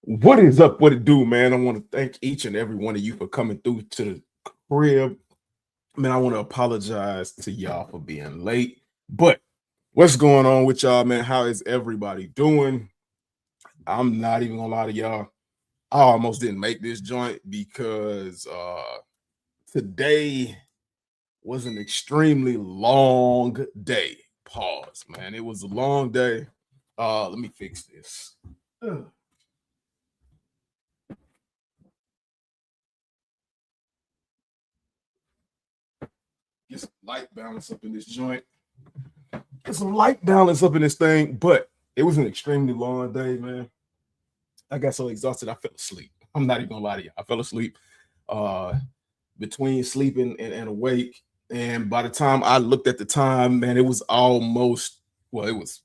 What is up? What it do, man? I want to thank each and every one of you for coming through to the crib. Man, I want to apologize to y'all for being late. But what's going on with y'all, man? How is everybody doing? I'm not even gonna lie to y'all. I almost didn't make this joint because today was an extremely long day. Pause, man. It was a long day. Let me fix this. Get some light balance up in this joint. Get some light balance up in this thing. But it was an extremely long day, man. I got so exhausted, I fell asleep. I'm not even gonna lie to you. I fell asleep uh between sleeping and awake. And by the time I looked at the time, man, it was almost it was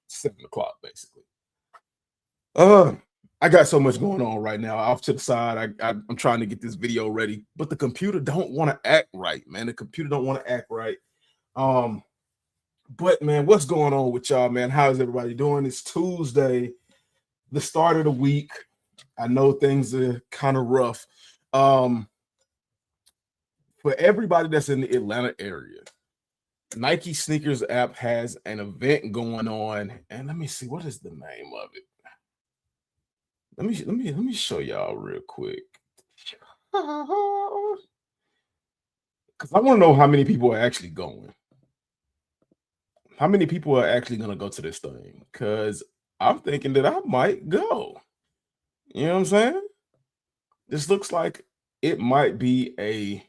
7 o'clock basically. Uh I got so much going on right now. Off to the side, I'm trying to get this video ready, but the computer don't want to act right, man. The computer don't want to act right. Um, But man, what's going on with y'all, man? How's everybody doing? It's Tuesday, the start of the week. I know things are kind of rough. Um, for everybody that's in the Atlanta area, Nike Sneakers app has an event going on, and let me see what is the name of it. Let me show y'all real quick. Because I want to know how many people are actually going. How many people are actually going to go to this thing? Because I'm thinking that I might go. You know what I'm saying? This looks like it might be a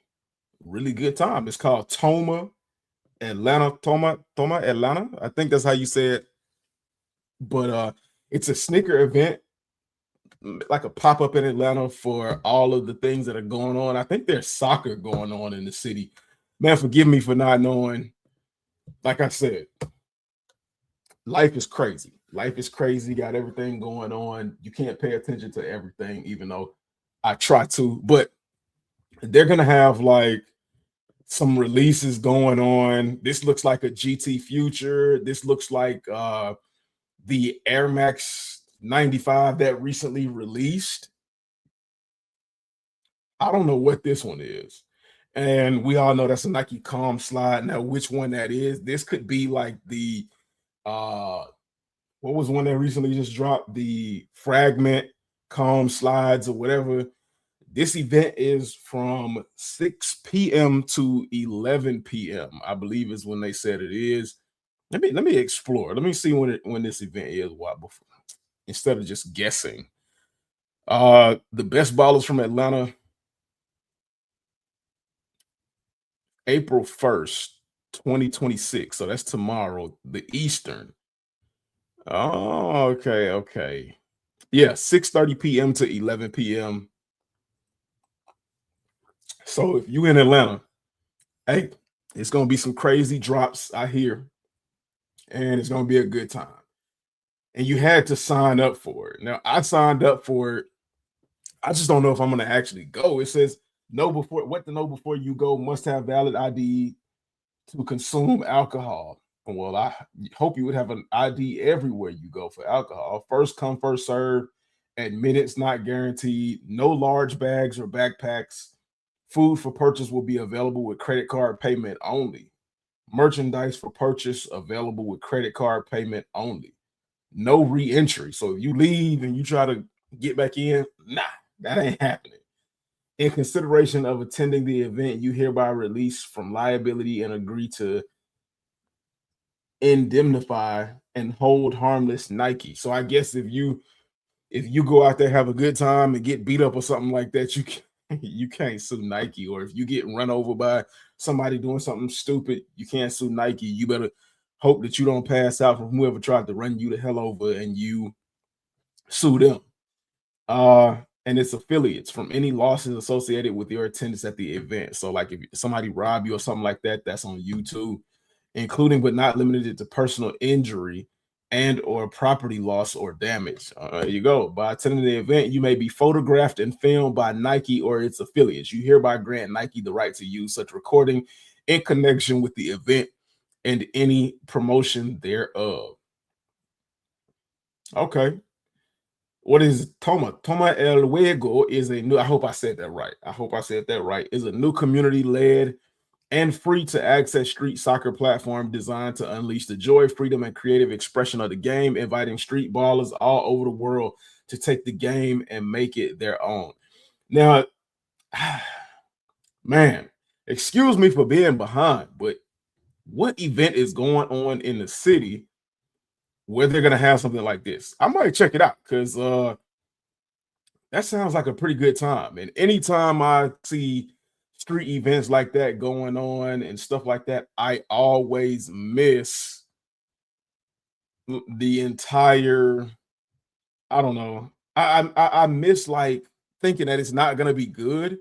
really good time. It's called Toma Atlanta. I think that's how you say it. But it's a sneaker event, like a pop-up in Atlanta for all of the things that are going on. I think there's soccer going on in the city. Man, forgive me for not knowing. Like I said, life is crazy. Life is crazy, got everything going on. You can't pay attention to everything, even though I try to. But they're gonna have like some releases going on. This looks like a GT Future. This looks like the Air Max 95 that recently released. I don't know what this one is. And we all know that's a Nike Calm slide. Now, which one that is? This could be like the what was one that recently just dropped? The Fragment Calm slides or whatever. This event is from 6 p.m. to 11 p.m. I believe is when they said it is. Let me explore. Let me see when this event is. Why before instead of just guessing. The best ballers from Atlanta, April 1st, 2026. So that's tomorrow, the Eastern. Oh, okay, okay. Yeah, 6:30 p.m. to 11 p.m. So if you in Atlanta, hey, it's gonna be some crazy drops I hear, and it's gonna be a good time. And you had to sign up for it. Now I signed up for it. I just don't know if I'm gonna actually go. It says know before what to know before you go, must have valid ID to consume alcohol. Well, I hope you would have an ID everywhere you go for alcohol. First come, first serve. Admittance not guaranteed. No large bags or backpacks. Food for purchase will be available with credit card payment only. Merchandise for purchase available with credit card payment only. No re-entry. So if you leave and you try to get back in, nah, that ain't happening. In consideration of attending the event, you hereby release from liability and agree to indemnify and hold harmless Nike. So I guess if you go out there have a good time and get beat up or something like that, you can't sue Nike. Or if you get run over by somebody doing something stupid, you can't sue Nike. You better hope that you don't pass out from whoever tried to run you the hell over and you sue them. And its affiliates from any losses associated with your attendance at the event. So, like if somebody robbed you or something like that, that's on YouTube, including but not limited to personal injury and or property loss or damage. There you go. By attending the event, you may be photographed and filmed by Nike or its affiliates. You hereby grant Nike the right to use such recording in connection with the event and any promotion thereof. Okay. What is Toma? Toma El Juego is a new, I hope I said that right. I hope I said that right. Is a new community-led and free to access street soccer platform designed to unleash the joy, freedom, and creative expression of the game, inviting street ballers all over the world to take the game and make it their own. Now, man, excuse me for being behind, but what event is going on in the city where they're going to have something like this? I might check it out because that sounds like a pretty good time. And anytime I see street events like that going on and stuff like that, I always miss the entire, I don't know. I miss like thinking that it's not gonna be good.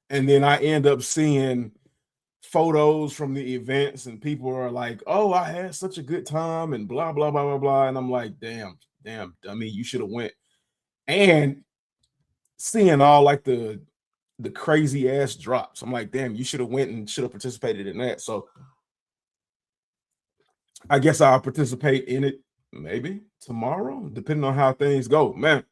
And then I end up seeing photos from the events and people are like, oh, I had such a good time and blah blah blah blah blah. And I'm like, damn, dummy, you should have went. And seeing all like the crazy ass drops. I'm like, damn, you should have went and should have participated in that. So I guess I'll participate in it maybe tomorrow, depending on how things go. Man,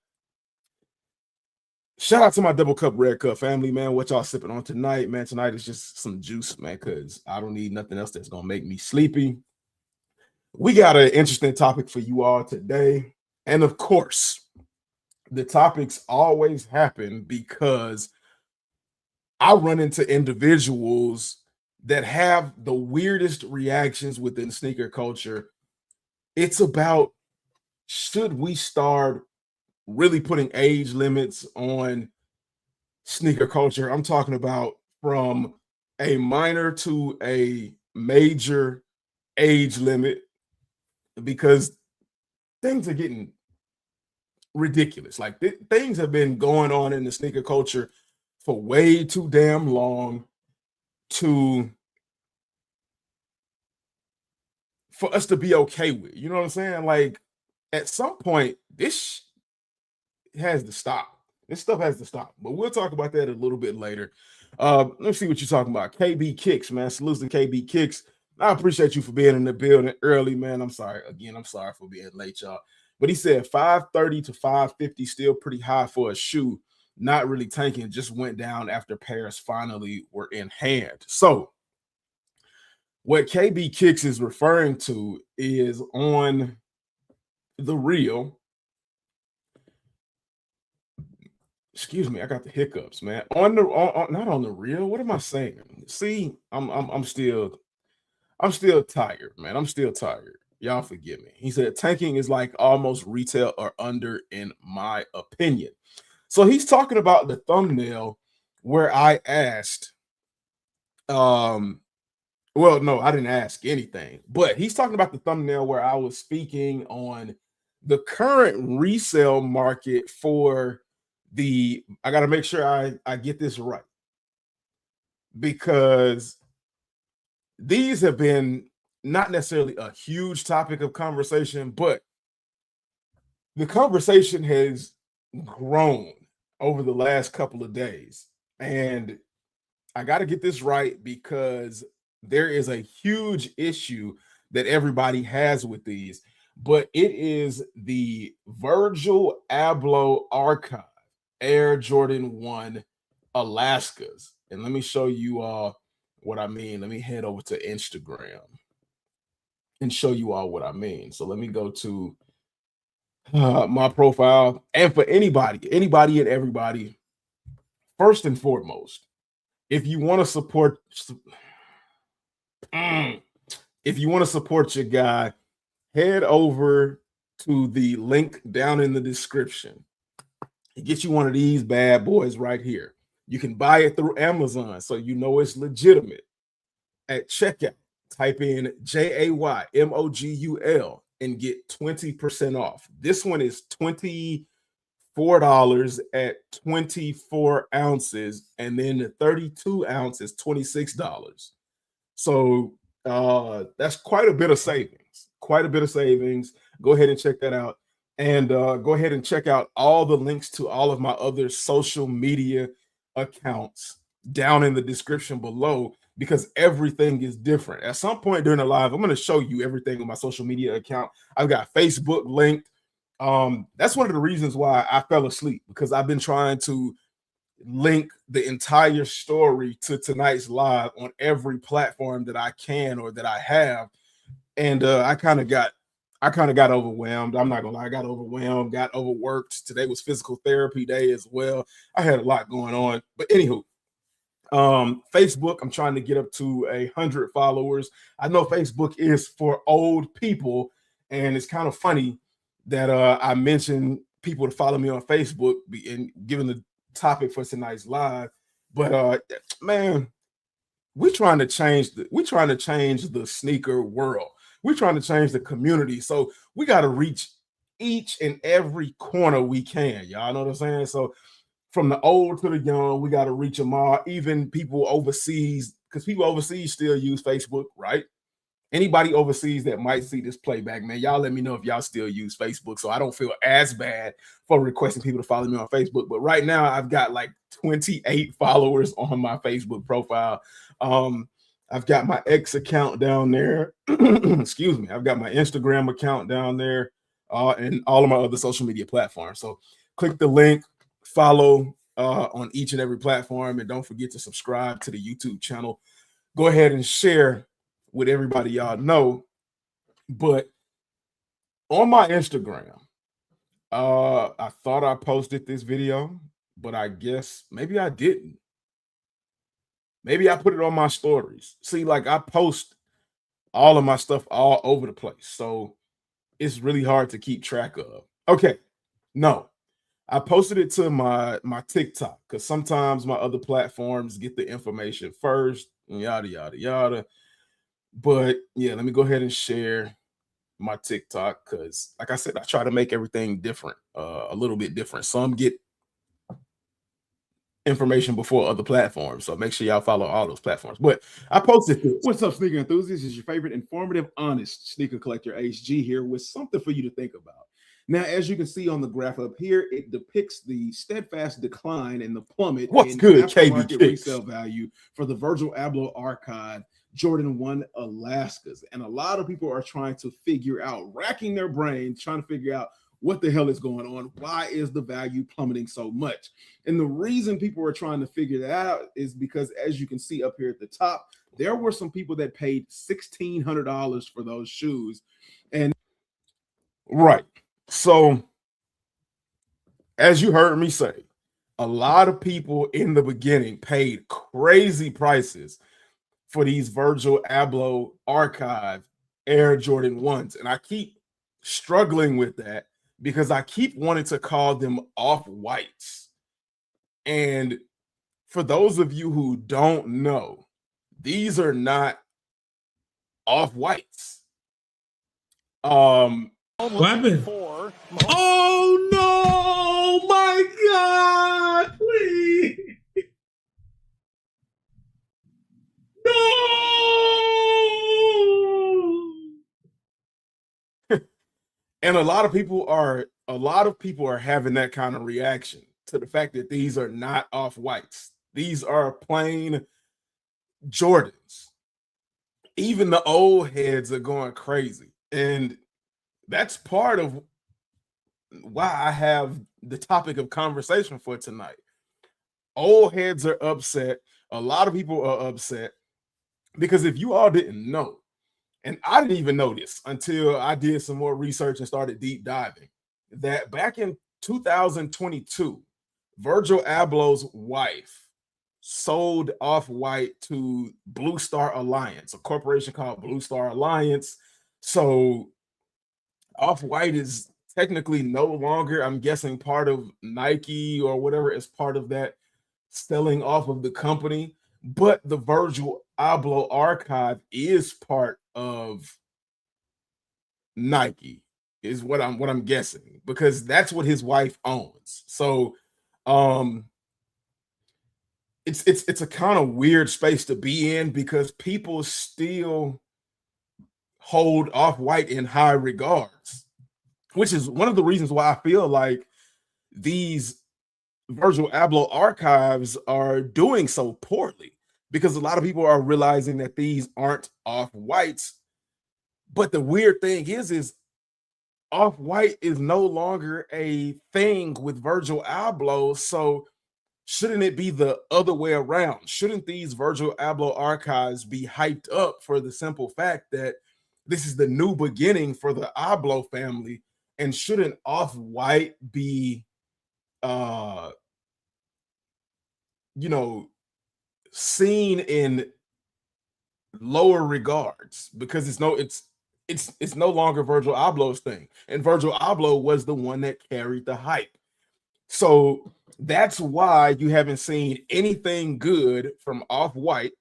shout out to my double cup red cup family, man. What y'all sipping on tonight, man? Tonight is just some juice, man, because I don't need nothing else that's gonna make me sleepy. We got an interesting topic for you all today. And of course, the topics always happen because I run into individuals that have the weirdest reactions within sneaker culture. It's about, should we start really putting age limits on sneaker culture? I'm talking about from a minor to a major age limit, because things are getting ridiculous. Like things have been going on in the sneaker culture for way too damn long to for us to be okay with. You know what I'm saying? Like at some point, this has to stop. This stuff has to stop. But we'll talk about that a little bit later. Let's see what you're talking about. KB Kicks, man. Salutes to KB Kicks. I appreciate you for being in the building early, man. I'm sorry. Again, I'm sorry for being late, y'all. But he said 530 to 550, still pretty high for a shoe. Not really tanking, just went down after pairs finally were in hand. So what KB Kicks is referring to is on the real. Excuse me, I got the hiccups, man. On the not on the real. What am I saying? See, I'm still tired, man. I'm still tired. Y'all forgive me. He said tanking is like almost retail or under, in my opinion. So he's talking about the thumbnail where I asked, well, no, I didn't ask anything, but he's talking about the thumbnail where I was speaking on the current resale market for the, I got to make sure I get this right, because these have been not necessarily a huge topic of conversation, but the conversation has grown over the last couple of days. And I got to get this right because there is a huge issue that everybody has with these, but it is the Virgil Abloh Archive Air Jordan 1 Alaskas. And let me show you all what I mean. Let me head over to Instagram and show you all what I mean. So let me go to my profile. And for anybody and everybody, first and foremost, if you want to support your guy, head over to the link down in the description. Get you one of these bad boys right here. You can buy it through Amazon, so you know it's legitimate. At checkout, type in JAYMOGUL and get 20% off. This one is $24 at 24 ounces, and then the 32 ounces, $26. So that's quite a bit of savings. Go ahead and check that out. And go ahead and check out all the links to all of my other social media accounts down in the description below, because everything is different. At some point during the live, I'm going to show you everything on my social media account. I've got Facebook linked. That's one of the reasons why I fell asleep, because I've been trying to link the entire story to tonight's live on every platform that I can or that I have. And I kind of got overwhelmed. I'm not gonna lie, I got overwhelmed, got overworked. Today was physical therapy day as well. I had a lot going on. But anywho, Facebook, I'm trying to get up to 100 followers. I know Facebook is for old people, and it's kind of funny that I mentioned people to follow me on Facebook and given the topic for tonight's live. But man, we're trying to change the sneaker world. We're trying to change the community. So we got to reach each and every corner we can. Y'all know what I'm saying? So from the old to the young, we got to reach them all, even people overseas, because people overseas still use Facebook, right? Anybody overseas that might see this playback, man, y'all let me know if y'all still use Facebook, so I don't feel as bad for requesting people to follow me on Facebook. But right now, I've got like 28 followers on my Facebook profile. I've got my X account down there. Excuse me. I've got my Instagram account down there, and all of my other social media platforms. So click the link, follow on each and every platform, and don't forget to subscribe to the YouTube channel. Go ahead and share with everybody y'all know. But on my Instagram, I thought I posted this video, but I guess maybe I didn't. Maybe I put it on my stories. See, like I post all of my stuff all over the place, so it's really hard to keep track of. Okay, no, I posted it to my TikTok, because sometimes my other platforms get the information first, yada yada yada. But yeah, let me go ahead and share my TikTok, because like I said, I try to make everything different, a little bit different. Some get information before other platforms, so make sure y'all follow all those platforms. But I posted this. What's up, sneaker enthusiasts? It's your favorite informative, honest sneaker collector, HG, here with something for you to think about. Now, as you can see on the graph up here, it depicts the steadfast decline and the plummet in aftermarket resale value for the Virgil Abloh Archive Jordan 1 Alaskas. And a lot of people are trying to figure out, racking their brains, trying to figure out what the hell is going on? Why is the value plummeting so much? And the reason people are trying to figure that out is because, as you can see up here at the top, there were some people that paid $1,600 for those shoes. And right. So, as you heard me say, a lot of people in the beginning paid crazy prices for these Virgil Abloh Archive Air Jordan 1s. And I keep struggling with that because I keep wanting to call them off-whites. And for those of you who don't know, these are not off-whites. What happened? Oh no, my God, please. No. And a lot of people are having that kind of reaction to the fact that these are not off-whites. These are plain Jordans. Even the old heads are going crazy. And that's part of why I have the topic of conversation for tonight. Old heads are upset. A lot of people are upset because, if you all didn't know, and I didn't even know this until I did some more research and started deep diving, that back in 2022, Virgil Abloh's wife sold Off-White to Blue Star Alliance, a corporation called Blue Star Alliance. So Off-White is technically no longer, I'm guessing, part of Nike or whatever, is part of that selling off of the company. But the Virgil Abloh Archive is part of Nike, is what I'm guessing, because that's what his wife owns. So it's a kind of weird space to be in, because people still hold Off-White in high regards, which is one of the reasons why I feel like these Virgil Abloh archives are doing so poorly, because a lot of people are realizing that these aren't Off-Whites. But the weird thing is Off-white is no longer a thing with Virgil Abloh, so shouldn't it be the other way around? Shouldn't these Virgil Abloh archives be hyped up for the simple fact that this is the new beginning for the Abloh family? And shouldn't Off-White be uh you know seen in lower regards, because it's no longer Virgil Abloh's thing, and Virgil Abloh was the one that carried the hype. So that's why you haven't seen anything good from Off-White,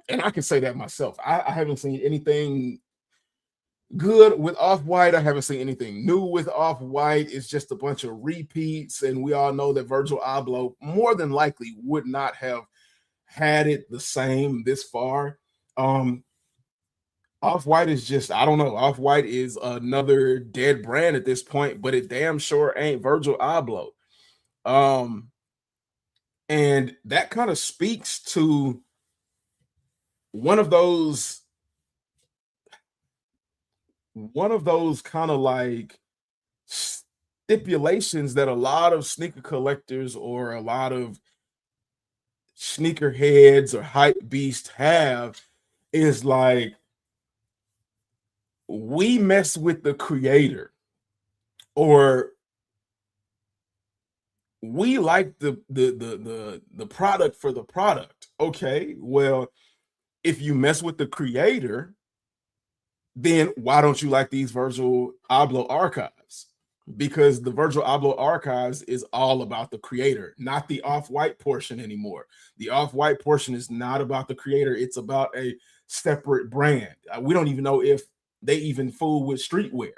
and I can say that myself. I haven't seen anything good with Off-White. I haven't seen anything new with Off-White. It's just a bunch of repeats, and we all know that Virgil Abloh more than likely would not have had it the same this far. Um, Off-White is just, I don't know. Off-White is another dead brand at this point, but it damn sure ain't Virgil Abloh. Um, and that kind of speaks to one of those kind of like stipulations that a lot of sneaker collectors or a lot of sneaker heads or hype beasts have, is like, we mess with the creator, or we like the product for the product. Okay, well, if you mess with the creator, then why don't you like these Virgil Abloh archives? Because the Virgil Abloh archives is all about the creator, not the Off-White portion anymore. The Off-White portion is not about the creator. It's about a separate brand. We don't even know if they even fool with streetwear.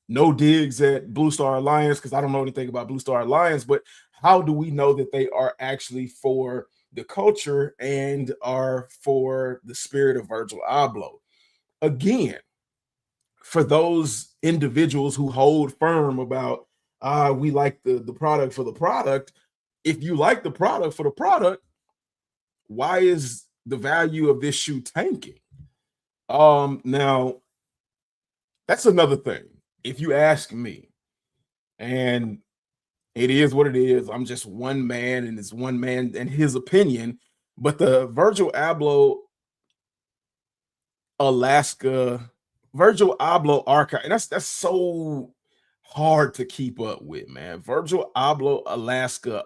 No digs at Blue Star Alliance, because I don't know anything about Blue Star Alliance, but how do we know that they are actually for the culture and are for the spirit of Virgil Abloh? Again, for those individuals who hold firm about we like the product for the product, if you like the product for the product, why is the value of this shoe tanking? Now that's another thing, if you ask me, and it is what it is. I'm just one man, and it's one man and his opinion. But the Alaska Virgil Abloh archive, and that's so hard to keep up with, man. Virgil Abloh Alaska,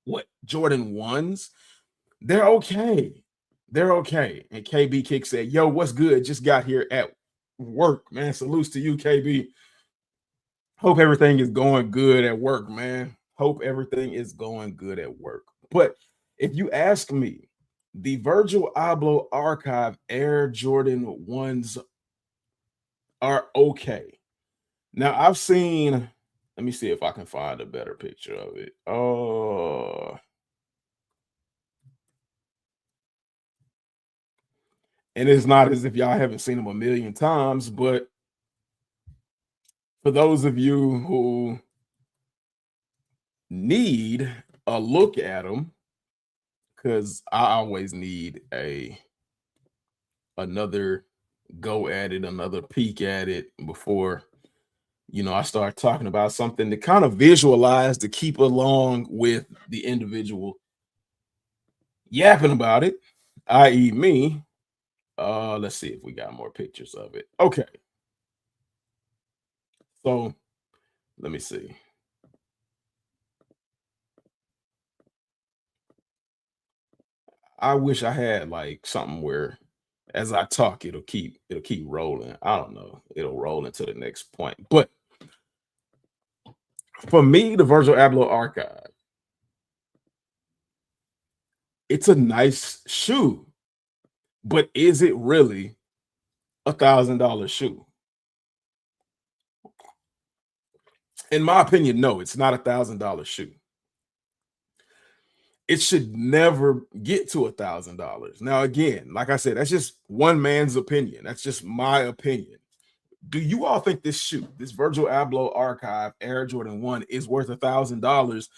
what, Jordan ones? They're okay. They're okay. And KB Kick said, "Yo, what's good? Just got here at work, man. Salutes to you, KB. Hope everything is going good at work, man. Hope everything is going good at work." But if you ask me, the Virgil Abloh archive Air Jordan ones are okay. Now I've seen, let me see if I can find a better picture of it. Oh, and it's not as if y'all haven't seen them a million times, but for those of you who need a look at them, because I always need another go at it, another peek at it before I start talking about something to kind of visualize, to keep along with the individual yapping about it, i.e. me. Let's see if we got more pictures of it. Okay. So let me see. I wish I had like something where as I talk, it'll keep rolling. I don't know. It'll roll into the next point. But for me, the Virgil Abloh archive, it's a nice shoe, but is it really $1,000 shoe? In my opinion, no, it's not $1,000 shoe. It should never get to $1,000. Now, again, like I said, that's just one man's opinion. That's just my opinion. Do you all think this shoe, this Virgil Abloh archive Air Jordan 1, is worth $1,000?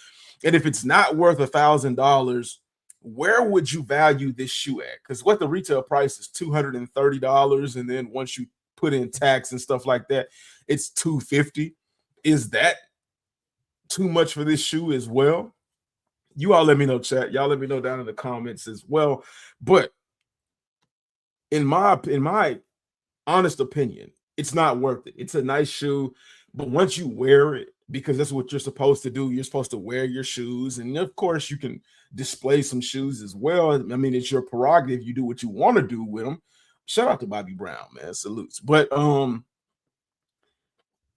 And if it's not worth $1,000, where would you value this shoe at? Because what the retail price is $230, and then once you put in tax and stuff like that, it's $250. Is that too much for this shoe as well? You all let me know, chat. Y'all let me know down in the comments as well. But in my honest opinion, it's not worth it. It's a nice shoe, but once you wear it, because that's what you're supposed to do, you're supposed to wear your shoes, and of course you can display some shoes as well. I mean, it's your prerogative. You do what you want to do with them. Shout out to Bobby Brown, man. Salutes. But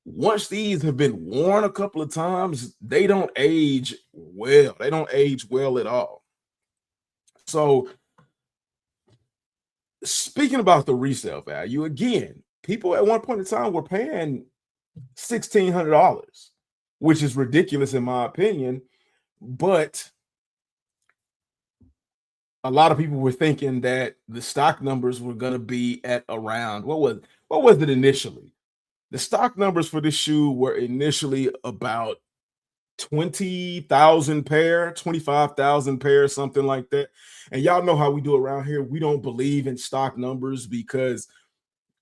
once these have been worn a couple of times, they don't age well. They don't age well at all. So speaking about the resale value, again, people at one point in time were paying $1,600, which is ridiculous in my opinion. But a lot of people were thinking that the stock numbers were going to be at around what was it initially? The stock numbers for this shoe were initially about 20,000 pair, 25,000 pair, something like that. And y'all know how we do around here. We don't believe in stock numbers because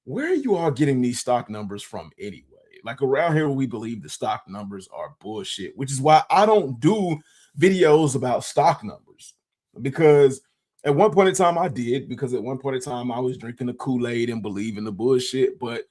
where are you all getting these stock numbers from anyway? Like around here, we believe the stock numbers are bullshit, which is why I don't do videos about stock numbers. Because at one point in time I did, because at one point in time I was drinking the Kool-Aid and believing the bullshit. But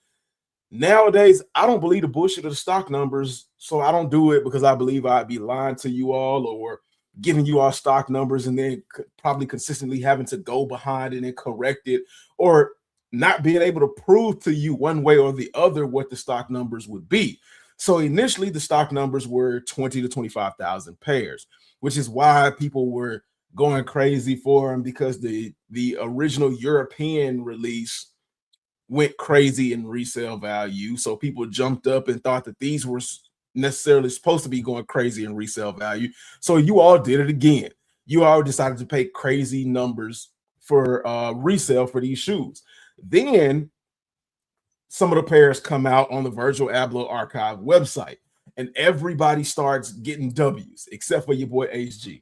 nowadays, I don't believe the bullshit of the stock numbers, so I don't do it because I believe I'd be lying to you all or giving you all stock numbers and then probably consistently having to go behind it and correct it, or not being able to prove to you one way or the other what the stock numbers would be. So initially, the stock numbers were 20 to 25,000 pairs, which is why people were going crazy for them, because the original European release went crazy in resale value. So people jumped up and thought that these were necessarily supposed to be going crazy in resale value. So you all did it again. You all decided to pay crazy numbers for resale for these shoes. Then some of the pairs come out on the Virgil Abloh Archive website, and everybody starts getting W's except for your boy HG.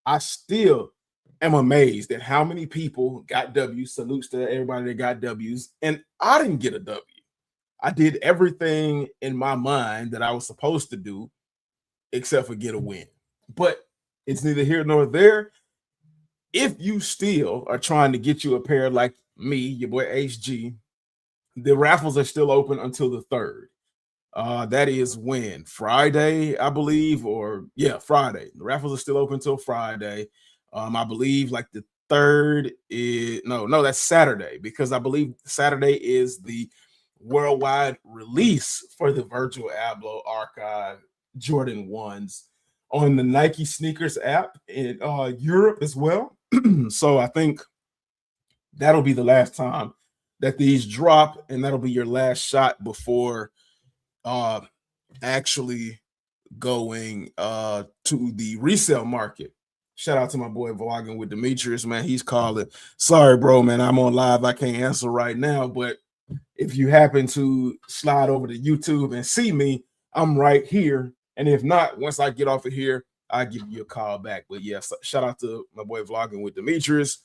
I still am amazed at how many people got W's. Salutes to everybody that got W's. And I didn't get a W. I did everything in my mind that I was supposed to do except for get a win. But it's neither here nor there. If you still are trying to get you a pair like me, your boy HG, the raffles are still open until the 3rd. That is when? Friday, I believe, or yeah, Friday. The raffles are still open until Friday. I believe like the 3rd is no, that's Saturday, because I believe Saturday is the worldwide release for the Virgil Abloh Archive Jordan 1s on the Nike Sneakers app in Europe as well. So I think that'll be the last time that these drop, and that'll be your last shot before actually going to the resale market. Shout out to my boy Vlogging with Demetrius, man. He's calling. Sorry, bro, man. I'm on live. I can't answer right now, but if you happen to slide over to YouTube and see me, I'm right here. And if not, once I get off of here, I'll give you a call back. But yeah, shout out to my boy Vlogging with Demetrius.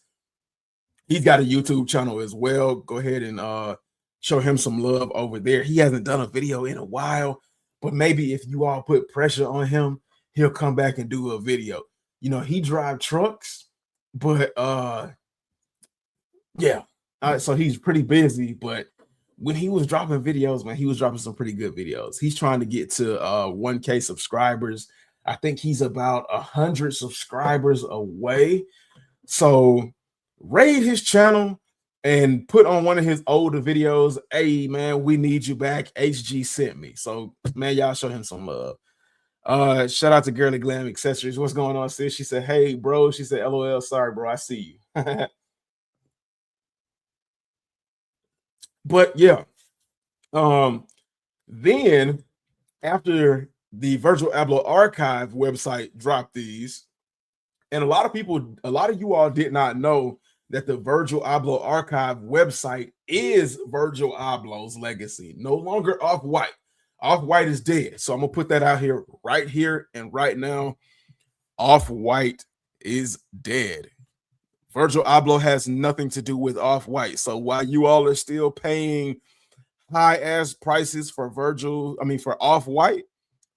He's got a YouTube channel as well. Go ahead and show him some love over there. He hasn't done a video in a while, but maybe if you all put pressure on him, he'll come back and do a video. You know, he drive trucks, but yeah. So he's pretty busy, but when he was dropping videos, man, he was dropping some pretty good videos. He's trying to get to 1K subscribers. I think he's about 100 subscribers away. So raid his channel and put on one of his older videos, hey, man, we need you back. HG sent me. So, man, y'all show him some love. Shout out to Girly Glam Accessories. What's going on, sis? She said, hey, bro. She said, LOL. Sorry, bro. I see you. But yeah, then after the Virgil Abloh Archive website dropped these, and a lot of you all did not know that the Virgil Abloh Archive website is Virgil Abloh's legacy, no longer Off-White. Off-White is dead. So I'm gonna put that out here and right now. Off-White is dead. Virgil Abloh has nothing to do with Off-White. So while you all are still paying high ass prices for Virgil, I mean for Off-White,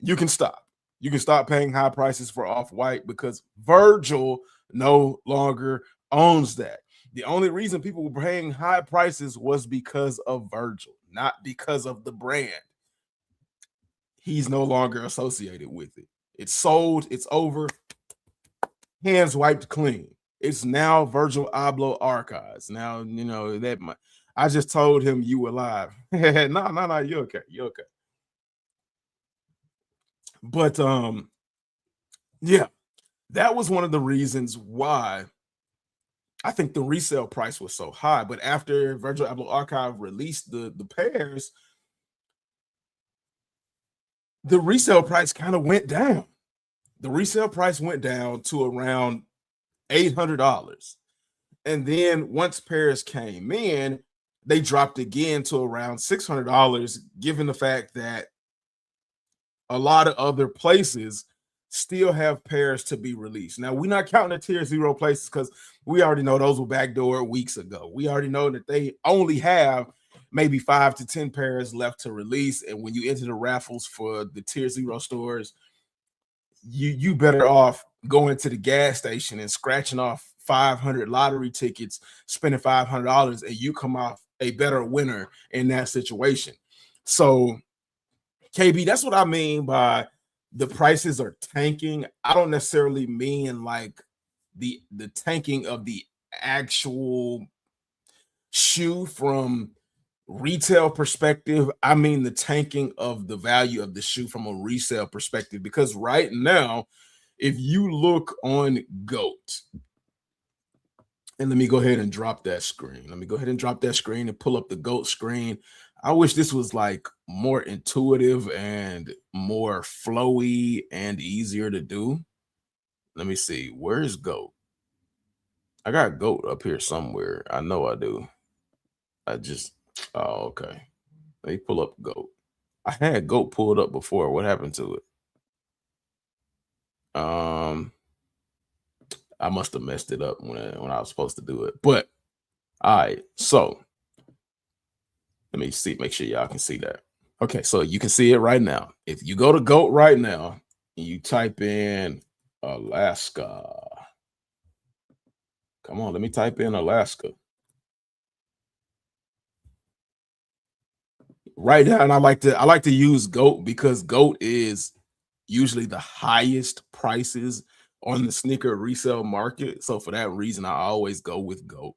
you can stop. You can stop paying high prices for Off-White because Virgil no longer owns that. The only reason people were paying high prices was because of Virgil, not because of the brand. He's no longer associated with it. It's sold, it's over, hands wiped clean. It's now Virgil Abloh Archives. Now, you know, I just told him you were live. No, you're okay. You're okay. But yeah, that was one of the reasons why I think the resale price was so high. But after Virgil Abloh Archive released the pairs, the resale price kind of went down. The resale price went down to around $800. And then once pairs came in, they dropped again to around $600, given the fact that a lot of other places still have pairs to be released. Now, we're not counting the tier 0 places because we already know those were backdoor weeks ago. We already know that they only have maybe 5 to 10 pairs left to release. And when you enter the raffles for the tier 0 stores, you better off going to the gas station and scratching off 500 lottery tickets, spending $500, and you come off a better winner in that situation. So, KB, that's what I mean by the prices are tanking. I don't necessarily mean like the tanking of the actual shoe from retail perspective. I mean the tanking of the value of the shoe from a resale perspective, because right now, if you look on GOAT, and let me go ahead and drop that screen. Let me go ahead and drop that screen and pull up the GOAT screen. I wish this was like more intuitive and more flowy and easier to do. Let me see. Where's GOAT? I got GOAT up here somewhere. I know I do. Oh, okay. Let me pull up GOAT. I had GOAT pulled up before. What happened to it? I must have messed it up when I was supposed to do it. But all right, so let me see, make sure y'all can see that. Okay, so you can see it right now. If you go to GOAT right now and you type in Alaska. Come on, let me type in Alaska. Right now, and I like to use GOAT because GOAT is usually the highest prices on the sneaker resale market. So for that reason, I always go with GOAT.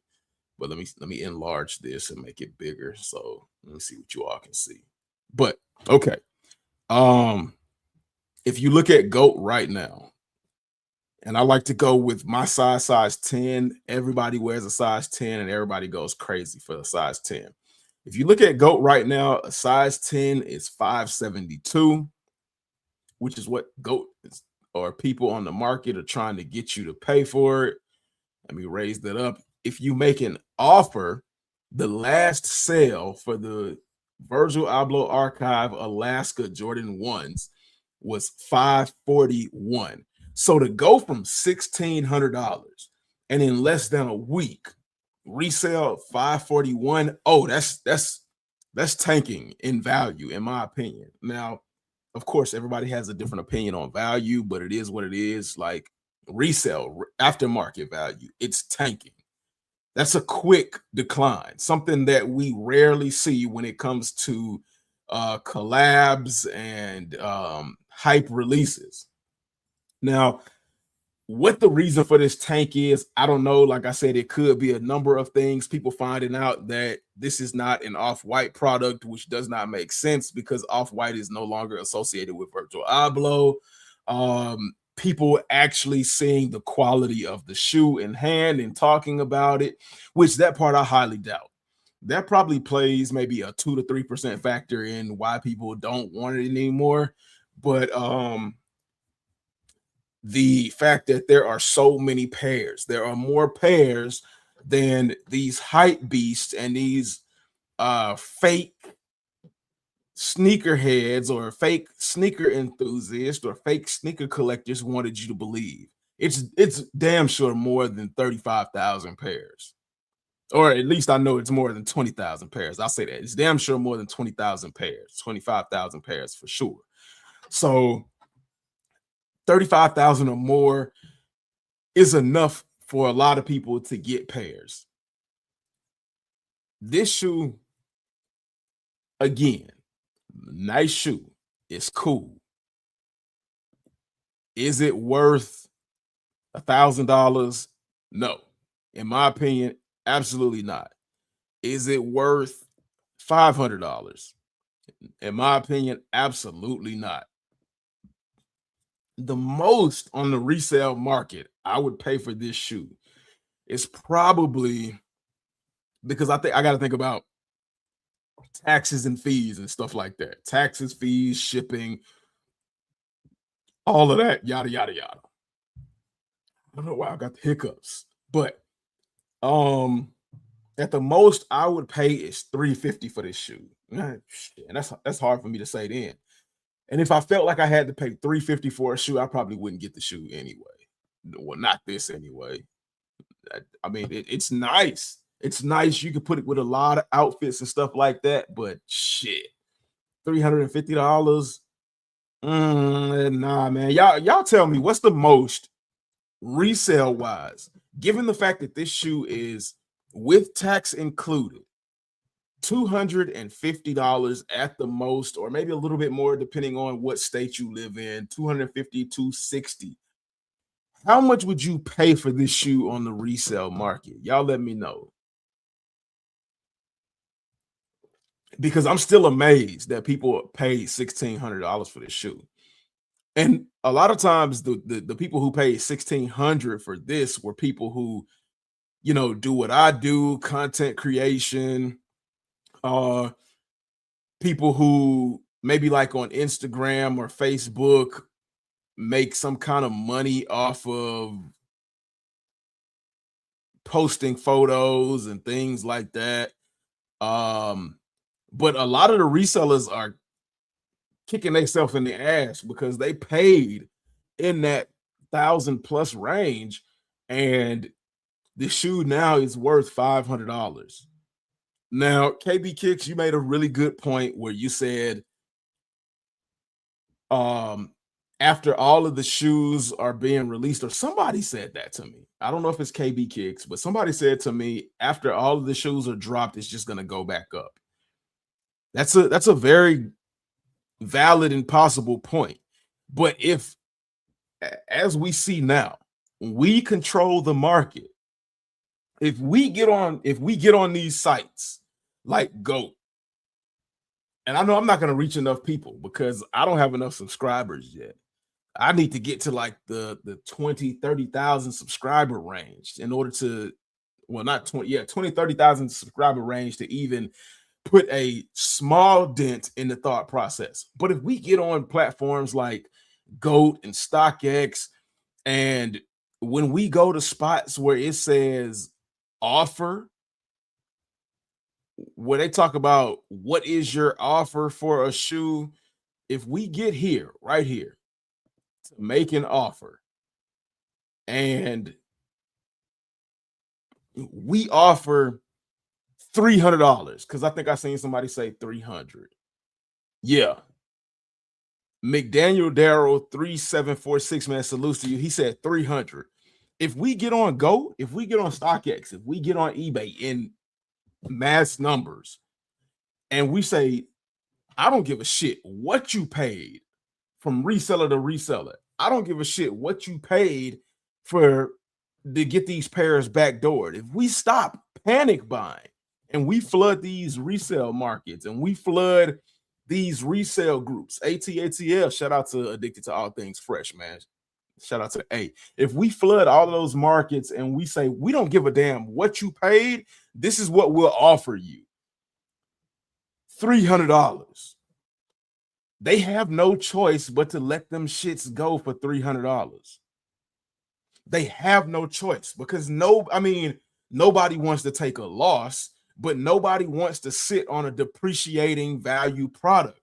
But let me enlarge this and make it bigger. So let me see what you all can see. But okay. If you look at GOAT right now, and I like to go with my size 10. Everybody wears a size 10 and everybody goes crazy for a size 10. If you look at GOAT right now, a size 10 is $572, which is what GOAT is, or people on the market are trying to get you to pay for it. Let me raise that up. If you make an offer, the last sale for the Virgil Abloh Archive Alaska Jordan 1s was $541. So to go from $1,600 and in less than a week resale $541, oh, that's tanking in value, in my opinion. Now, of course, everybody has a different opinion on value, but it is what it is. Like resale, aftermarket value, it's tanking. That's a quick decline, something that we rarely see when it comes to collabs and hype releases. Now, what the reason for this tank is, I don't know. Like I said, it could be a number of things. People finding out that this is not an Off-White product, which does not make sense because Off-White is no longer associated with Virgil Abloh. People actually seeing the quality of the shoe in hand and talking about it, which that part I highly doubt. That probably plays maybe a 2 to 3% factor in why people don't want it anymore. But the fact that there are so many pairs, there are more pairs than these hype beasts and these fake sneakerheads or fake sneaker enthusiasts or fake sneaker collectors wanted you to believe. It's damn sure more than 35,000 pairs. or at least I know it's more than 20,000 pairs. I'll say that it's damn sure more than 20,000 pairs, 25,000 pairs for sure. So 35,000 or more is enough for a lot of people to get pairs. This shoe, again, nice shoe. It's cool. Is it worth $1,000? No. In my opinion, absolutely not. Is it worth $500? In my opinion, absolutely not. The most on the resale market I would pay for this shoe is probably, because I got to think about taxes and fees and stuff like that. Taxes, fees, shipping, all of that, yada, yada, yada. I don't know why I got the hiccups, but at the most I would pay is $350 for this shoe. And that's hard for me to say then. And if I felt like I had to pay $350 for a shoe, I probably wouldn't get the shoe anyway. Well, not this anyway. I mean, it's nice. It's nice. You can put it with a lot of outfits and stuff like that, but shit, $350. Nah, man. Y'all tell me what's the most resale wise, given the fact that this shoe is with tax included, $250 at the most, or maybe a little bit more depending on what state you live in. $250, $260. How much would you pay for this shoe on the resale market? Y'all let me know. Because I'm still amazed that people paid $1,600 for this shoe. And a lot of times the people who paid $1,600 for this were people who, you know, do what I do, content creation, people who maybe like on Instagram or Facebook make some kind of money off of posting photos and things like that. But a lot of the resellers are kicking themselves in the ass because they paid in that 1,000+ range, and the shoe now is worth $500. Now, KB Kicks, you made a really good point where you said, after all of the shoes are being released, or somebody said that to me. I don't know if it's KB Kicks, but somebody said to me, after all of the shoes are dropped, it's just going to go back up. That's a very valid and possible point. But if, as we see now, we control the market, if we get on these sites like GOAT, and I know I'm not going to reach enough people because I don't have enough subscribers yet. I need to get to like the 20, 30,000 subscriber range in order to, well, not 20, 20, 30,000 subscriber range to even put a small dent in the thought process. But if we get on platforms like GOAT and StockX, and when we go to spots where it says offer, where they talk about what is your offer for a shoe, if we get here, right here, to make an offer, and we offer $300, because I think I seen somebody say 300. Yeah. McDaniel Darrell 3746, man, salutes to you. He said 300. If we get on GOAT, if we get on StockX, if we get on eBay in mass numbers, and we say, I don't give a shit what you paid from reseller to reseller. I don't give a shit what you paid to get these pairs backdoored. If we stop panic buying and we flood these resale markets and we flood these resale groups, ATATL, shout out to Addicted to All Things Fresh, man. Shout out to A. If we flood all of those markets and we say, we don't give a damn what you paid, this is what we'll offer you. $300. They have no choice but to let them shits go for $300. They have no choice because nobody wants to take a loss, but nobody wants to sit on a depreciating value product.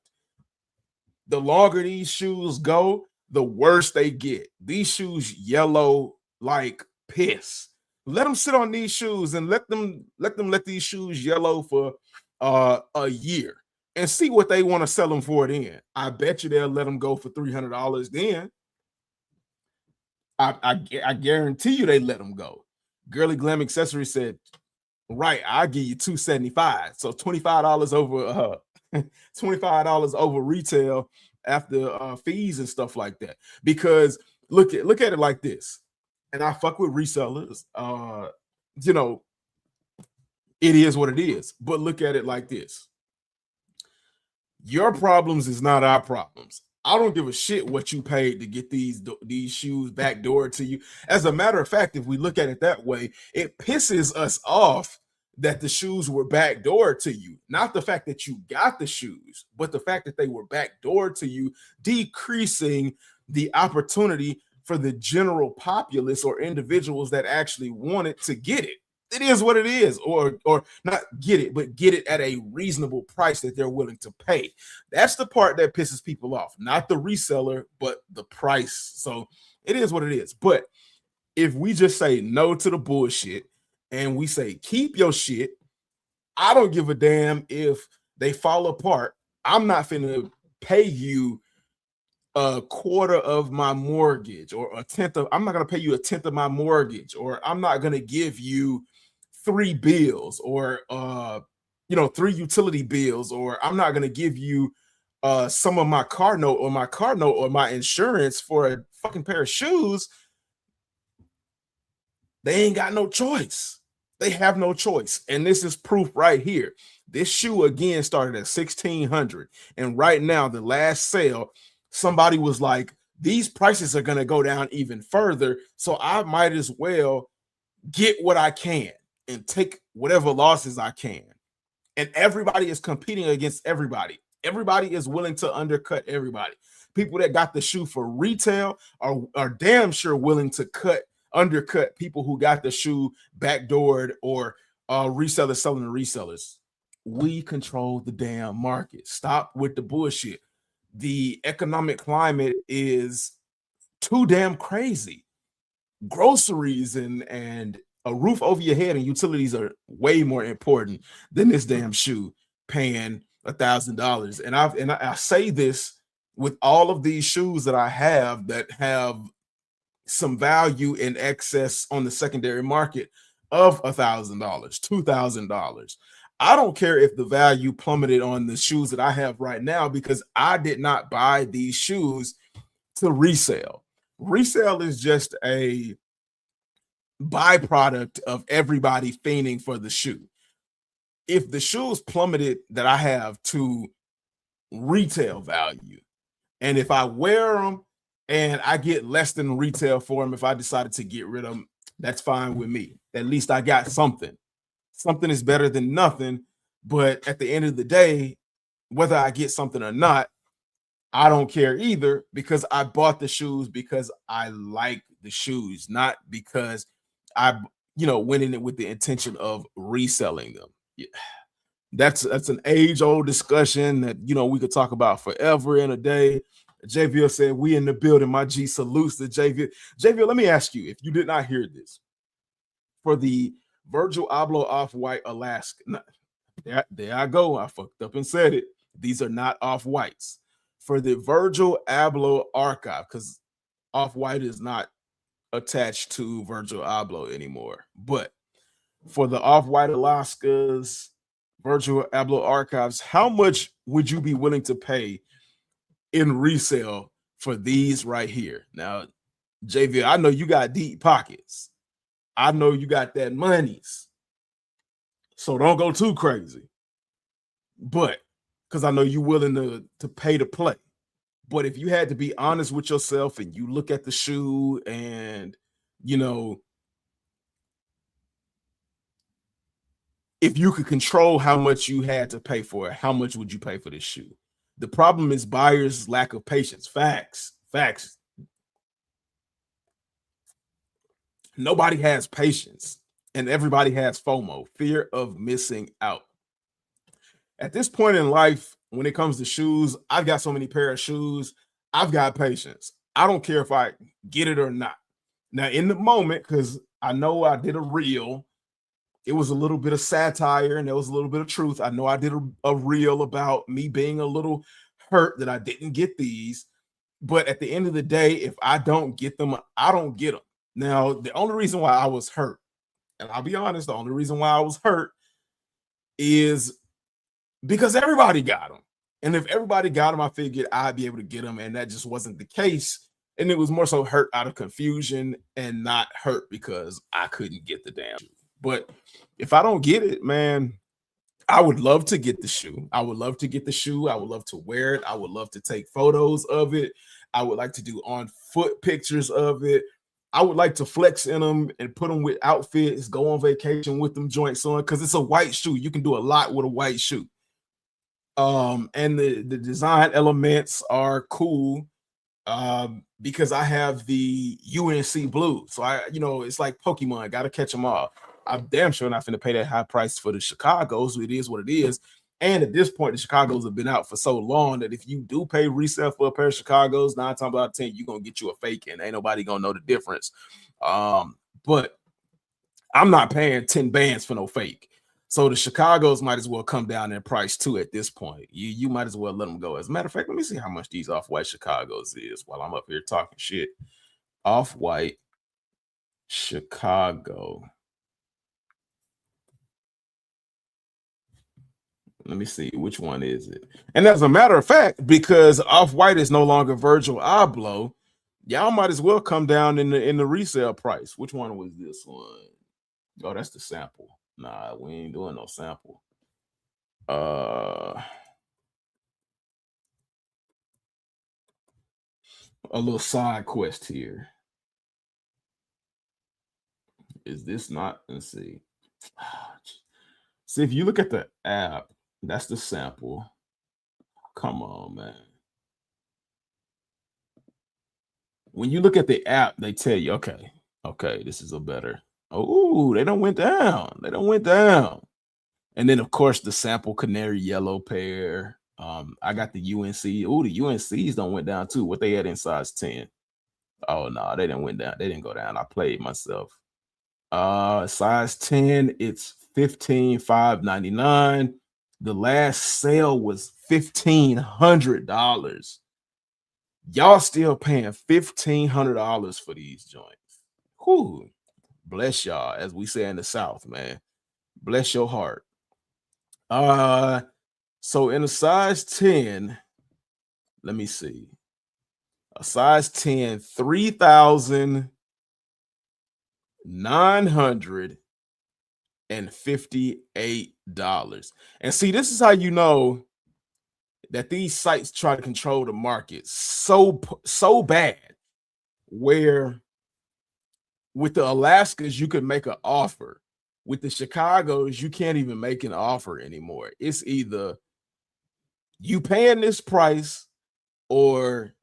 The longer these shoes go, the worse they get. These shoes yellow like piss. Let them sit on these shoes and let these shoes yellow for a year and see what they want to sell them for then. I bet you they'll let them go for $300 then. I guarantee you they let them go. Girly Glam Accessory said, right, I'll give you $275. So $25 over $25 over retail after fees and stuff like that. Because look at it like this. And I fuck with resellers. You know, it is what it is. But look at it like this. Your problems is not our problems. I don't give a shit what you paid to get these shoes backdoored to you. As a matter of fact, if we look at it that way, it pisses us off that the shoes were backdoored to you. Not the fact that you got the shoes, but the fact that they were backdoored to you, decreasing the opportunity for the general populace or individuals that actually wanted to get it. It is what it is, or not get it, but get it at a reasonable price that they're willing to pay. That's the part that pisses people off, not the reseller, but the price. So it is what it is. But if we just say no to the bullshit and we say keep your shit, I don't give a damn if they fall apart. I'm not finna pay you a quarter of my mortgage or a tenth of, I'm not going to pay you a tenth of my mortgage, or I'm not going to give you 3 bills or 3 utility bills, or I'm not going to give you some of my car note or my insurance for a fucking pair of shoes. They ain't got no choice. They have no choice. And this is proof right here. This shoe again started at $1,600, and right now the last sale, somebody was like, these prices are going to go down even further, so I might as well get what I can and take whatever losses I can. And everybody is competing against everybody. Everybody is willing to undercut everybody. People that got the shoe for retail are damn sure willing to undercut people who got the shoe backdoored or resellers selling to resellers. We control the damn market. Stop with the bullshit. The economic climate is too damn crazy. Groceries and a roof over your head and utilities are way more important than this damn shoe paying $1,000. And I say this with all of these shoes that I have that have some value in excess on the secondary market of $1,000, $2,000. I don't care if the value plummeted on the shoes that I have right now, because I did not buy these shoes to resell. Resale is just a byproduct of everybody fiending for the shoe. If the shoes plummeted that I have to retail value, and if I wear them and I get less than retail for them, if I decided to get rid of them, that's fine with me. At least I got something. Something is better than nothing. But at the end of the day, whether I get something or not, I don't care either, because I bought the shoes because I like the shoes, not because I went in it with the intention of reselling them. Yeah. That's an age-old discussion that we could talk about forever in a day. JVL said, we in the building. My G salutes to JVL. JVL, let me ask you, if you did not hear this, for the Virgil Abloh Off-White Alaska, there I go. I fucked up and said it. These are not Off-Whites. For the Virgil Abloh Archive, because Off-White is not attached to Virgil Abloh anymore, but for the Off-White Alaska's Virgil Abloh Archives, how much would you be willing to pay in resale for these right here? Now, JV, I know you got deep pockets. I know you got that monies. So don't go too crazy. But because I know you're willing to pay to play. But if you had to be honest with yourself and you look at the shoe and, if you could control how much you had to pay for it, how much would you pay for this shoe? The problem is buyers' lack of patience. Facts. Nobody has patience, and everybody has FOMO, fear of missing out. At this point in life, when it comes to shoes, I've got so many pair of shoes. I've got patience. I don't care if I get it or not. Now, in the moment, because I know I did a reel. It was a little bit of satire and there was a little bit of truth. I know I did a reel about me being a little hurt that I didn't get these. But at the end of the day, if I don't get them, I don't get them. Now, the only reason why I was hurt, and I'll be honest, the only reason why I was hurt is because everybody got them. And if everybody got them, I figured I'd be able to get them. And that just wasn't the case. And it was more so hurt out of confusion and not hurt because I couldn't get the damn shoe. But if I don't get it, man, I would love to get the shoe. I would love to get the shoe. I would love to wear it. I would love to take photos of it. I would like to do on foot pictures of it. I would like to flex in them and put them with outfits, go on vacation with them joints on because it's a white shoe. You can do a lot with a white shoe. And the design elements are cool because I have the UNC blue. So it's like Pokemon, gotta catch them all. I'm damn sure not finna pay that high price for the Chicago's. It is what it is. And at this point, the Chicago's have been out for so long that if you do pay resale for a pair of Chicago's, 9 times out of 10, you're gonna get you a fake and ain't nobody gonna know the difference. But I'm not paying 10 bands for no fake. So the Chicago's might as well come down in price too at this point. You might as well let them go. As a matter of fact, let me see how much these off-white Chicago's is while I'm up here talking shit. Off-white Chicago. Let me see, which one is it? And as a matter of fact, because Off-White is no longer Virgil Abloh, y'all might as well come down in the resale price. Which one was this one? Oh, that's the sample. Nah, we ain't doing no sample. A little side quest here. Is this not? Let's see. See, if you look at the app, that's the sample. Come on, man. When you look at the app, they tell you, okay, this is a better. Oh, they don't went down. They don't went down. And then, of course, the sample canary yellow pair. I got the UNC. Oh, the UNCs don't went down too. What they had in size 10. Oh no, they didn't went down. They didn't go down. I played myself. Size 10, it's $15,599. The last sale was $1,500. Y'all still paying $1,500 for these joints. Whew. Bless y'all, as we say in the South, man. Bless your heart. So in a size 10, let me see. A size 10, $3,958. And see, this is how you know that these sites try to control the market so bad, where with the Alaskas, you could make an offer. With the Chicago's, you can't even make an offer anymore. It's either you paying this price or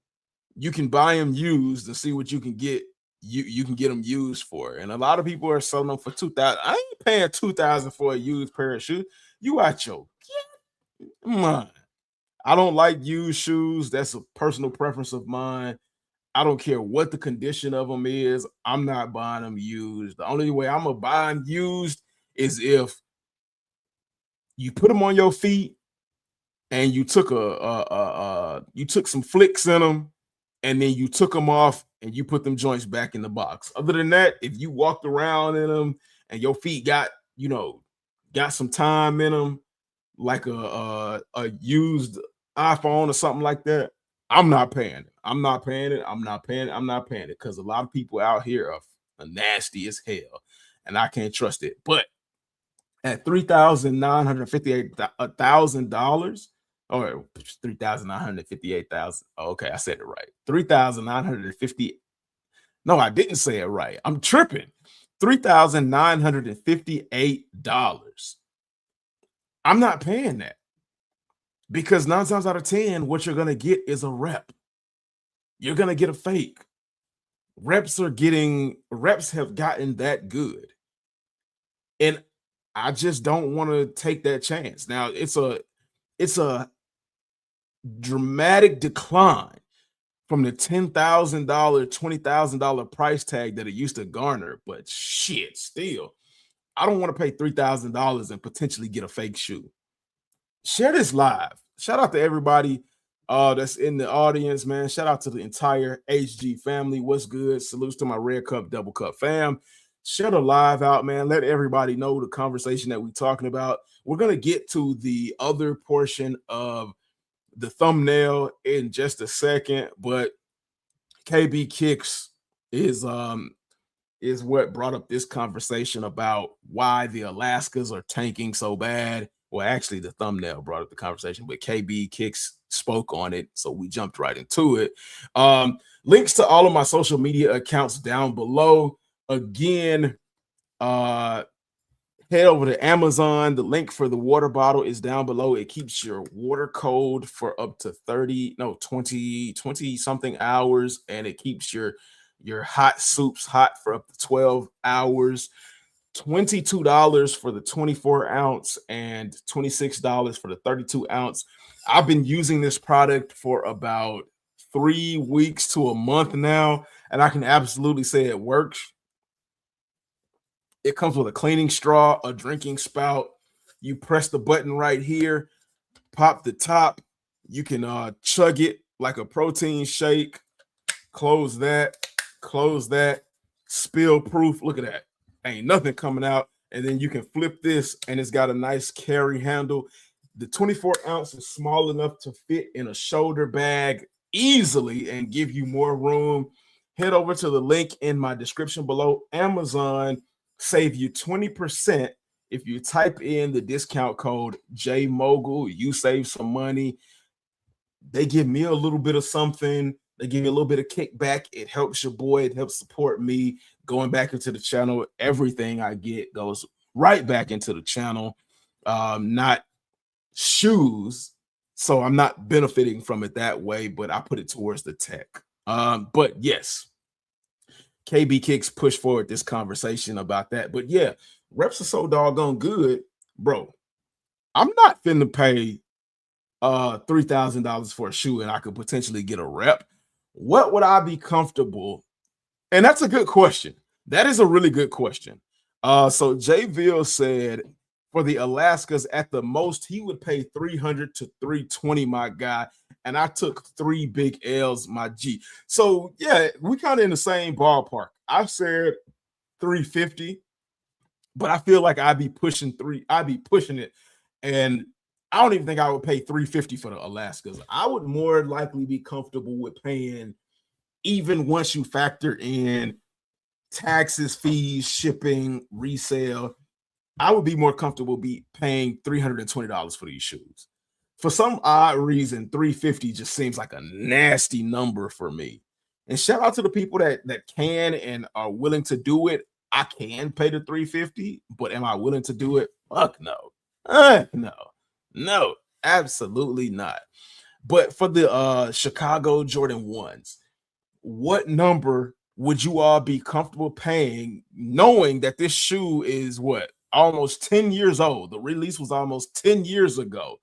you can buy them used and see what you can get. You can get them used for. And a lot of people are selling them for $2,000. I ain't paying $2,000 for a used pair of shoes. You out your mind. I don't like used shoes. That's a personal preference of mine. I don't care what the condition of them is. I'm not buying them used. The only way I'm gonna buy them used is if you put them on your feet and you took you took some flicks in them and then you took them off and you put them joints back in the box. Other than that, if you walked around in them and your feet got some time in them, like a used iPhone or something like that, I'm not paying it. I'm not paying it. I'm not paying it. I'm not paying it because a lot of people out here are nasty as hell, and I can't trust it. But at $3,958,000 or $3,958,000. Okay, I said it right. 3,950. No, I didn't say it right. I'm tripping. $3,958. I'm not paying that. Because 9 times out of 10, what you're going to get is a rep. You're going to get a fake. Reps have gotten that good. And I just don't want to take that chance. Now, it's a dramatic decline from the $10,000, $20,000 price tag that it used to garner. But shit, still, I don't want to pay $3,000 and potentially get a fake shoe. Share this live. Shout out to everybody that's in the audience, man. Shout out to the entire HG family. What's good? Salutes to my Red Cup, Double Cup fam. Share the live out, man. Let everybody know the conversation that we're talking about. We're going to get to the other portion of the thumbnail in just a second, but KB Kicks is what brought up this conversation about why the Alaskas are tanking so bad. Well, actually, the thumbnail brought up the conversation, but KB Kicks spoke on it, so we jumped right into it. Links to all of my social media accounts down below. Again, head over to Amazon. The link for the water bottle is down below. It keeps your water cold for up to 20 something hours, and it keeps your hot soups hot for up to 12 hours. $22 for the 24 ounce and $26 for the 32 ounce. I've been using this product for about 3 weeks to a month now, and I can absolutely say it works. It comes with a cleaning straw, a drinking spout. You press the button right here, pop the top. You can chug it like a protein shake. Close that, spill proof. Look at that. Ain't nothing coming out. And then you can flip this, and it's got a nice carry handle. The 24 ounce is small enough to fit in a shoulder bag easily and give you more room. Head over to the link in my description below. Amazon save you 20% if you type in the discount code JMogul. You save some money. They give me a little bit of something. They give you a little bit of kickback. It helps your boy. It helps support me going back into the channel. Everything I get goes right back into the channel, not shoes. So I'm not benefiting from it that way, but I put it towards the tech. But yes, KB Kicks push forward this conversation about that. But yeah, reps are so doggone good, bro. I'm not finna pay $3,000 for a shoe and I could potentially get a rep. What would I be comfortable? And that's a good question. That is a really good question. So Jayville said for the Alaskas, at the most, he would pay 300 to 320, my guy. And I took 3 big L's, my G. So yeah, we kind of in the same ballpark. I said 350, but I feel like I'd be pushing it. And I don't even think I would pay 350 for the Alaskas. I would more likely be comfortable with paying, even once you factor in taxes, fees, shipping, resale, I would be more comfortable paying $320 for these shoes. For some odd reason, 350 just seems like a nasty number for me. And shout out to the people that can and are willing to do it. I can pay the 350, but am I willing to do it? Fuck no. No, absolutely not. But for the Chicago Jordan 1s, what number would you all be comfortable paying, knowing that this shoe is what, almost 10 years old? The release was almost 10 years ago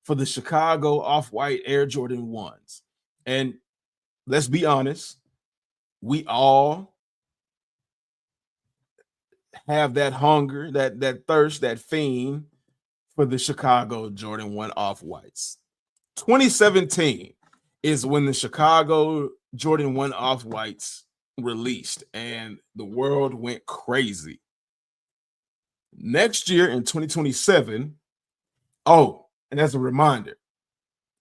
for the Chicago Off-White Air Jordan 1s. And let's be honest, we all have that hunger, that thirst, that fiend for the Chicago Jordan 1 Off-Whites. 2017 is when the Chicago Jordan 1 Off-Whites released, and the world went crazy. Next year in 2027, oh, and as a reminder,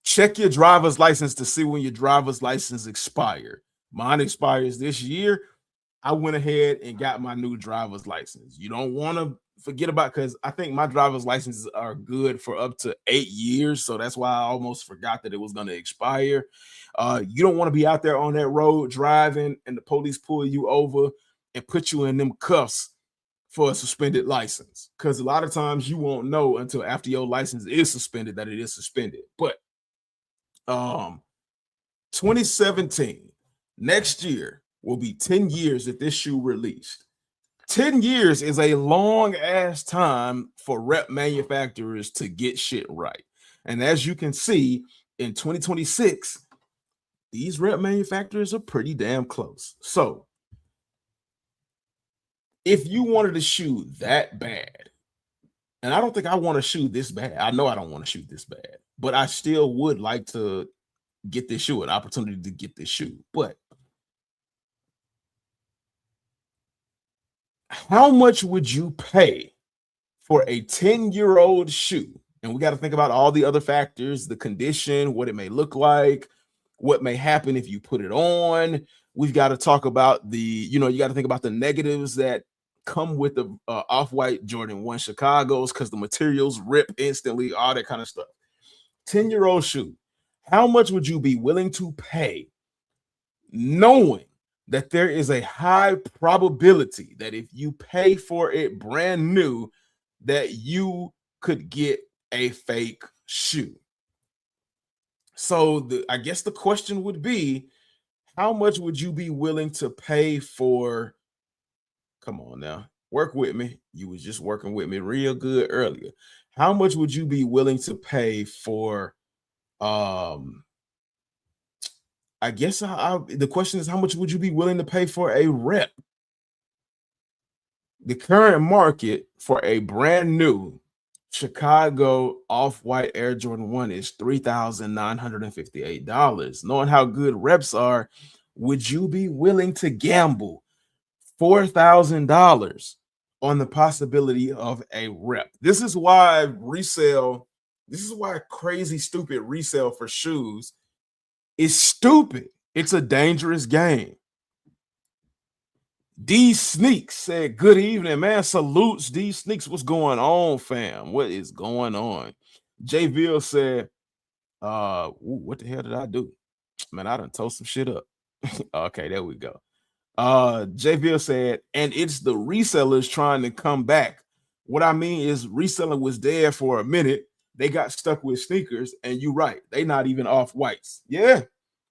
check your driver's license to see when your driver's license expires. Mine expires this year. I went ahead and got my new driver's license. You don't want to forget about, because I think my driver's licenses are good for up to 8 years. So that's why I almost forgot that it was going to expire. You don't want to be out there on that road driving and the police pull you over and put you in them cuffs for a suspended license, because a lot of times you won't know until after your license is suspended that it is suspended. But 2017, next year, will be 10 years that this shoe released. 10 years is a long ass time for rep manufacturers to get shit right. And as you can see, in 2026, these rep manufacturers are pretty damn close. So if you wanted to shoot that bad, and I don't think I want to shoot this bad. I know I don't want to shoot this bad, but I still would like to get this shoe, an opportunity to get this shoe. But how much would you pay for a 10-year-old shoe? And we got to think about all the other factors, the condition, what it may look like, what may happen if you put it on. We've got to talk about you got to think about the negatives that come with the off-white Jordan 1 Chicago's, because the materials rip instantly, all that kind of stuff. 10-year-old shoe. How much would you be willing to pay, knowing that there is a high probability that if you pay for it brand new, that you could get a fake shoe? So I guess the question would be, how much would you be willing to pay for? Come on now, work with me. You was just working with me real good earlier. How much would you be willing to pay for? I guess the question is, how much would you be willing to pay for a rep? The current market for a brand new Chicago off-white Air Jordan 1 is $3,958. Knowing how good reps are, would you be willing to gamble $4,000 on the possibility of a rep? This is why crazy stupid resale for shoes is stupid. It's a dangerous game. D Sneaks said, good evening, man. Salutes, D Sneaks. What's going on, fam? What is going on? Jville said, what the hell did I do? Man, I done told some shit up. Okay, there we go. Jville said, and it's the resellers trying to come back. What I mean is, reseller was there for a minute. They got stuck with sneakers, and you're right. They not even off whites. Yeah.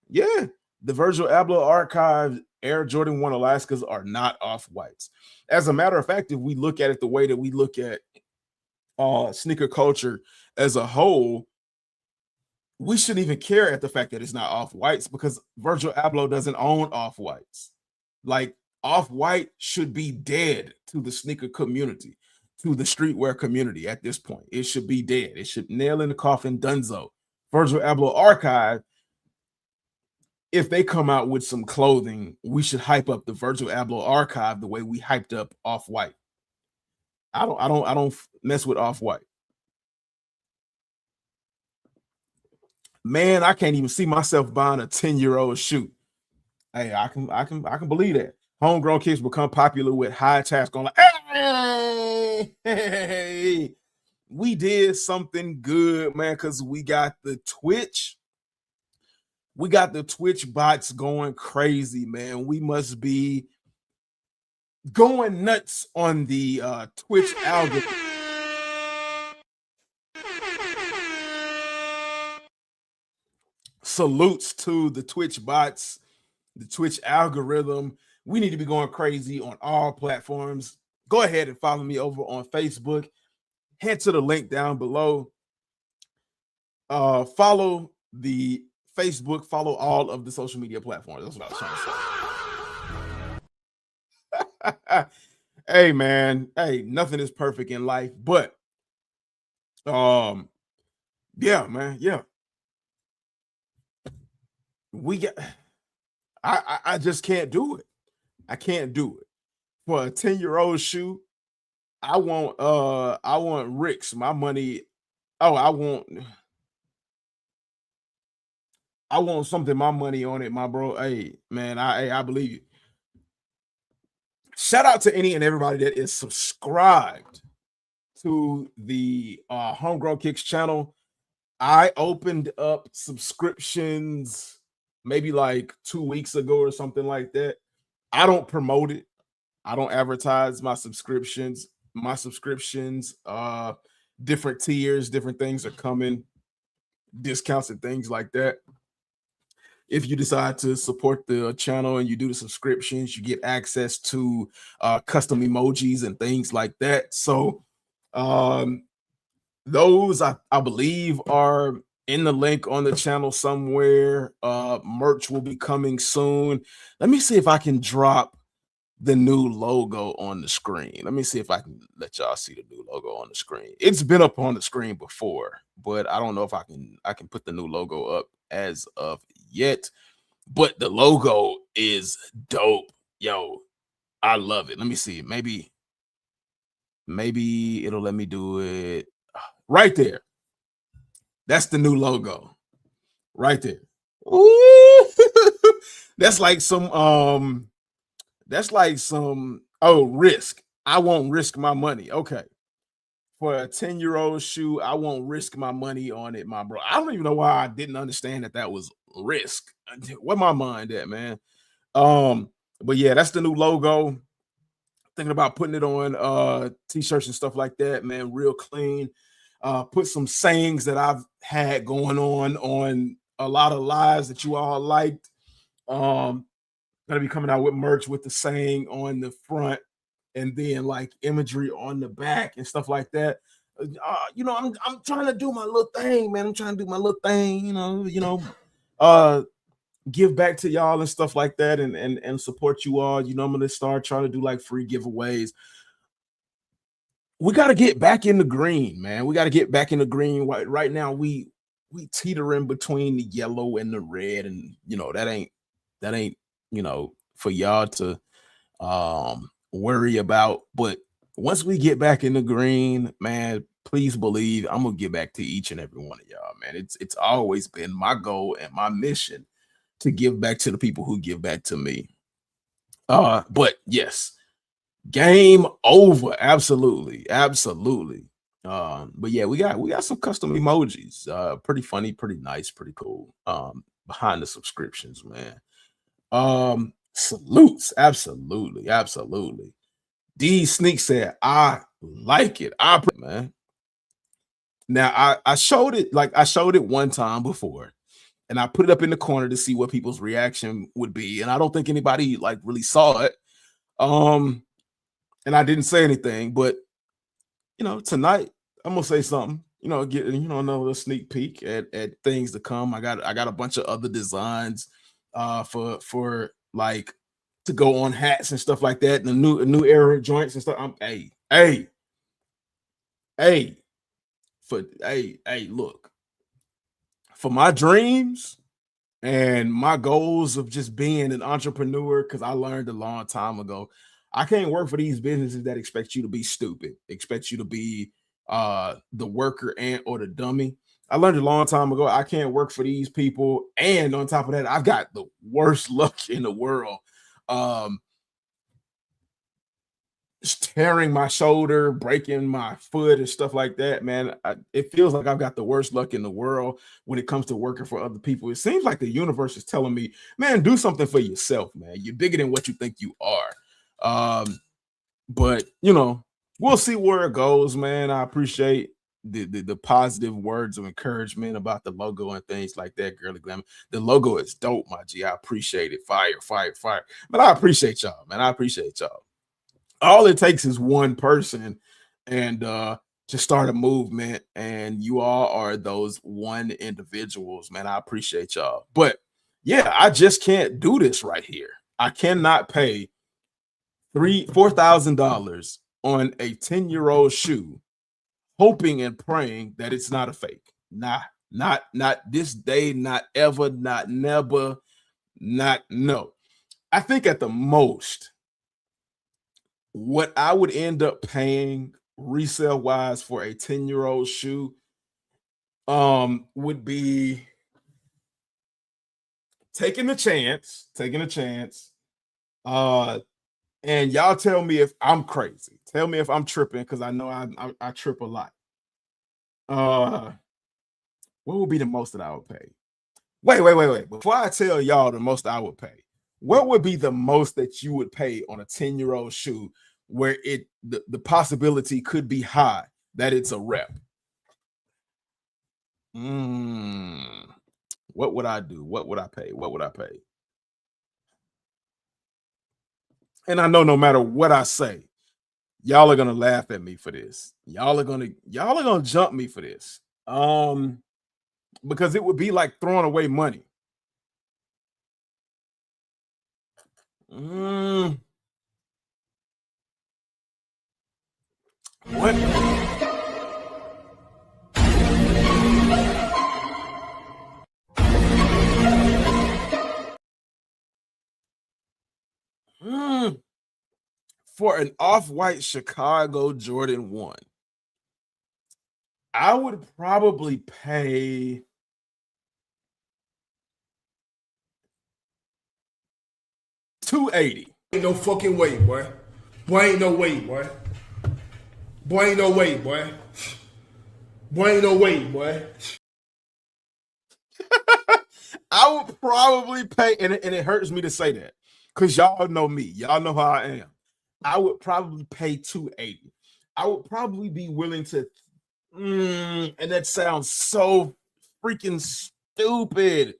The Virgil Abloh archive Air Jordan 1 Alaskas are not off whites. As a matter of fact, if we look at it the way that we look at sneaker culture as a whole, we shouldn't even care at the fact that it's not off whites, because Virgil Abloh doesn't own off whites. Like, off white should be dead to the sneaker community, to the streetwear community at this point. It should be dead. It should nail in the coffin, dunzo. Virgil Abloh archive, if they come out with some clothing, we should hype up the Virgil Abloh archive the way we hyped up Off-White. I don't mess with Off-White. Man, I can't even see myself buying a 10-year-old shoe. Hey, I can believe that. Homegrown kicks become popular with high task on, like, hey, we did something good, man, because we got the Twitch. We got the Twitch bots going crazy, man. We must be going nuts on the Twitch algorithm. Salutes to the Twitch bots, the Twitch algorithm. We need to be going crazy on all platforms. Go ahead and follow me over on Facebook. Head to the link down below. Follow the Facebook, follow all of the social media platforms. That's what I was trying to say. Hey, man. Hey, nothing is perfect in life, but yeah, man. Yeah. I just can't do it. I can't do it. For a 10-year-old shoe, I want Rick's, my money. Oh, I want something, my money on it, my bro. Hey, man, I believe you. Shout out to any and everybody that is subscribed to the Homegrown Kicks channel. I opened up subscriptions maybe like 2 weeks ago or something like that. I don't promote it. I don't advertise my subscriptions. My subscriptions, different tiers, different things are coming, discounts and things like that. If you decide to support the channel and you do the subscriptions, you get access to custom emojis and things like that. So those I believe are in the link on the channel somewhere. Merch will be coming soon. Let me see if I can drop the new logo on the screen. Let me see if I can let y'all see the new logo on the screen. It's been up on the screen before, but I don't know if I can put the new logo up as of yet. But the logo is dope. Yo, I love it. Let me see. Maybe it'll let me do it right there. That's the new logo right there. Ooh. That's like some risk. I won't risk my money. Okay. For a 10-year-old shoe, I won't risk my money on it, my bro. I don't even know why I didn't understand that was risk. Where my mind at, man? But yeah, that's the new logo. Thinking about putting it on t-shirts and stuff like that, man. Real clean. Put some sayings that I've had going on a lot of lives that you all liked. Gonna be coming out with merch with the saying on the front and then like imagery on the back and stuff like that. I'm trying to do my little thing, man. I'm trying to do my little thing, give back to y'all and stuff like that, and support you all. I'm gonna start trying to do like free giveaways. We got to get back in the green, man. We got to get back in the green. Right now, we teetering between the yellow and the red, and that ain't for y'all to worry about. But once we get back in the green, man, please believe I'm gonna get back to each and every one of y'all, man. It's always been my goal and my mission to give back to the people who give back to me. But yes, game over. Absolutely. But yeah, we got some custom emojis. Pretty funny, pretty nice, pretty cool. Behind the subscriptions, man. Salutes. Absolutely. D Sneak said, I like it. Man. Now I showed it one time before, and I put it up in the corner to see what people's reaction would be. And I don't think anybody like really saw it. And I didn't say anything, but tonight I'm gonna say something. Get another sneak peek at things to come. I got a bunch of other designs for like to go on hats and stuff like that, and the new era joints and stuff. Look, for my dreams and my goals of just being an entrepreneur, because I learned a long time ago, I can't work for these businesses that expect you to be stupid, expect you to be the worker and or the dummy. I learned a long time ago I can't work for these people, and on top of that, I've got the worst luck in the world. Tearing my shoulder, breaking my foot, and stuff like that, man. It feels like I've got the worst luck in the world when it comes to working for other people. It seems like the universe is telling me, man, do something for yourself, man. You're bigger than what you think you are. But we'll see where it goes, man. I appreciate the positive words of encouragement about the logo and things like that, girly glamour. The logo is dope, my G. I appreciate it. Fire. But I appreciate y'all, man. I appreciate y'all. All it takes is one person and to start a movement, and you all are those one individuals, man. I appreciate y'all. But yeah, I just can't do this right here. I cannot pay $4,000 on a 10-year-old shoe, hoping and praying that it's not a fake. Not this day, not ever, not never, not no. I think at the most, what I would end up paying resale wise for a 10-year-old shoe would be taking a chance. And y'all tell me if I'm crazy. Tell me if I'm tripping, because I know I trip a lot. What would be the most that I would pay? Wait. Before I tell y'all the most I would pay, what would be the most that you would pay on a 10-year-old shoe where the possibility could be high that it's a rep? What would I do? What would I pay? And I know no matter what I say, y'all are gonna laugh at me for this. Y'all are gonna jump me for this. because it would be like throwing away money. What? For an off-white Chicago Jordan 1, I would probably pay $280. Ain't no fucking way, boy. Boy, ain't no way, boy. Boy, ain't no way, boy. Boy, ain't no way, boy. I would probably pay, and it hurts me to say that because y'all know me. Y'all know how I am. I would probably pay $280. I would probably be willing to, and that sounds so freaking stupid.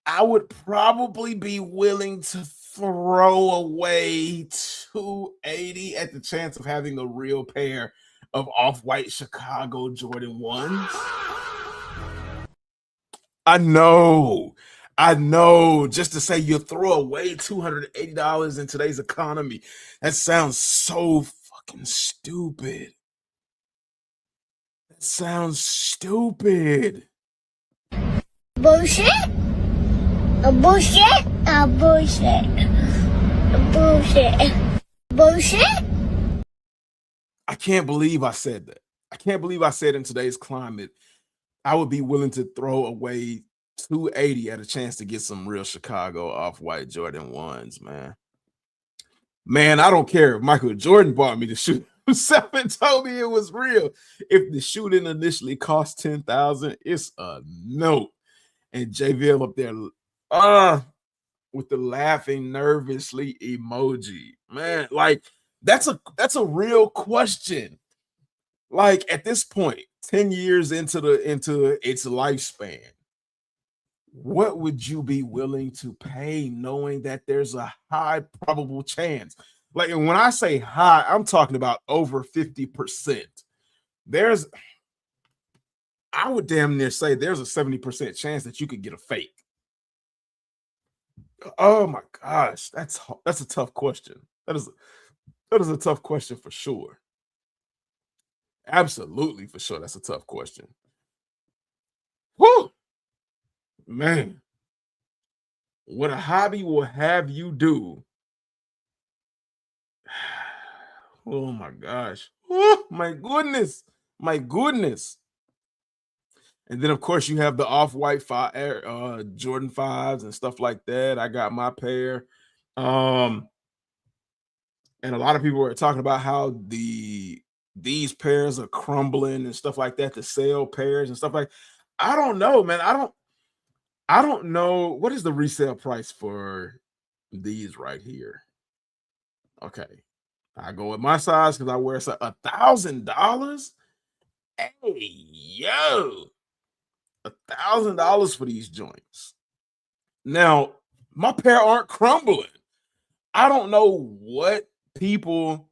I would probably be willing to throw away $280 at the chance of having a real pair of off-white Chicago Jordan 1s. I know. Just to say you throw away $280 in today's economy, that sounds so fucking stupid. That sounds stupid. Bullshit. Bullshit. Bullshit. Bullshit. Bullshit. I can't believe I said that. I can't believe I said in today's climate, I would be willing to throw away $280 at a chance to get some real Chicago off-white Jordan 1s, man. Man, I don't care if Michael Jordan bought me the shoe himself and told me it was real. If the shoe didn't initially cost $10,000, it's a no. And JVL up there, with the laughing nervously emoji, man. Like that's a real question. Like at this point, 10 years into its lifespan, what would you be willing to pay knowing that there's a high probable chance? Like, and when I say high, I'm talking about over 50%. I would damn near say there's a 70% chance that you could get a fake. Oh my gosh, that's a tough question. That is a tough question for sure. Absolutely, for sure. That's a tough question. Whew, man. What a hobby will have you do. Oh my gosh. Oh my goodness. My goodness. And then of course you have the off-white Jordan 5s and stuff like that. I got my pair. And a lot of people are talking about how these pairs are crumbling and stuff like that, to sell pairs and stuff like. I don't know, man. I don't know what is the resale price for these right here. Okay, I go with my size because I wear $1,000. Hey yo, $1,000 for these joints. Now my pair aren't crumbling. I don't know what people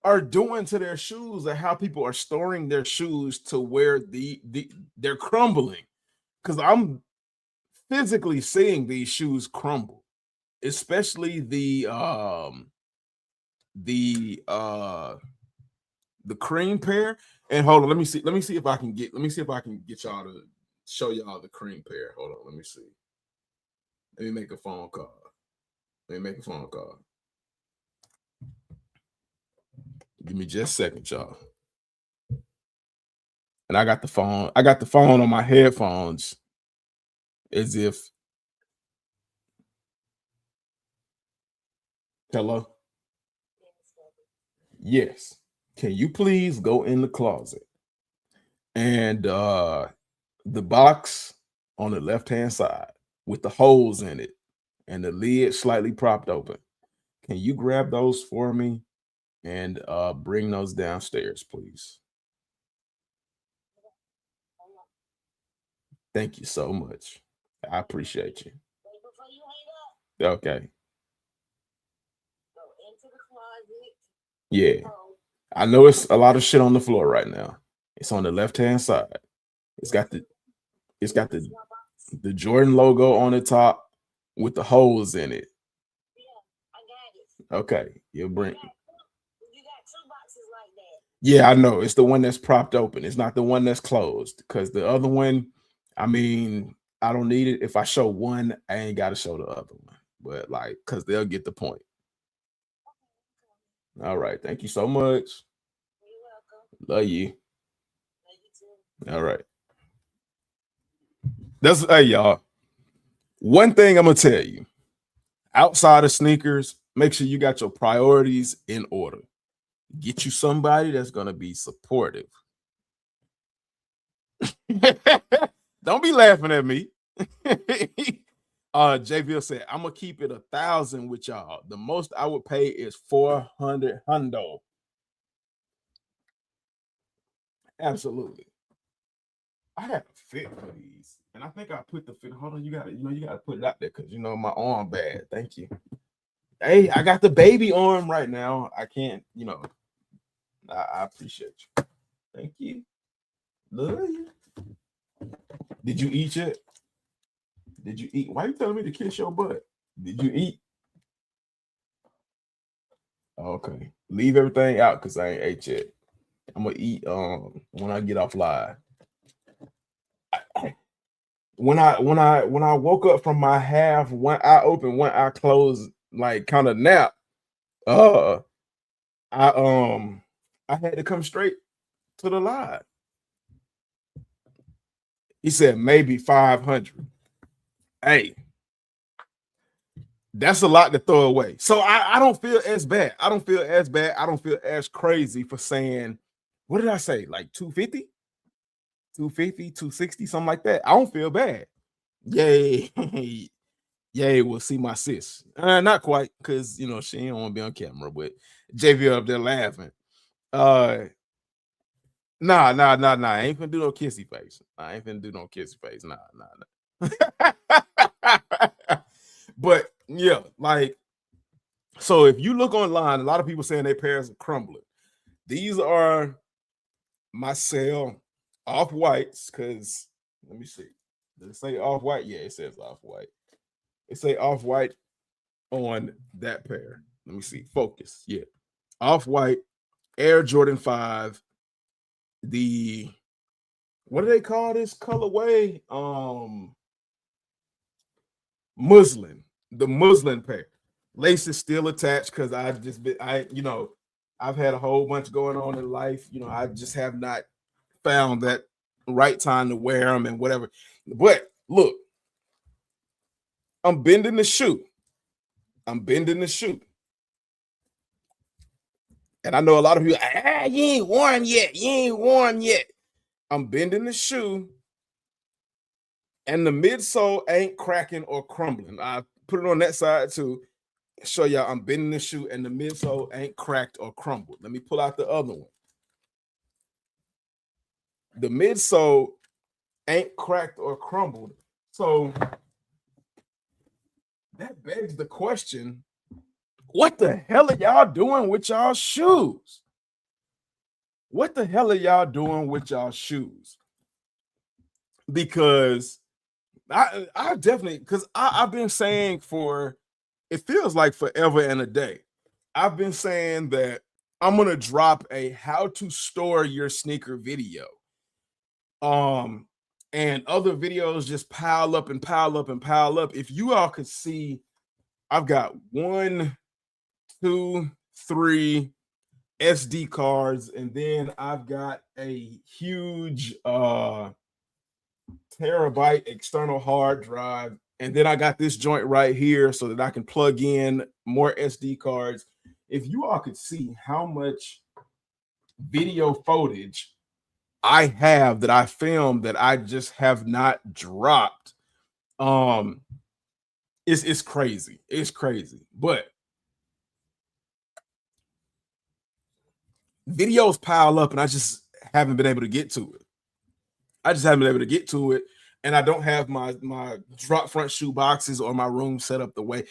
are doing to their shoes or how people are storing their shoes to where they're crumbling, because I'm physically seeing these shoes crumble, especially the cream pair. And hold on, let me see if I can get y'all to show y'all the cream pair. Hold on, let me see. Let me make a phone call. Give me just a second, y'all. And I got the phone on my headphones as if. Hello? Yes. Can you please go in the closet and the box on the left-hand side with the holes in it and the lid slightly propped open. Can you grab those for me and bring those downstairs, please? Thank you so much. I appreciate you. Okay. Yeah. I know it's a lot of shit on the floor right now. It's on the left-hand side. It's got the Jordan logo on the top with the holes in it. Okay, you'll bring. Yeah, I know. It's the one that's propped open. It's not the one that's closed. Because the other one, I mean, I don't need it. If I show one, I ain't got to show the other one. But like, because they'll get the point. All right. Thank you so much. Love you. All right. That's hey y'all. One thing I'm gonna tell you, outside of sneakers, make sure you got your priorities in order. Get you somebody that's gonna be supportive. Don't be laughing at me. JVL said, I'm gonna keep it 1,000 with y'all. The most I would pay is 400 hundo. Absolutely. I had a fit for these, and I think I put the fit. Hold on, you gotta put it out there because my arm bad. Thank you. Hey, I got the baby arm right now. I can't, I appreciate you. Thank you. Love you. Did you eat yet? Did you eat? Why are you telling me to kiss your butt? Did you eat? Okay. Leave everything out because I ain't ate yet. I'm gonna eat when I get off live. When I woke up from my half, one eye open, one eye closed, like kind of nap, I had to come straight to the live. He said maybe 500. Hey, that's a lot to throw away. So I don't feel as bad. I don't feel as bad. I don't feel as crazy for saying, what did I say? Like 250? 250, 260, something like that. I don't feel bad. Yay. Yay, we'll see my sis. Not quite, because she ain't want to be on camera, but JV up there laughing. Nah. I ain't finna do no kissy face. I ain't finna do no kissy face. Nah. But yeah, like, so if you look online, a lot of people saying their pairs are crumbling. These are my sale off-whites, because let me see. Does it say off-white? Yeah, it says off-white. It say off-white on that pair. Let me see. Focus. Yeah. Off-white Air Jordan 5. What do they call this colorway? Muslin. The muslin pair. Lace is still attached because I've had a whole bunch going on in life. I just have not found that right time to wear them and whatever. But look, I'm bending the shoe. And I know a lot of people, you ain't warm yet. I'm bending the shoe, and the midsole ain't cracking or crumbling. I put it on that side too. Show y'all I'm bending the shoe, and the midsole ain't cracked or crumbled. Let me pull out the other one. The midsole ain't cracked or crumbled. So that begs the question, what the hell are y'all doing with y'all shoes? Because I definitely, because I've been saying for, it feels like forever and a day, I've been saying that I'm going to drop a how to store your sneaker video. And other videos just pile up. If you all could see, I've got 1, 2, 3 SD cards, and then I've got a huge terabyte external hard drive, and then I got this joint right here so that I can plug in more SD cards. If you all could see how much video footage I have that I filmed that I just have not dropped, it's crazy. But videos pile up, and I just haven't been able to get to it. And I don't have my drop front shoe boxes or my room set up the way.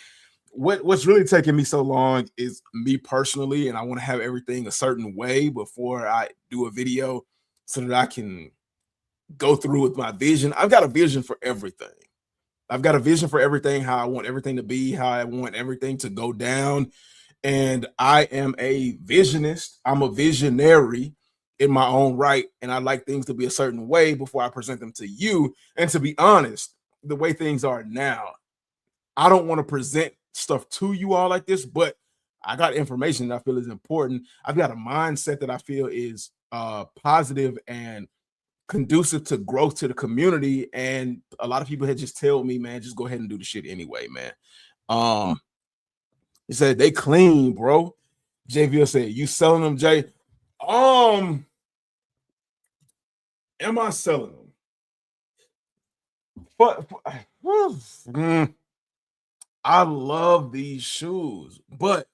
What's really taking me so long is me personally, and I want to have everything a certain way before I do a video so that I can go through with my vision. I've got a vision for everything. I've got a vision for everything, how I want everything to be, how I want everything to go down. And I am a visionist. I'm a visionary in my own right. And I like things to be a certain way before I present them to you. And to be honest, the way things are now, I don't want to present stuff to you all like this, but I got information that I feel is important. I've got a mindset that I feel is positive and conducive to growth to the community. And a lot of people had just told me, man, just go ahead and do the shit anyway, man. He said they clean, bro. JVL said, you selling them, Jay? Am I selling them? But I love these shoes, but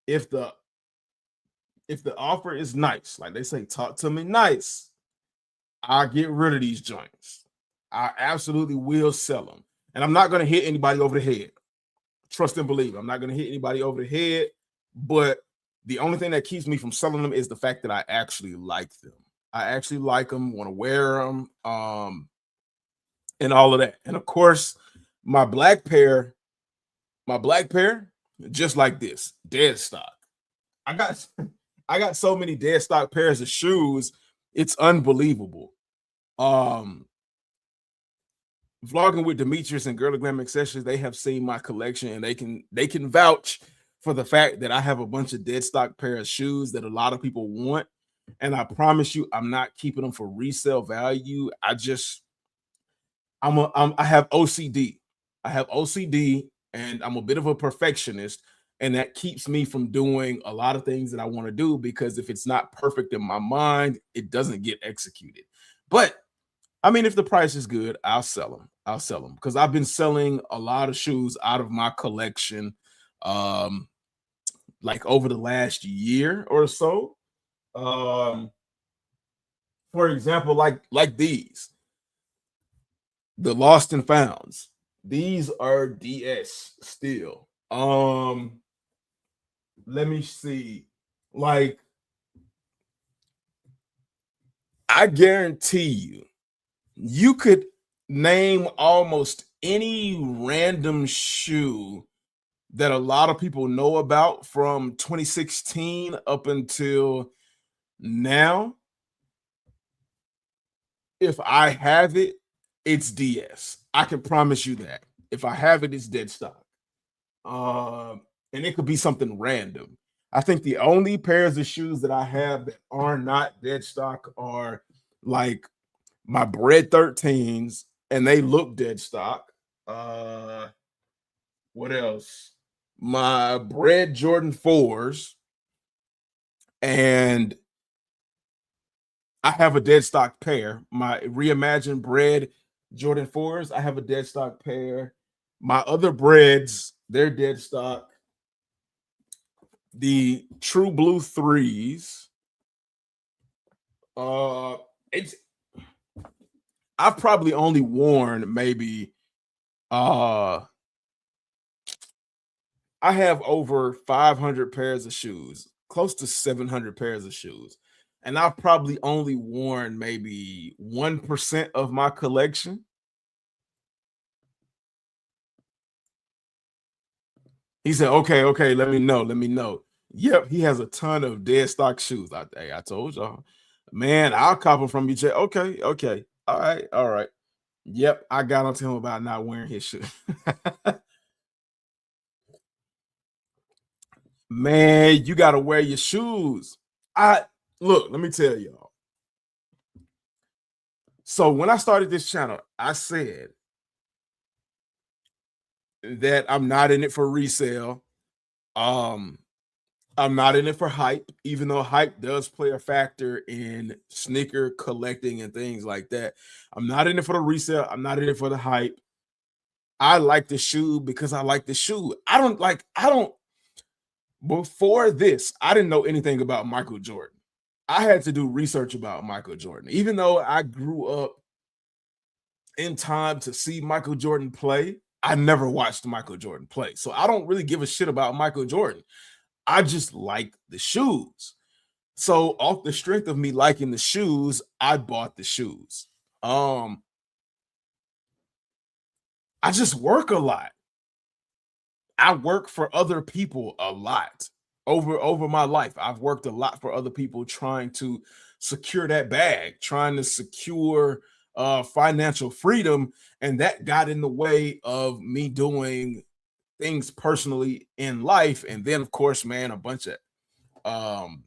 if the offer is nice, like they say, talk to me nice, I get rid of these joints. I absolutely will sell them. And I'm not going to hit anybody over the head. Trust and believe. I'm not going to hit anybody over the head, but the only thing that keeps me from selling them is the fact that I actually like them. I actually like them, want to wear them, and all of that. And of course, my black pair, just like this, dead stock. I got so many dead stock pairs of shoes, it's unbelievable. Vlogging with Demetrius and Girl Glam Accessories, they have seen my collection and they can vouch for the fact that I have a bunch of dead stock pair of shoes that a lot of people want. And I promise you, I'm not keeping them for resale value. I have OCD. I have OCD and I'm a bit of a perfectionist. And that keeps me from doing a lot of things that I want to do, because if it's not perfect in my mind, it doesn't get executed. But I mean, if the price is good, I'll sell them. I'll sell them because I've been selling a lot of shoes out of my collection, like over the last year or so. For example, like these, the Lost and Founds. These are DS still. Let me see. Like, I guarantee you could name almost any random shoe that a lot of people know about from 2016 up until now. If I have it, it's DS. I can promise you that. If I have it, it's dead stock. And it could be something random. I think the only pairs of shoes that I have that are not dead stock are like my Bread 13s, and they look dead stock. What else? My Bread Jordan 4s, and I have a dead stock pair. My reimagined Bread Jordan 4s, I have a dead stock pair. My other Breads, they're dead stock. The True Blue 3s, I've probably only worn maybe I have over 500 pairs of shoes, close to 700 pairs of shoes, and I've probably only worn maybe 1% of my collection. He said, okay, let me know. Yep, he has a ton of dead stock shoes. I told y'all, man, I'll cop them from you, Jay. Okay, all right. Yep, I got onto him about not wearing his shoes. Man, you got to wear your shoes. Look, let me tell y'all. So when I started this channel, I said that I'm not in it for resale. I'm not in it for hype, even though hype does play a factor in sneaker collecting and things like that. I'm not in it for the resale. I'm not in it for the hype. I like the shoe because I like the shoe. Before this, I didn't know anything about Michael Jordan. I had to do research about Michael Jordan. Even though I grew up in time to see Michael Jordan play, I never watched Michael Jordan play. So I don't really give a shit about Michael Jordan. I just like the shoes. So off the strength of me liking the shoes, I bought the shoes. I just work a lot. I work for other people a lot over my life. I've worked a lot for other people trying to secure that bag, trying to secure financial freedom, and that got in the way of me doing things personally in life. And then, of course, man, a bunch of um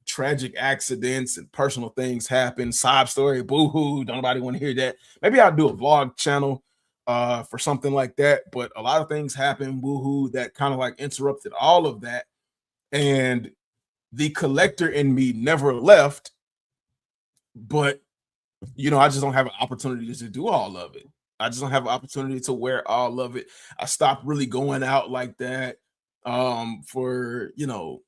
tragic accidents and personal things happen. Sob story, boo-hoo. Don't nobody want to hear that. Maybe I'll do a vlog channel for something like that. But a lot of things happen, boo-hoo, that kind of like interrupted all of that. And the collector in me never left, but I just don't have an opportunity to do all of it. I just don't have an opportunity to wear all of it. I stopped really going out like that for you know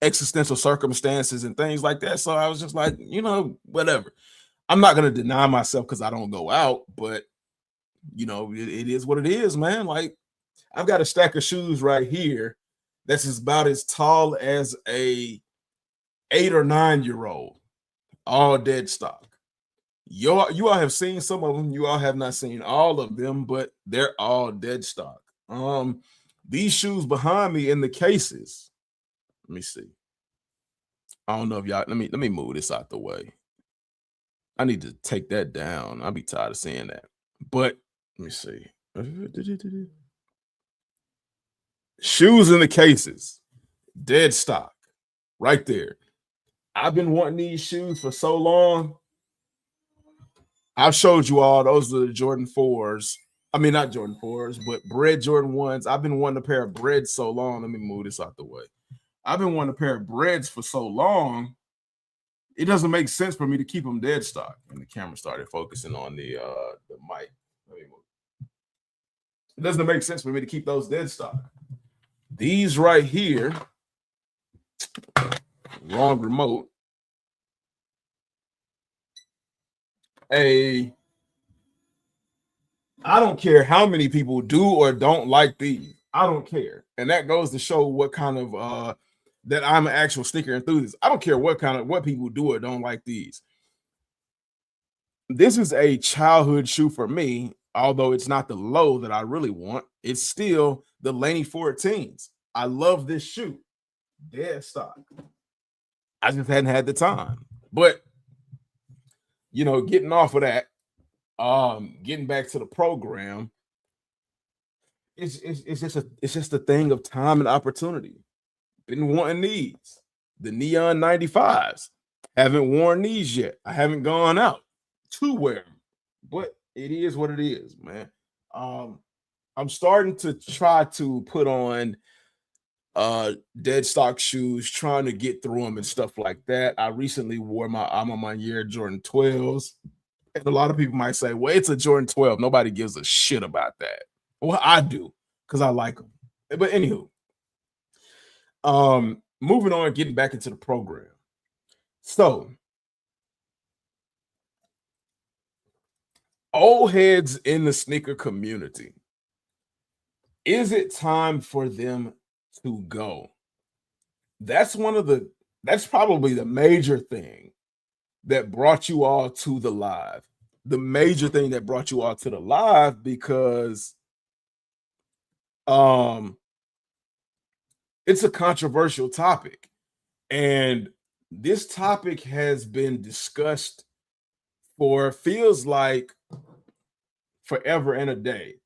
existential circumstances and things like that. So I was just like, whatever. I'm not gonna deny myself because I don't go out, but it is what it is, man. Like, I've got a stack of shoes right here that's about as tall as a 8 or 9 year old, all dead stock. You all have seen some of them. You all have not seen all of them, but they're all dead stock. These shoes behind me in the cases. Let me see. I don't know if y'all. Let me move this out the way. I need to take that down. I'll be tired of seeing that. But let me see. Shoes in the cases, dead stock, right there. I've been wanting these shoes for so long. I've showed you all. Those are the Jordan 4s. I mean, not Jordan 4s, but bread Jordan 1s. I've been wanting a pair of breads so long. Let me move this out the way. I've been wanting a pair of breads for so long. It doesn't make sense for me to keep them dead stock. And the camera started focusing on the mic. Let me move. It doesn't make sense for me to keep those dead stock. These right here, wrong remote. I don't care how many people do or don't like these. I don't care. And that goes to show what kind of that I'm an actual sneaker enthusiast. I don't care what people do or don't like these. This is a childhood shoe for me, although it's not the low that I really want. It's still the Laney 14s. I love this shoe. Dead stock. I just hadn't had the time. But getting off of that, getting back to the program, it's just a thing of time and opportunity. Been wanting these, the neon 95s. Haven't worn these yet. I haven't gone out to wear them, but it is what it is, man. I'm starting to try to put on dead stock shoes, trying to get through them and stuff like that. I recently wore my alma mater Jordan 12s, and a lot of people might say, well, it's a Jordan 12. Nobody gives a shit about that. Well, I do, because I like them. But anywho, moving on, getting back into the program. So, old heads in the sneaker community, is it time for them to go? That's probably the major thing that brought you all to the live. The major thing that brought you all to the live, because it's a controversial topic, and this topic has been discussed for feels like forever and a day.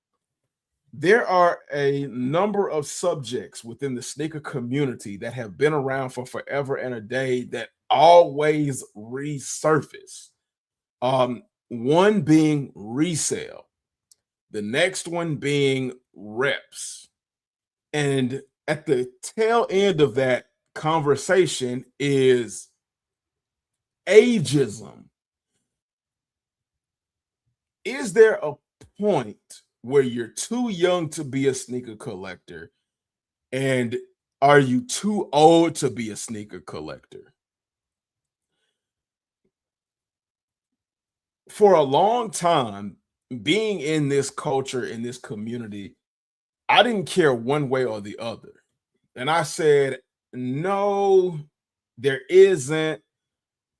There are a number of subjects within the sneaker community that have been around for forever and a day that always resurface. One being resell, the next one being reps. And at the tail end of that conversation is ageism. Is there a point where you're too young to be a sneaker collector, and are you too old to be a sneaker collector? For a long time, being in this culture, in this community, I didn't care one way or the other. And I said, no, there isn't.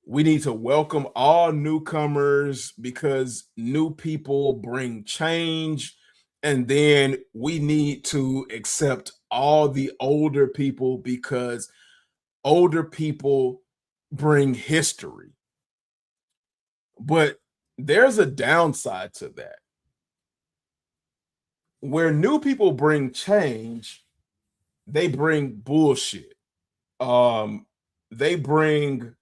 We need to welcome all newcomers because new people bring change. And then we need to accept all the older people because older people bring history. But there's a downside to that. Where new people bring change, they bring bullshit. They bring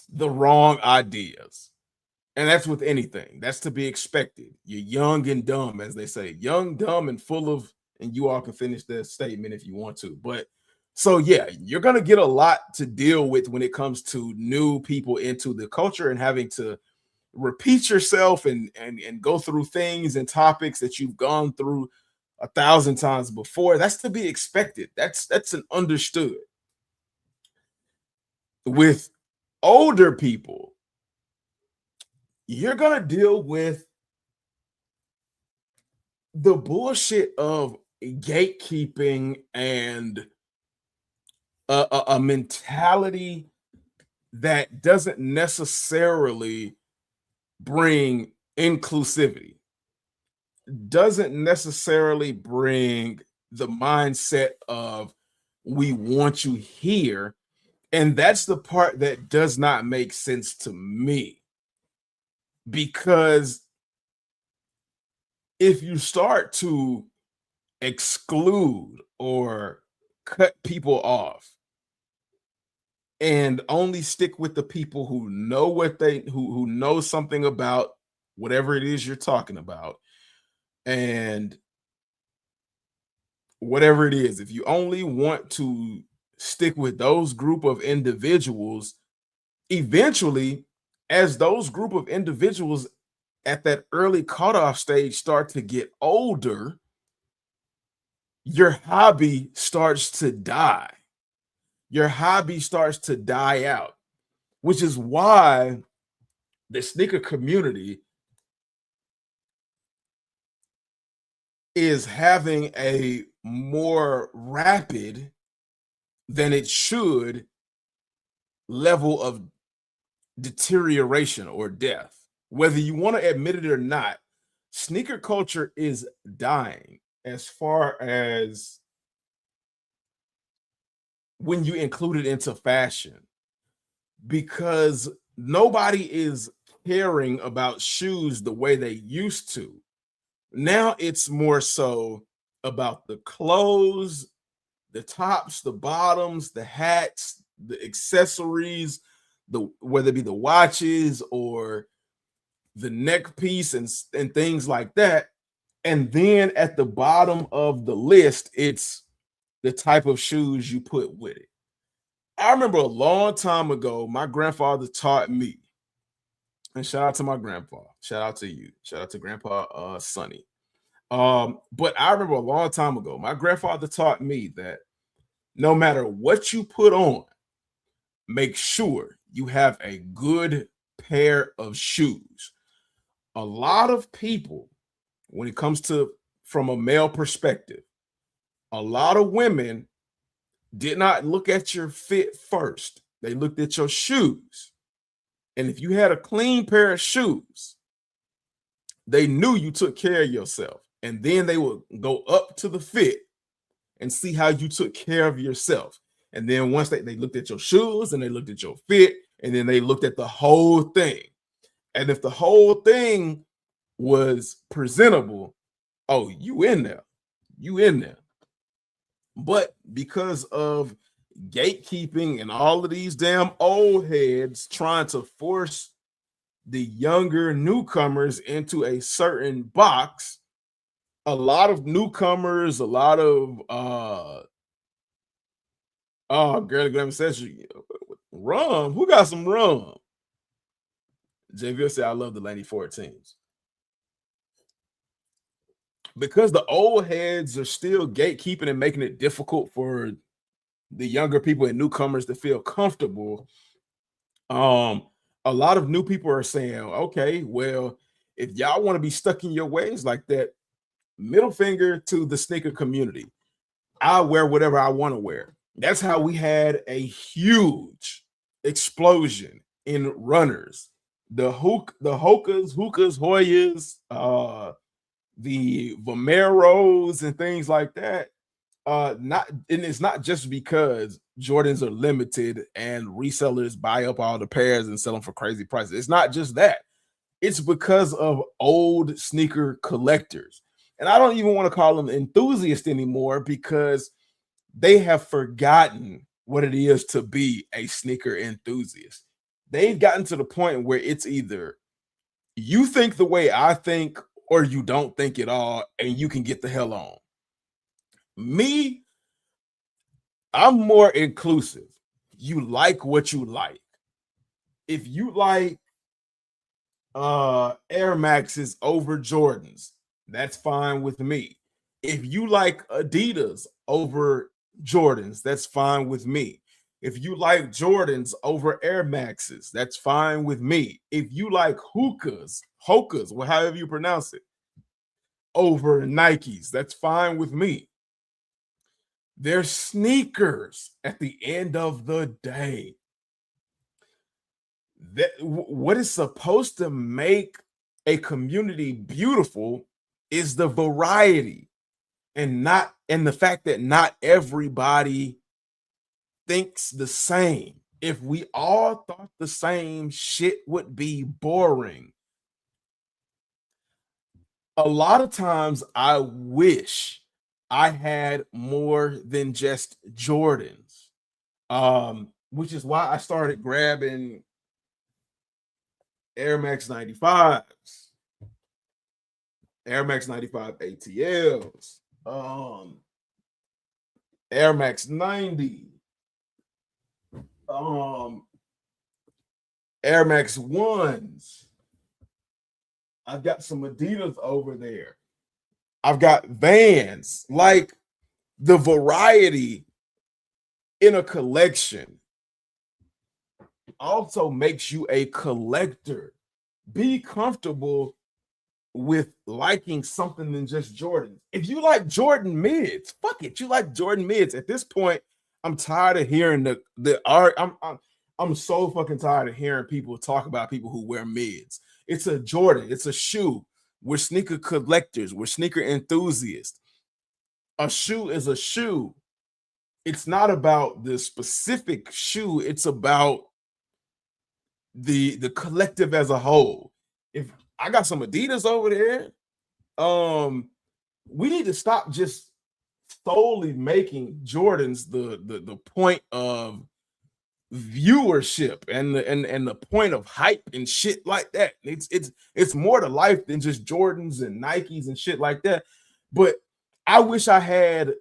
the wrong ideas. And that's with anything. That's to be expected. You're young and dumb, as they say. Young, dumb, and full of, and you all can finish that statement if you want to. But so yeah, you're gonna get a lot to deal with when it comes to new people into the culture and having to repeat yourself and go through things and topics that you've gone through 1,000 times before. That's to be expected. That's an understood. With older people, you're gonna deal with the bullshit of gatekeeping and a mentality that doesn't necessarily bring inclusivity, doesn't necessarily bring the mindset of we want you here. And that's the part that does not make sense to me. Because if you start to exclude or cut people off and only stick with the people who know what they who know something about whatever it is you're talking about, and whatever it is, if you only want to stick with those group of individuals, eventually, as those group of individuals at that early cutoff stage start to get older, your hobby starts to die. Your hobby starts to die out, which is why the sneaker community is having a more rapid than it should level of deterioration or death. Whether you want to admit it or not, sneaker culture is dying as far as when you include it into fashion, because nobody is caring about shoes the way they used to. Now it's more so about the clothes, the tops, the bottoms, the hats, the accessories, the whether it be the watches or the neck piece and things like that. And then at the bottom of the list, it's the type of shoes you put with it. I remember a long time ago, my grandfather taught me, and shout out to my grandpa, shout out to you, shout out to Grandpa Sonny. But I remember a long time ago, my grandfather taught me that no matter what you put on, make sure you have a good pair of shoes. A lot of people, when it comes to from a male perspective, a lot of women did not look at your fit first. They looked at your shoes. And if you had a clean pair of shoes, they knew you took care of yourself. And then they would go up to the fit and see how you took care of yourself. And then once they looked at your shoes and they looked at your fit, and then they looked at the whole thing. And if the whole thing was presentable, oh, you in there. You in there. But because of gatekeeping and all of these damn old heads trying to force the younger newcomers into a certain box, a lot of newcomers, a lot of girl, Glam says rum. Who got some rum? JV said, I love the Laney 14s. Because the old heads are still gatekeeping and making it difficult for the younger people and newcomers to feel comfortable. A lot of new people are saying, okay, well, if y'all want to be stuck in your ways like that, middle finger to the sneaker community. I wear whatever I want to wear. That's how we had a huge explosion in runners. The Hokas, Hoyas, the Vomeros and things like that. Not and it's not just because Jordans are limited and resellers buy up all the pairs and sell them for crazy prices. It's not just that. It's because of old sneaker collectors. And I don't even want to call them enthusiasts anymore because they have forgotten what it is to be a sneaker enthusiast. They've gotten to the point where it's either you think the way I think or you don't think at all and you can get the hell on. Me, I'm more inclusive. You like what you like. If you like Air Maxes over Jordans, that's fine with me. If you like Adidas over Jordans, that's fine with me. If you like Jordans over Air Maxes, that's fine with me. If you like Hokas, well, however you pronounce it, over Nikes, that's fine with me. They're sneakers at the end of the day. What is supposed to make a community beautiful is the variety and the fact that not everybody thinks the same. If we all thought the same, shit would be boring. A lot of times I wish I had more than just Jordans, which is why I started grabbing Air Max 95s, Air Max 95 ATLs, Air Max 90, Air Max 1s. I've got some Adidas over there. I've got Vans. Like, the variety in a collection also makes you a collector. Be comfortable with liking something than just Jordan. If you like Jordan mids, fuck it. You like Jordan mids. At this point, I'm tired of hearing the art. I'm so fucking tired of hearing people talk about people who wear mids. It's a Jordan. It's a shoe. We're sneaker collectors. We're sneaker enthusiasts. A shoe is a shoe. It's not about the specific shoe. It's about the collective as a whole. If I got some Adidas over there, we need to stop just solely making Jordans the point of viewership and the point of hype and shit like that. It's more to life than just Jordans and Nikes and shit like that. But I wish I had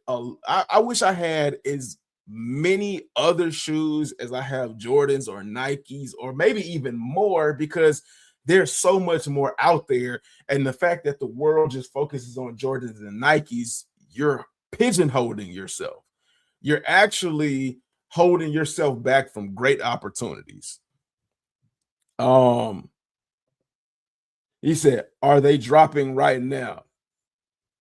as many other shoes as I have Jordans or Nikes, or maybe even more, because there's so much more out there. And the fact that the world just focuses on Jordans and Nikes, you're pigeonholing yourself. You're actually holding yourself back from great opportunities. He said, are they dropping right now?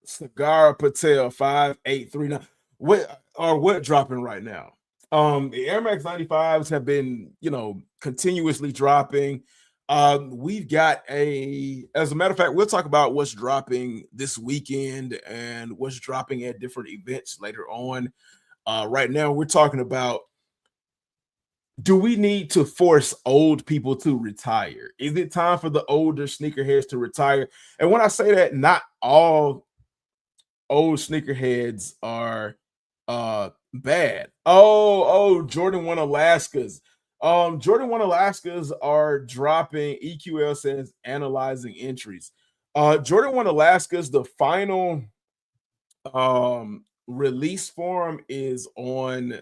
Cigar Patel 5839. What dropping right now? The Air Max 95s have been, continuously dropping. We've got as a matter of fact, we'll talk about what's dropping this weekend and what's dropping at different events later on. Right now, we're talking about, do we need to force old people to retire? Is it time for the older sneakerheads to retire? And when I say that, not all old sneakerheads are bad. Jordan 1 Alaskas. Jordan 1 Alaskas are dropping. EQL says analyzing entries. Jordan 1 Alaskas, the final release form is on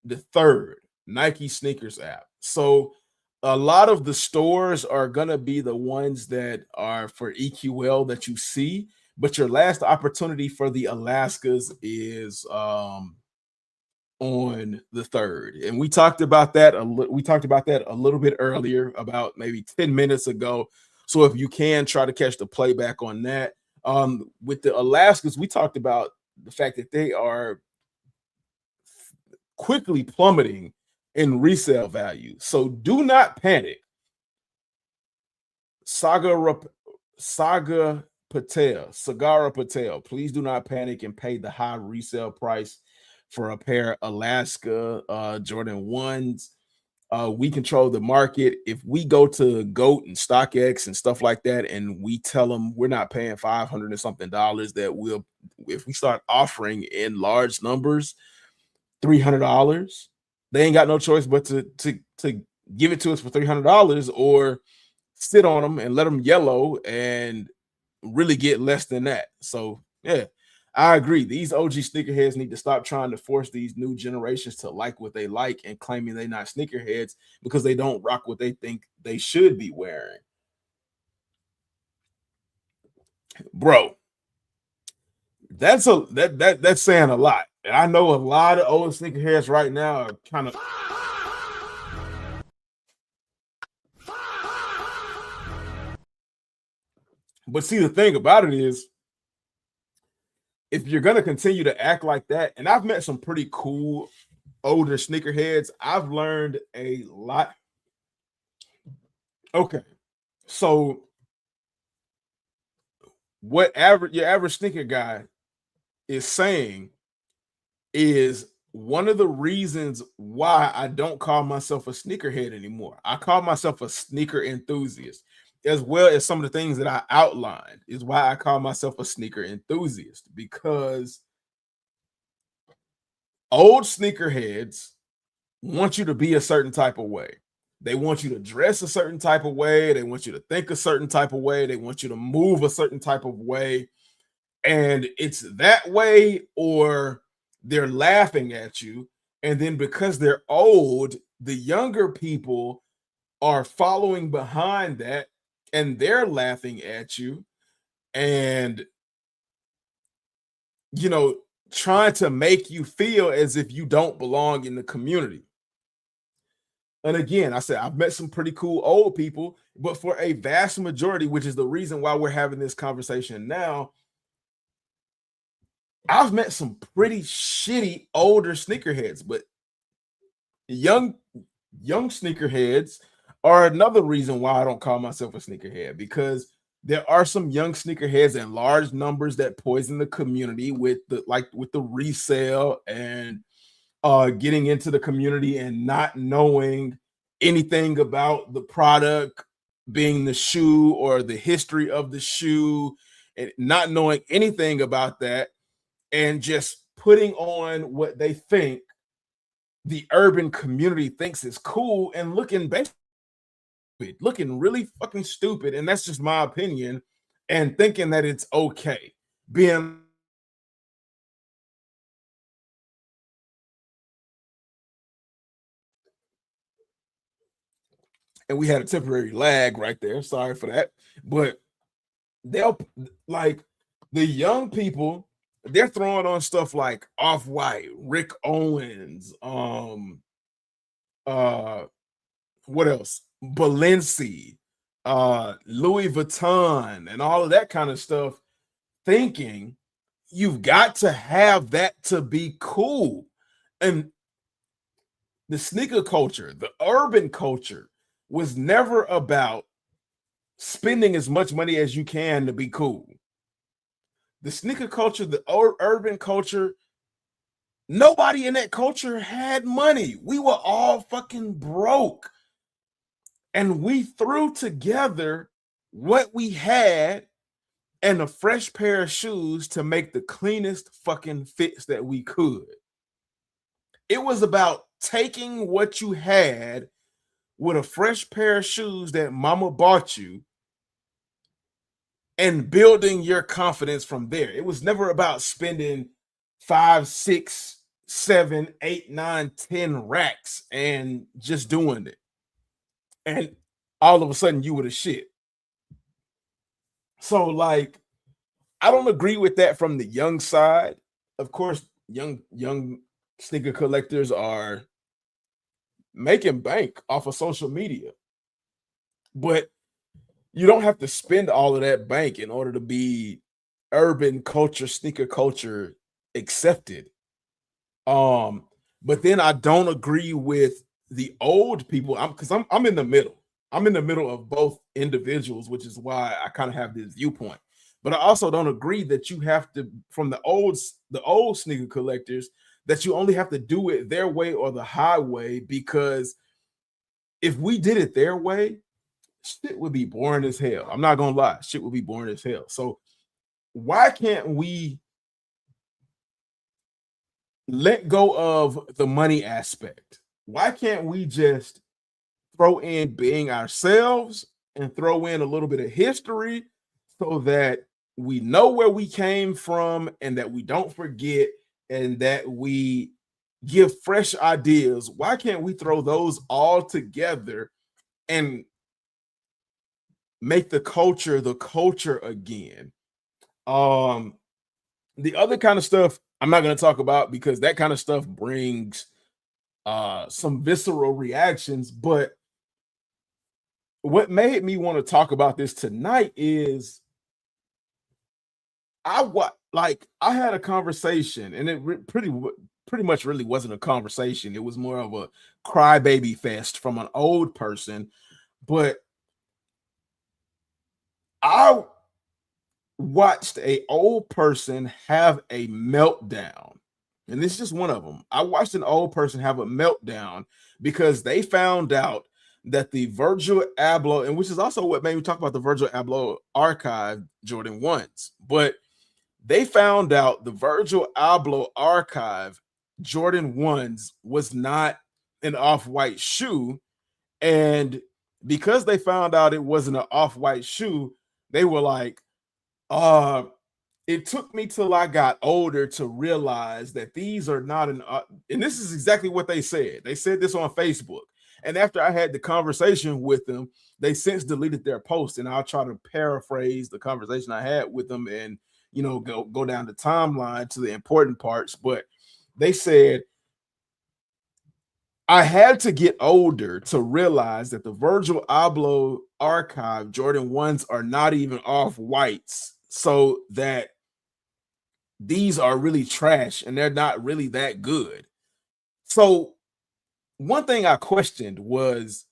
the 3rd, Nike sneakers app. So a lot of the stores are gonna be the ones that are for EQL that you see, but your last opportunity for the Alaskas is on the 3rd. And we talked about that a little bit earlier, about maybe 10 minutes ago. So if you can try to catch the playback on that. With the Alaskas, we talked about the fact that they are quickly plummeting in resale value. So do not panic. Sagara Patel, please do not panic and pay the high resale price for a pair of Alaska Jordan 1s. We control the market. If we go to GOAT and StockX and stuff like that, and we tell them we're not paying $500 and something, that we'll, if we start offering in large numbers, $300, they ain't got no choice but to give it to us for $300 or sit on them and let them yellow and really get less than that. So yeah, I agree. These OG sneakerheads need to stop trying to force these new generations to like what they like and claiming they're not sneakerheads because they don't rock what they think they should be wearing. Bro, that's saying a lot. And I know a lot of old sneakerheads right now are kind of but see, the thing about it is, if you're going to continue to act like that, and I've met some pretty cool older sneakerheads, I've learned a lot. Okay, so what your average sneaker guy is saying is one of the reasons why I don't call myself a sneakerhead anymore. I call myself a sneaker enthusiast, as well as some of the things that I outlined is why I call myself a sneaker enthusiast, because old sneakerheads want you to be a certain type of way. They want you to dress a certain type of way. They want you to think a certain type of way. They want you to move a certain type of way. And it's that way, or they're laughing at you. And then because they're old, the younger people are following behind that and they're laughing at you and, you know, trying to make you feel as if you don't belong in the community. And again, I said, I've met some pretty cool old people, but for a vast majority, which is the reason why we're having this conversation now, I've met some pretty shitty older sneakerheads, but young sneakerheads are another reason why I don't call myself a sneakerhead, because there are some young sneakerheads in large numbers that poison the community with the resale and getting into the community and not knowing anything about the product, being the shoe or the history of the shoe, and not knowing anything about that, and just putting on what they think the urban community thinks is cool and looking really fucking stupid. And that's just my opinion, and thinking that it's okay being. And we had a temporary lag right there. Sorry for that. But they'll, like, the young people, they're throwing on stuff like Off-White, Rick Owens, what else? Balenci, Louis Vuitton, and all of that kind of stuff, thinking you've got to have that to be cool. And the sneaker culture, the urban culture, was never about spending as much money as you can to be cool. The sneaker culture, the urban culture, nobody in that culture had money. We were all fucking broke. And we threw together what we had and a fresh pair of shoes to make the cleanest fucking fits that we could. It was about taking what you had with a fresh pair of shoes that mama bought you and building your confidence from there. It was never about spending 5, 6, 7, 8, 9, 10 racks and just doing it. And all of a sudden you were the shit. So, like, I don't agree with that from the young side. Of course, young sneaker collectors are making bank off of social media, but you don't have to spend all of that bank in order to be urban culture, sneaker culture accepted. But then I don't agree with the old people. I'm in the middle. I'm in the middle of both individuals, which is why I kind of have this viewpoint. But I also don't agree that you have to, from the old sneaker collectors, that you only have to do it their way or the highway, because if we did it their way, shit would be boring as hell. I'm not gonna lie, shit would be boring as hell. So why can't we let go of the money aspect? Why can't we just throw in being ourselves and throw in a little bit of history so that we know where we came from and that we don't forget and that we give fresh ideas? Why can't we throw those all together and make the culture again? The other kind of stuff I'm not going to talk about because that kind of stuff brings some visceral reactions. But what made me want to talk about this tonight is I had a conversation, and it pretty much really wasn't a conversation. It was more of a crybaby fest from an old person. But I watched a old person have a meltdown, and this is just one of them. I watched an old person have a meltdown because they found out that the Virgil Abloh, and which is also what made me talk about the Virgil Abloh archive Jordan 1s, but they found out the Virgil Abloh archive Jordan 1s was not an off-white shoe. And because they found out it wasn't an off-white shoe, they were like, it took me till I got older to realize that these are not and this is exactly what they said. They said this on Facebook. And after I had the conversation with them, they since deleted their post. And I'll try to paraphrase the conversation I had with them and, go down the timeline to the important parts. But they said, I had to get older to realize that the Virgil Abloh archive Jordan 1s are not even off whites, so that these are really trash and they're not really that good. So one thing I questioned was,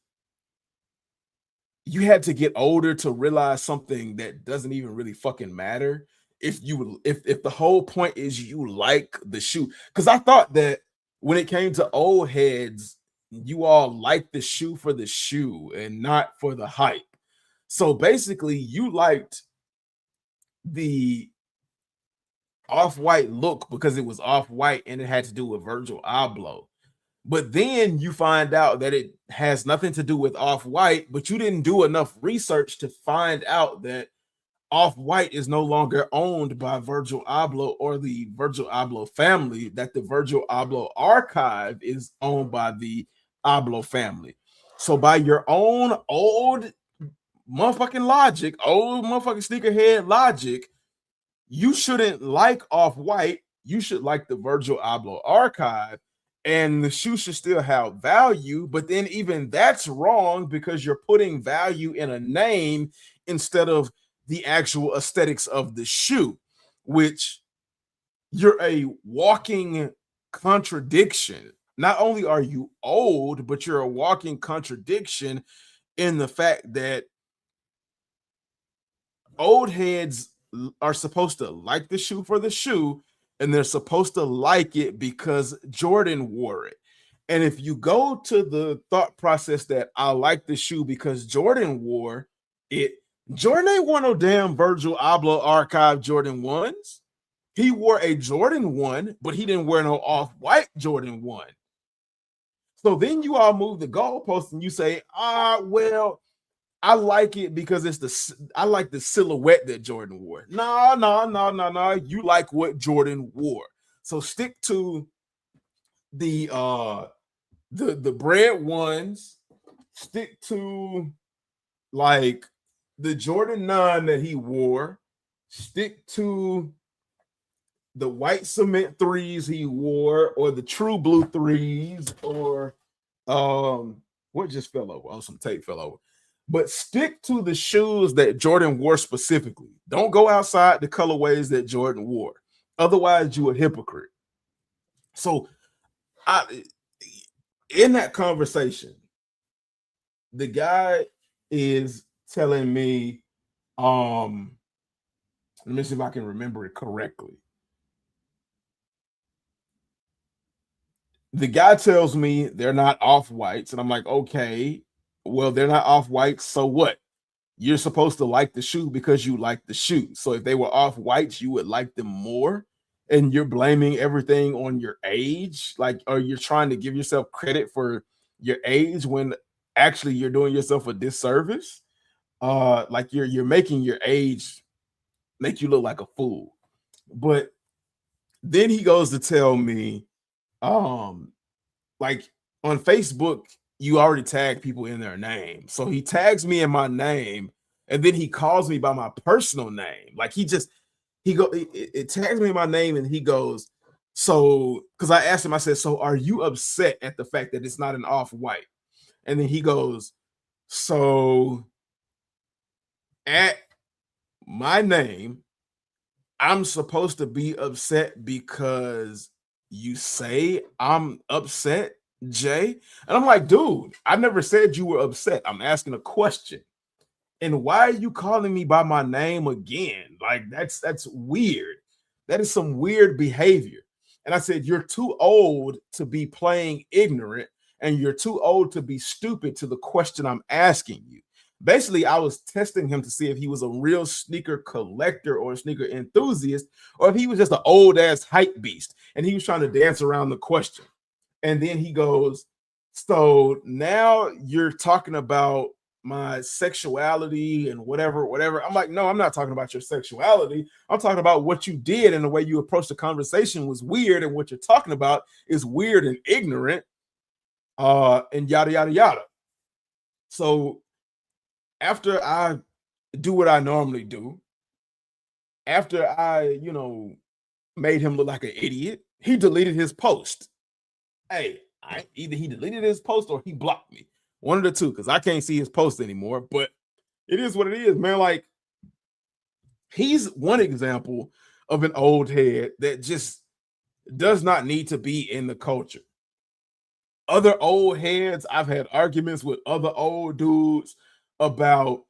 you had to get older to realize something that doesn't even really fucking matter. If the whole point is you like the shoe, because I thought that when it came to old heads, you all liked the shoe for the shoe and not for the hype. So basically, you liked the off-white look because it was off-white and it had to do with Virgil Abloh. But then you find out that it has nothing to do with off-white, but you didn't do enough research to find out that off-white is no longer owned by Virgil Abloh or the Virgil Abloh family, that the Virgil Abloh archive is owned by the Abloh family. So by your own old motherfucking logic, old motherfucking sneakerhead logic, you shouldn't like off-white. You should like the Virgil Abloh archive, and the shoe should still have value. But then even that's wrong because you're putting value in a name instead of the actual aesthetics of the shoe, which you're a walking contradiction. Not only are you old, but you're a walking contradiction in the fact that old heads are supposed to like the shoe for the shoe, and they're supposed to like it because Jordan wore it. And if you go to the thought process that I like the shoe because Jordan wore it, Jordan ain't wore no damn Virgil Abloh archive Jordan 1s. He wore a Jordan 1, but he didn't wear no off-white Jordan 1. So then you all move the goalpost and you say, well, I like it because I like the silhouette that Jordan wore. No. You like what Jordan wore. So stick to the bread ones. Stick to like the Jordan 9 that he wore. Stick to the white cement 3s he wore, or the true blue 3s, or what just fell over? Oh, some tape fell over. But stick to the shoes that Jordan wore specifically. Don't go outside the colorways that Jordan wore. Otherwise, you a hypocrite. So in that conversation, the guy is telling me, let me see if I can remember it correctly. The guy tells me they're not off whites, and I'm like, okay, well, they're not off whites, so what? You're supposed to like the shoe because you like the shoe. So if they were off whites, you would like them more. And you're blaming everything on your age, like, or you're trying to give yourself credit for your age when actually you're doing yourself a disservice. Like you're making your age make you look like a fool. But then he goes to tell me, like on Facebook, you already tag people in their name. So he tags me in my name, and then he calls me by my personal name. Like it tags me in my name, and he goes, so because I asked him, I said, so are you upset at the fact that it's not an off-white? And then he goes, so at my name, I'm supposed to be upset because you say I'm upset, Jay? And I'm like, dude, I never said you were upset. I'm asking a question. And why are you calling me by my name again? Like, that's weird. That is some weird behavior. And I said, you're too old to be playing ignorant, and you're too old to be stupid to the question I'm asking you. Basically, I was testing him to see if he was a real sneaker collector or a sneaker enthusiast, or if he was just an old ass hype beast and he was trying to dance around the question. And then he goes, so now you're talking about my sexuality and whatever. I'm like, no, I'm not talking about your sexuality. I'm talking about what you did, and the way you approached the conversation was weird, and what you're talking about is weird and ignorant, and yada yada yada. So after I do what I normally do, after I, made him look like an idiot, he deleted his post. Hey, either he deleted his post or he blocked me. One of the two, because I can't see his post anymore. But it is what it is, man. Like, he's one example of an old head that just does not need to be in the culture. Other old heads, I've had arguments with other old dudes about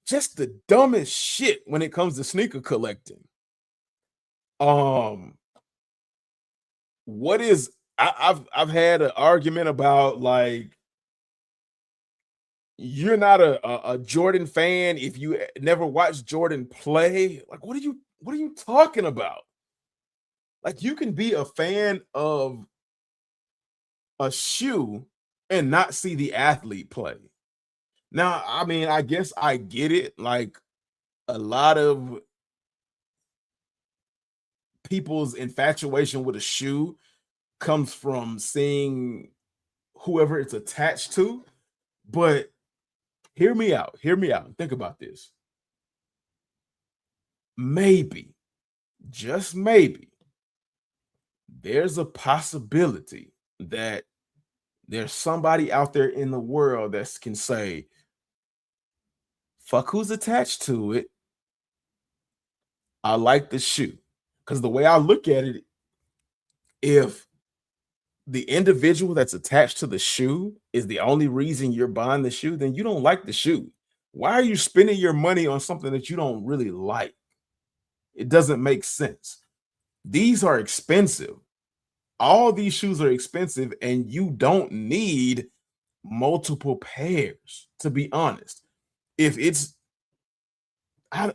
just the dumbest shit when it comes to sneaker collecting. What is I've had an argument about, like, you're not a Jordan fan if you never watched Jordan play. Like, what are you talking about? Like, you can be a fan of a shoe and not see the athlete play. Now, I mean, I guess I get it. Like, a lot of people's infatuation with a shoe comes from seeing whoever it's attached to. But hear me out. Think about this. Maybe, just maybe, there's a possibility that there's somebody out there in the world that can say, fuck who's attached to it. I like the shoe. Because the way I look at it, if the individual that's attached to the shoe is the only reason you're buying the shoe, then you don't like the shoe. Why are you spending your money on something that you don't really like? It doesn't make sense. These are expensive. All these shoes are expensive, and you don't need multiple pairs, to be honest. If it's I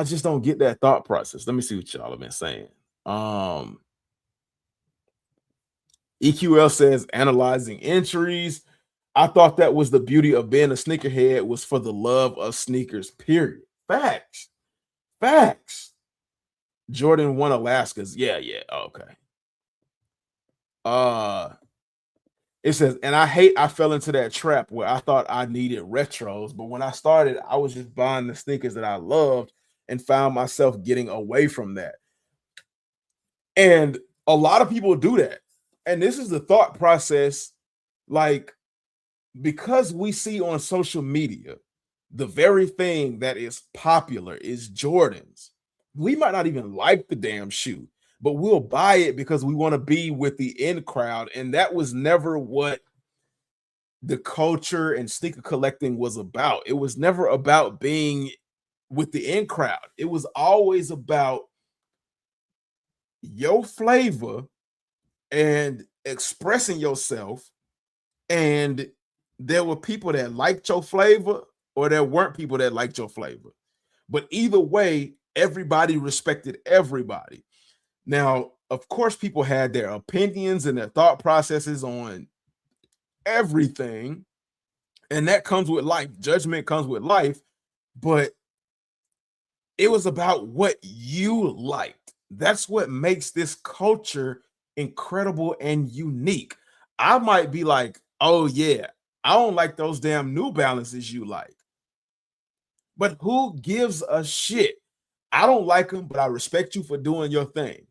just don't get that thought process. Let me see what y'all have been saying. EQL says analyzing entries. I thought that was the beauty of being a sneakerhead, was for the love of sneakers, period. Facts. Jordan won Alaska's. Yeah. Okay. It says, and I fell into that trap where I thought I needed retros, but when I started, I was just buying the sneakers that I loved and found myself getting away from that. And a lot of people do that. And this is the thought process, like, because we see on social media the very thing that is popular is Jordans. We might not even like the damn shoe, but we'll buy it because we want to be with the in crowd. And that was never what the culture and sneaker collecting was about. It was never about being with the in crowd. It was always about your flavor and expressing yourself. And there were people that liked your flavor, or there weren't people that liked your flavor. But either way, everybody respected everybody. Now, of course, people had their opinions and their thought processes on everything, and that comes with life. Judgment comes with life, but it was about what you liked. That's what makes this culture incredible and unique. I might be like, oh yeah, I don't like those damn New Balances you like. But who gives a shit? I don't like them, but I respect you for doing your thing.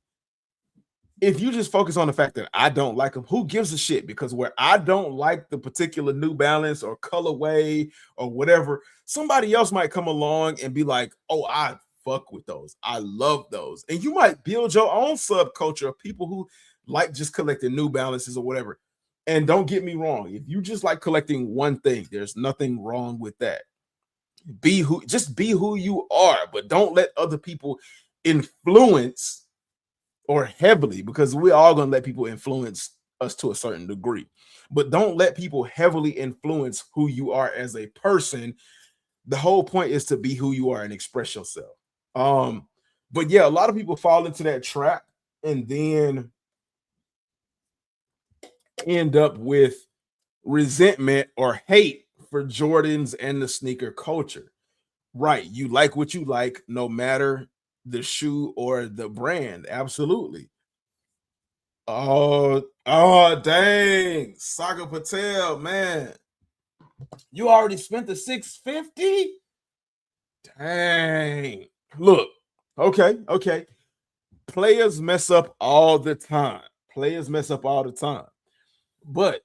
If you just focus on the fact that I don't like them, who gives a shit? Because where I don't like the particular New Balance or colorway or whatever, somebody else might come along and be like, oh, I fuck with those. I love those. And you might build your own subculture of people who like just collecting New Balances or whatever. And don't get me wrong, if you just like collecting one thing, there's nothing wrong with that. Be who you are, but don't let other people influence or heavily, because we're all going to let people influence us to a certain degree, but don't let people heavily influence who you are as a person. The whole point is to be who you are and express yourself. But yeah, a lot of people fall into that trap and then end up with resentment or hate for Jordans and the sneaker culture. Right, you like what you like, no matter the shoe or the brand. Absolutely. Oh, dang, Saga Patel, man, you already spent the 650. Dang, look, okay. Players mess up all the time. But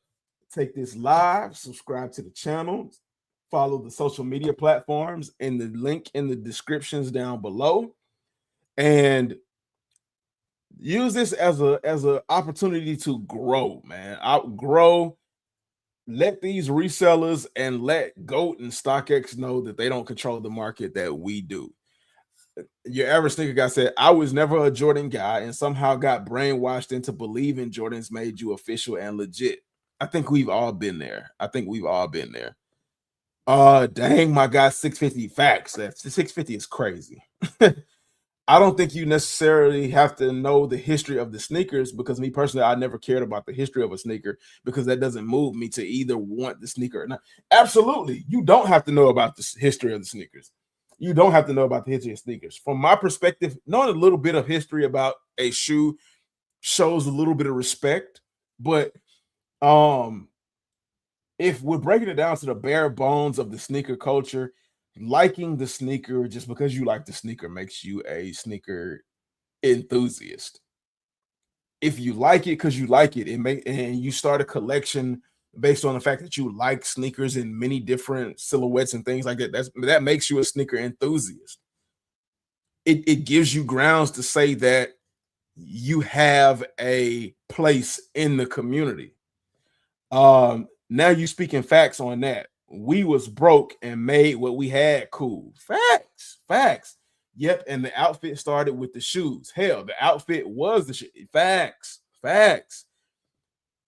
take this live, subscribe to the channel, follow the social media platforms and the link in the descriptions down below, and use this as a opportunity to grow, man. Outgrow. Let these resellers and let GOAT and StockX know that they don't control the market that we do. Your average sneaker guy said, I was never a Jordan guy and somehow got brainwashed into believing Jordans made you official and legit. I think we've all been there. Dang, my God, 650 facts. That 650 is crazy. I don't think you necessarily have to know the history of the sneakers, because me personally, I never cared about the history of a sneaker, because that doesn't move me to either want the sneaker or not. Absolutely. You don't have to know about the history of the sneakers. You don't have to know about the history of sneakers. From my perspective, knowing a little bit of history about a shoe shows a little bit of respect. But if we're breaking it down to the bare bones of the sneaker culture, liking the sneaker just because you like the sneaker makes you a sneaker enthusiast. If you like it because you like it, and you start a collection based on the fact that you like sneakers in many different silhouettes and things like that, that makes you a sneaker enthusiast. It gives you grounds to say that you have a place in the community. Now you speaking facts on that. We was broke and made what we had cool. Facts. Yep, and the outfit started with the shoes. Hell, the outfit was the shoe. Facts.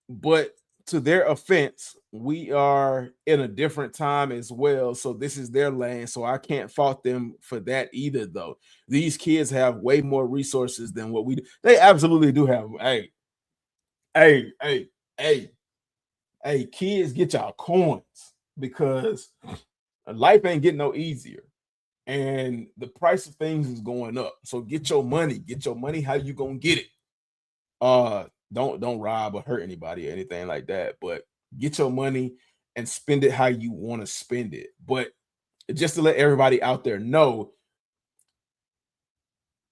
But to their offense, we are in a different time as well. So this is their lane. So I can't fault them for that either, though. These kids have way more resources than what we do. They absolutely do have. Hey, kids, get y'all coins, because life ain't getting no easier. And the price of things is going up. So get your money. How you gonna get it? Don't rob or hurt anybody or anything like that, but get your money and spend it how you want to spend it. But just to let everybody out there know,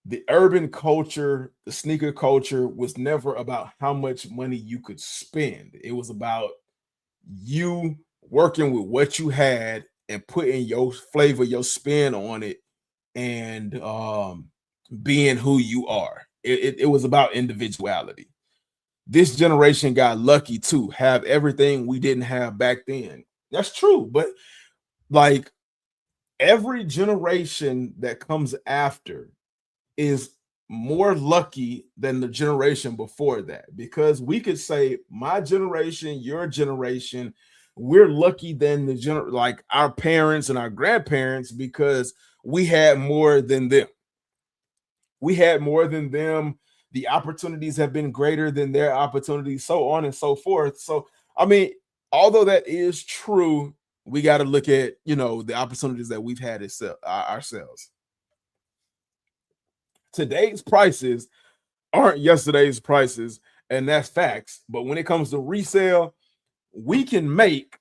the urban culture, the sneaker culture was never about how much money you could spend. It was about you working with what you had and putting your flavor, your spin on it, and being who you are. It was about individuality. This generation got lucky to have everything we didn't have back then. That's true, but like every generation that comes after is more lucky than the generation before that, because we could say my generation, your generation, we're lucky than like our parents and our grandparents because we had more than them. We had more than them. The opportunities have been greater than their opportunities, so on and so forth. So, I mean, although that is true, we got to look at, the opportunities that we've had ourselves. Today's prices aren't yesterday's prices, and that's facts. But when it comes to resale, we can make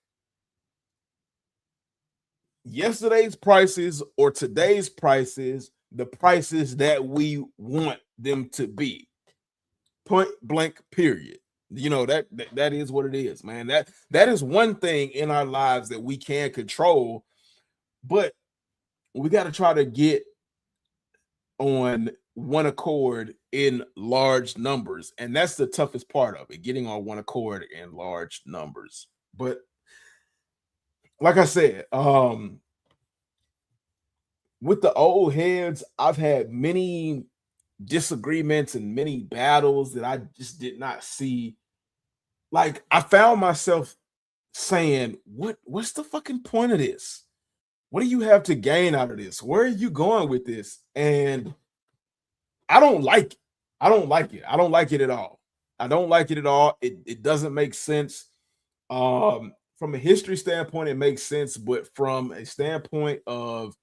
yesterday's prices or today's prices the prices that we want them to be. Point blank, period. That is what it is, man. That is one thing in our lives that we can control, but we got to try to get on one accord in large numbers, and that's the toughest part of it, getting on one accord in large numbers. But like I said, with the old heads, I've had many disagreements and many battles that I just did not see. Like, I found myself saying, what's the fucking point of this? What do you have to gain out of this? Where are you going with this? And I don't like it. I don't like it. I don't like it at all. I don't like it at all. It doesn't make sense. From a history standpoint, it makes sense, but from a standpoint of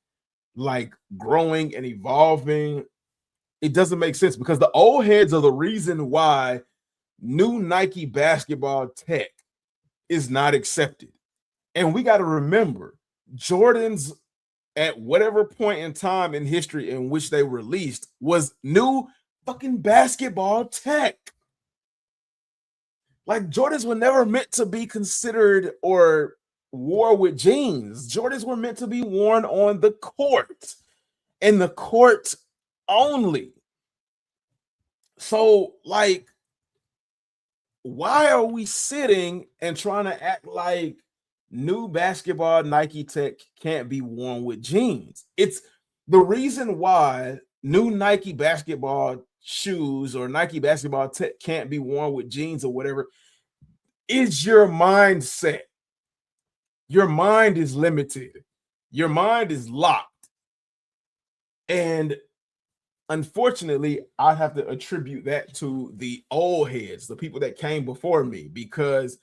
like growing and evolving, it doesn't make sense, because the old heads are the reason why new Nike basketball tech is not accepted. And we got to remember, Jordans at whatever point in time in history in which they released was new fucking basketball tech. Like, Jordans were never meant to be considered or wore with jeans. Jordans were meant to be worn on the court, and the court only. So, like, why are we sitting and trying to act like new basketball Nike tech can't be worn with jeans? It's the reason why new Nike basketball shoes or Nike basketball tech can't be worn with jeans or whatever is your mindset. Your mind is limited. Your mind is locked. And unfortunately, I have to attribute that to the old heads, the people that came before me, because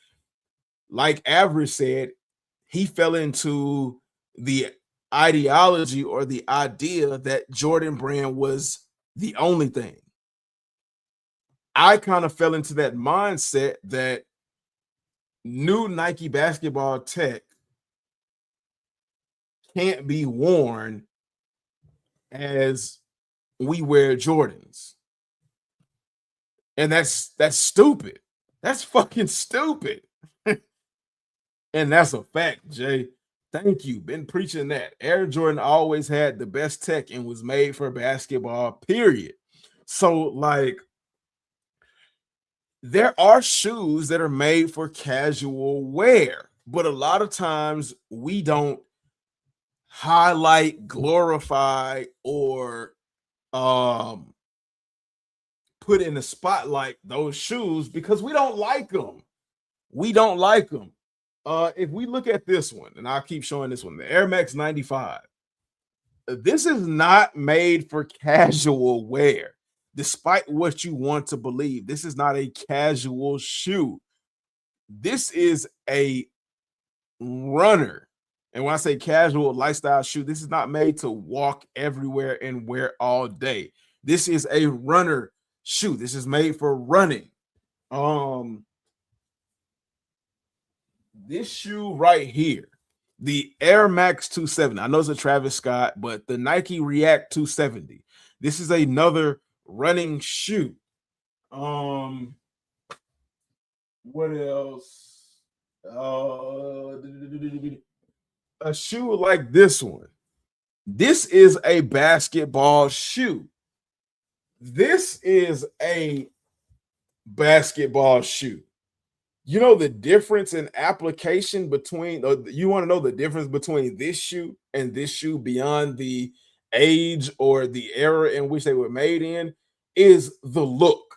like Average said, he fell into the ideology or the idea that Jordan brand was the only thing. I kind of fell into that mindset that new Nike basketball tech can't be worn as we wear Jordans. And that's stupid. That's fucking stupid. And that's a fact, Jay. Thank you. Been preaching that. Air Jordan always had the best tech and was made for basketball, period. So, like, there are shoes that are made for casual wear, but a lot of times we don't highlight, glorify, or put in the spotlight those shoes because we don't like them. We don't like them. If we look at this one, and I'll keep showing this one, the Air Max 95. This is not made for casual wear. Despite what you want to believe, this is not a casual shoe. This is a runner. And when I say casual lifestyle shoe, this is not made to walk everywhere and wear all day. This is a runner shoe. This is made for running. This shoe right here, the Air Max 270. I know it's a Travis Scott, but the Nike React 270. This is another running shoe. What else? A shoe like this one. This is a basketball shoe. This is a basketball shoe. You know the difference in application between, you want to know the difference between this shoe and this shoe beyond the age or the era in which they were made in is the look.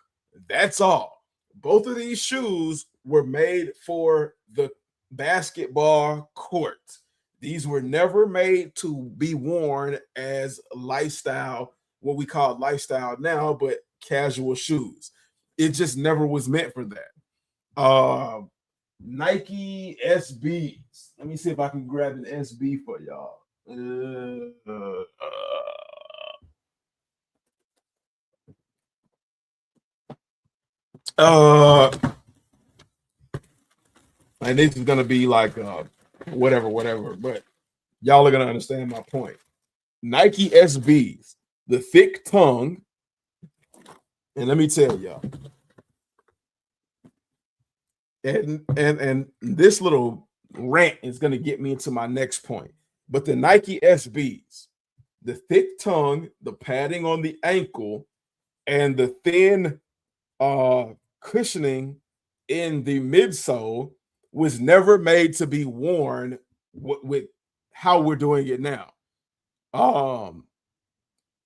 That's all. Both of these shoes were made for the basketball court. These were never made to be worn as lifestyle, what we call lifestyle now, but casual shoes. It just never was meant for that. Nike SBs. Let me see if I can grab an SB for y'all. And this is gonna be like whatever, but y'all are gonna understand my point. Nike SBs, the thick tongue, and let me tell y'all. And this little rant is going to get me into my next point. But the Nike SBs, the thick tongue, the padding on the ankle, and the thin cushioning in the midsole was never made to be worn with how we're doing it now.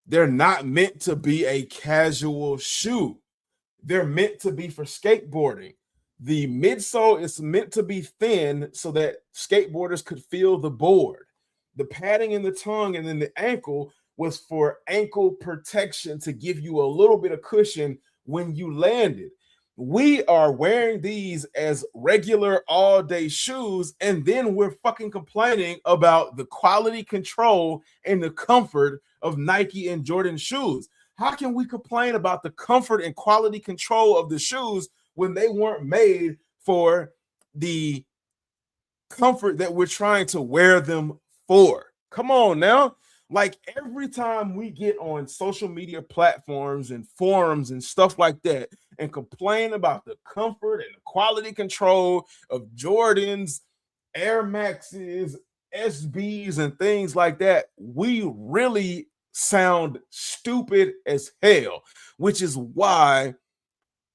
They're not meant to be a casual shoe. They're meant to be for skateboarding. The midsole is meant to be thin so that skateboarders could feel the board. The padding in the tongue and then the ankle was for ankle protection to give you a little bit of cushion when you landed. We are wearing these as regular all-day shoes, and then we're fucking complaining about the quality control and the comfort of Nike and Jordan shoes. How can we complain about the comfort and quality control of the shoes when they weren't made for the comfort that we're trying to wear them for? Come on now. Like every time we get on social media platforms and forums and stuff like that and complain about the comfort and the quality control of Jordans, Air Maxes, SBs, and things like that, we really sound stupid as hell, which is why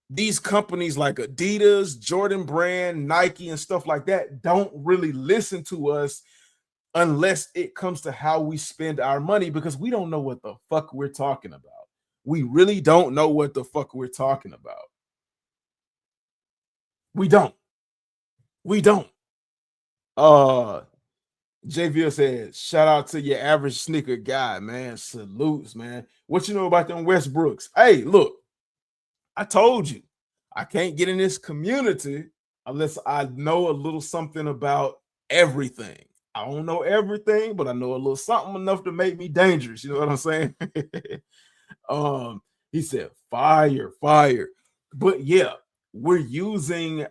these companies like Adidas, Jordan Brand, Nike, and stuff like that don't really listen to us unless it comes to how we spend our money, because we don't know what the fuck we're talking about. We really don't know what the fuck we're talking about. We don't. JVL said, shout out to your average sneaker guy, man. Salutes, man. What you know about them Westbrooks? Hey, look, I told you, I can't get in this community unless I know a little something about everything. I don't know everything, but I know a little something enough to make me dangerous. You know what I'm saying? He said, fire. But yeah, we're using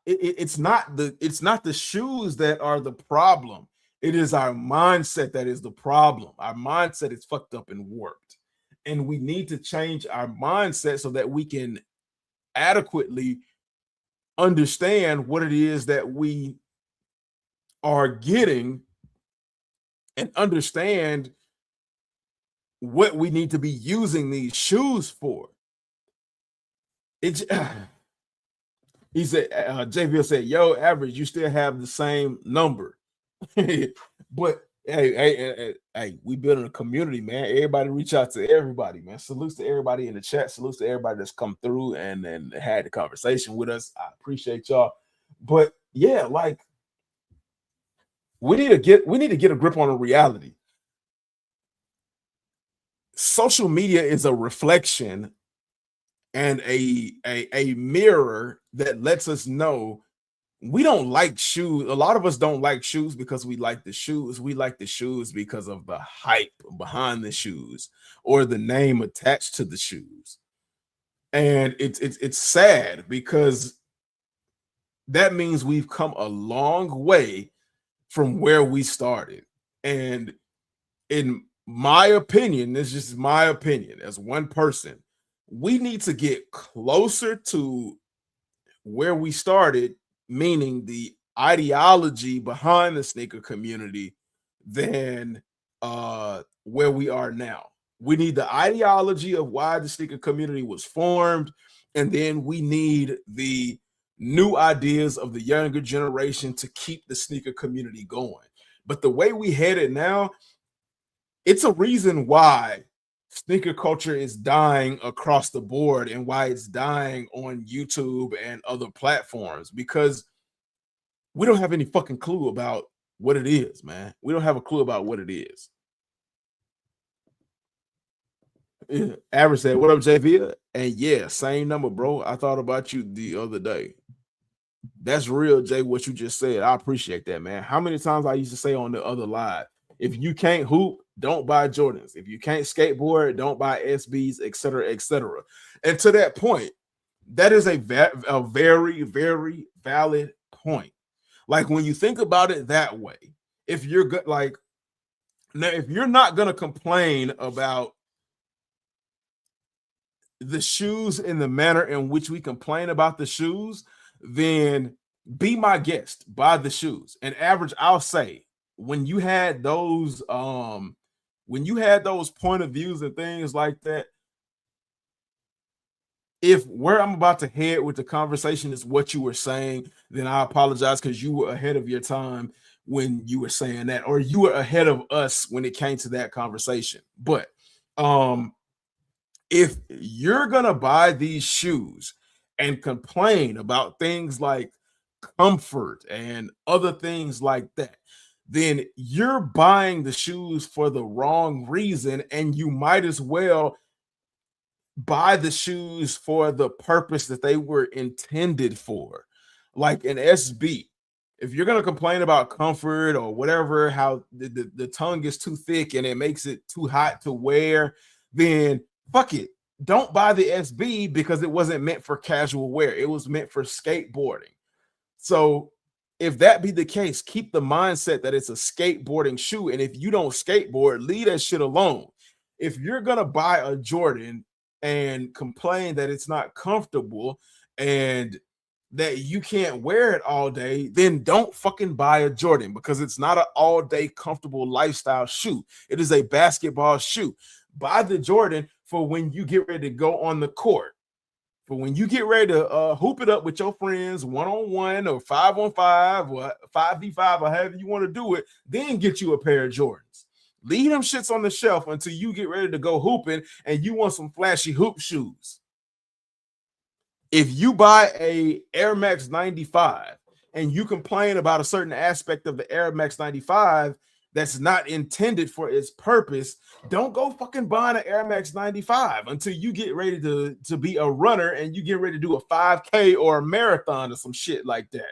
it's not the shoes that are the problem. It is our mindset that is the problem. Our mindset is fucked up and warped. And we need to change our mindset so that we can adequately understand what it is that we are getting and understand what we need to be using these shoes for. It's he said, JVL said, yo, average, you still have the same number. But hey, we building a community, man. Everybody reach out to everybody, man. Salutes to everybody in the chat. Salutes to everybody that's come through and had the conversation with us. I appreciate y'all. But yeah, like we need to get a grip on a reality. Social media is a reflection and a mirror that lets us know we don't like shoes. A lot of us don't like shoes because we like the shoes. We like the shoes because of the hype behind the shoes or the name attached to the shoes. And it's sad because that means we've come a long way from where we started. And in my opinion, this is just my opinion as one person, we need to get closer to where we started, meaning the ideology behind the sneaker community, than where we are now. We need the ideology of why the sneaker community was formed, and then we need the new ideas of the younger generation to keep the sneaker community going. But the way we headed now, it's a reason why sneaker culture is dying across the board and why it's dying on YouTube and other platforms, because we don't have any fucking clue about what it is, man. We don't have a clue about what it is. Yeah. Average said, "What up, JV?" And yeah, same number, bro. I thought about you the other day. That's real, Jay, what you just said. I appreciate that, man. How many times I used to say on the other live, if you can't hoop, don't buy Jordans. If you can't skateboard, don't buy SBs, etc., etc. And to that point, that is a very, very valid point. Like, when you think about it that way, if you're good, like, now, if you're not gonna complain about the shoes in the manner in which we complain about the shoes, then be my guest, buy the shoes. And Average, I'll say, when you had those point of views and things like that, if where I'm about to head with the conversation is what you were saying, then I apologize, because you were ahead of your time when you were saying that, or you were ahead of us when it came to that conversation. But if you're gonna buy these shoes and complain about things like comfort and other things like that, then you're buying the shoes for the wrong reason, and you might as well buy the shoes for the purpose that they were intended for. Like an SB, if you're going to complain about comfort or whatever, how the tongue is too thick and it makes it too hot to wear, then fuck it. Don't buy the SB, because it wasn't meant for casual wear. It was meant for skateboarding. So if that be the case, keep the mindset that it's a skateboarding shoe. And if you don't skateboard, leave that shit alone. If you're going to buy a Jordan and complain that it's not comfortable and that you can't wear it all day, then don't fucking buy a Jordan, because it's not an all day comfortable lifestyle shoe. It is a basketball shoe. Buy the Jordan for when you get ready to go on the court, for when you get ready to hoop it up with your friends 1-on-1 or 5-on-5 or 5v5 or however you want to do it. Then get you a pair of Jordans. Leave them shits on the shelf until you get ready to go hooping and you want some flashy hoop shoes. If you buy a Air Max 95 and you complain about a certain aspect of the Air Max 95 that's not intended for its purpose, don't go fucking buying an Air Max 95 until you get ready to be a runner and you get ready to do a 5K or a marathon or some shit like that.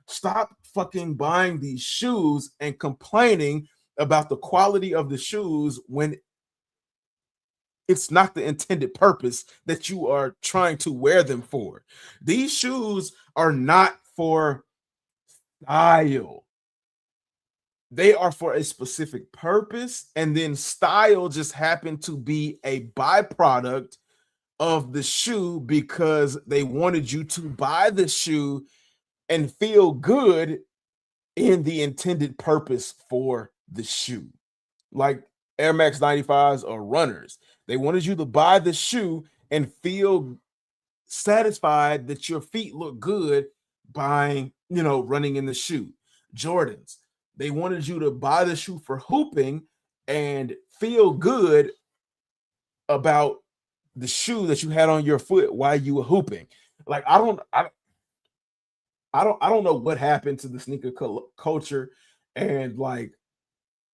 Stop fucking buying these shoes and complaining about the quality of the shoes when it's not the intended purpose that you are trying to wear them for. These shoes are not for style. They are for a specific purpose, and then style just happened to be a byproduct of the shoe, because they wanted you to buy the shoe and feel good in the intended purpose for the shoe. Like Air Max 95s or runners, they wanted you to buy the shoe and feel satisfied that your feet look good buying, running in the shoe. Jordans, they wanted you to buy the shoe for hooping and feel good about the shoe that you had on your foot while you were hooping. Like, I don't know what happened to the sneaker culture and like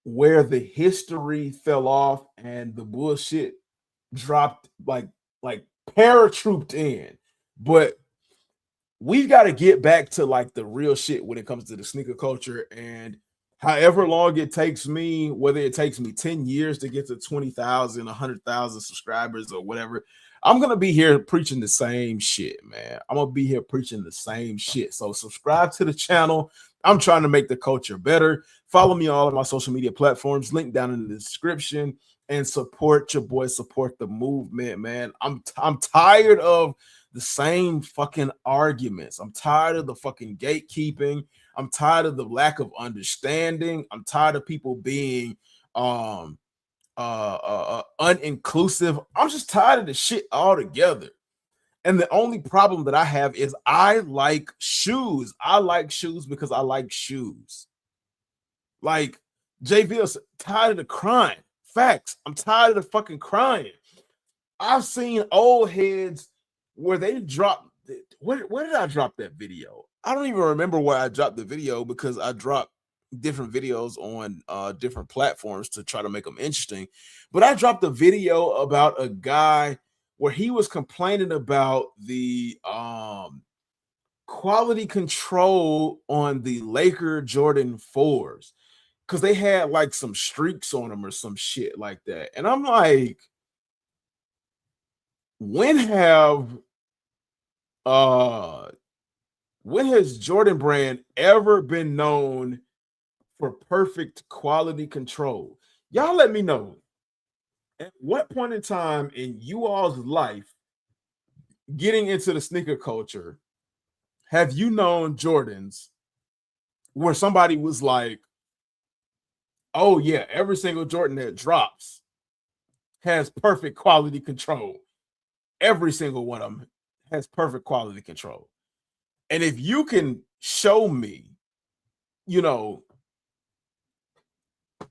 where the history fell off and the bullshit dropped like paratrooped in. But we've got to get back to like the real shit when it comes to the sneaker culture. And however long it takes me, whether it takes me 10 years to get to 20,000, 100,000 subscribers or whatever, I'm going to be here preaching the same shit, man. I'm going to be here preaching the same shit. So subscribe to the channel. I'm trying to make the culture better. Follow me on all of my social media platforms, link down in the description, and support your boy, support the movement, man. I'm tired of the same fucking arguments. I'm tired of the fucking gatekeeping. I'm tired of the lack of understanding. I'm tired of people being uninclusive. I'm just tired of the shit altogether. And the only problem that I have is I like shoes. I like shoes because I like shoes. Like JV's tired of the crying. Facts. I'm tired of the fucking crying. I've seen old heads where they dropped. Where did I drop that video? I don't even remember where I dropped the video because I dropped different videos on different platforms to try to make them interesting. But I dropped a video about a guy where he was complaining about the quality control on the Laker Jordan 4s because they had like some streaks on them or some shit like that. And I'm like, when has Jordan Brand ever been known for perfect quality control? Y'all let me know. At what point in time in you all's life, getting into the sneaker culture, have you known Jordans where somebody was like, oh yeah, every single Jordan that drops has perfect quality control. Every single one of them has perfect quality control. And if you can show me, you know,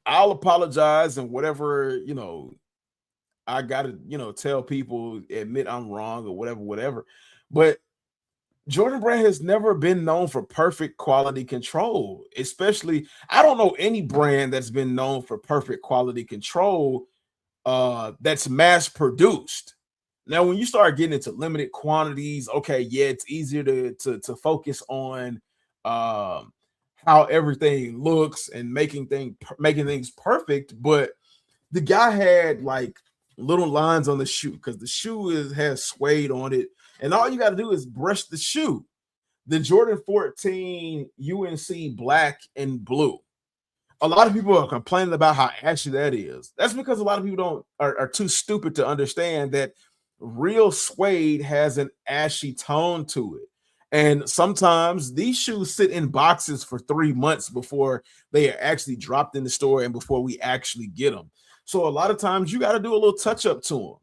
I'll apologize and whatever, you know, I gotta, you know, tell people, admit I'm wrong or whatever. But Jordan Brand has never been known for perfect quality control, especially I don't know any brand that's been known for perfect quality control that's mass produced. Now, when you start getting into limited quantities, okay, yeah, it's easier to focus on how everything looks and making things perfect. But the guy had like little lines on the shoe because the shoe has suede on it, and all you got to do is brush the shoe. The Jordan 14 UNC black and blue. A lot of people are complaining about how ashy that is. That's because a lot of people are too stupid to understand that real suede has an ashy tone to it. And sometimes these shoes sit in boxes for 3 months before they are actually dropped in the store and before we actually get them. So a lot of times you got to do a little touch up to them.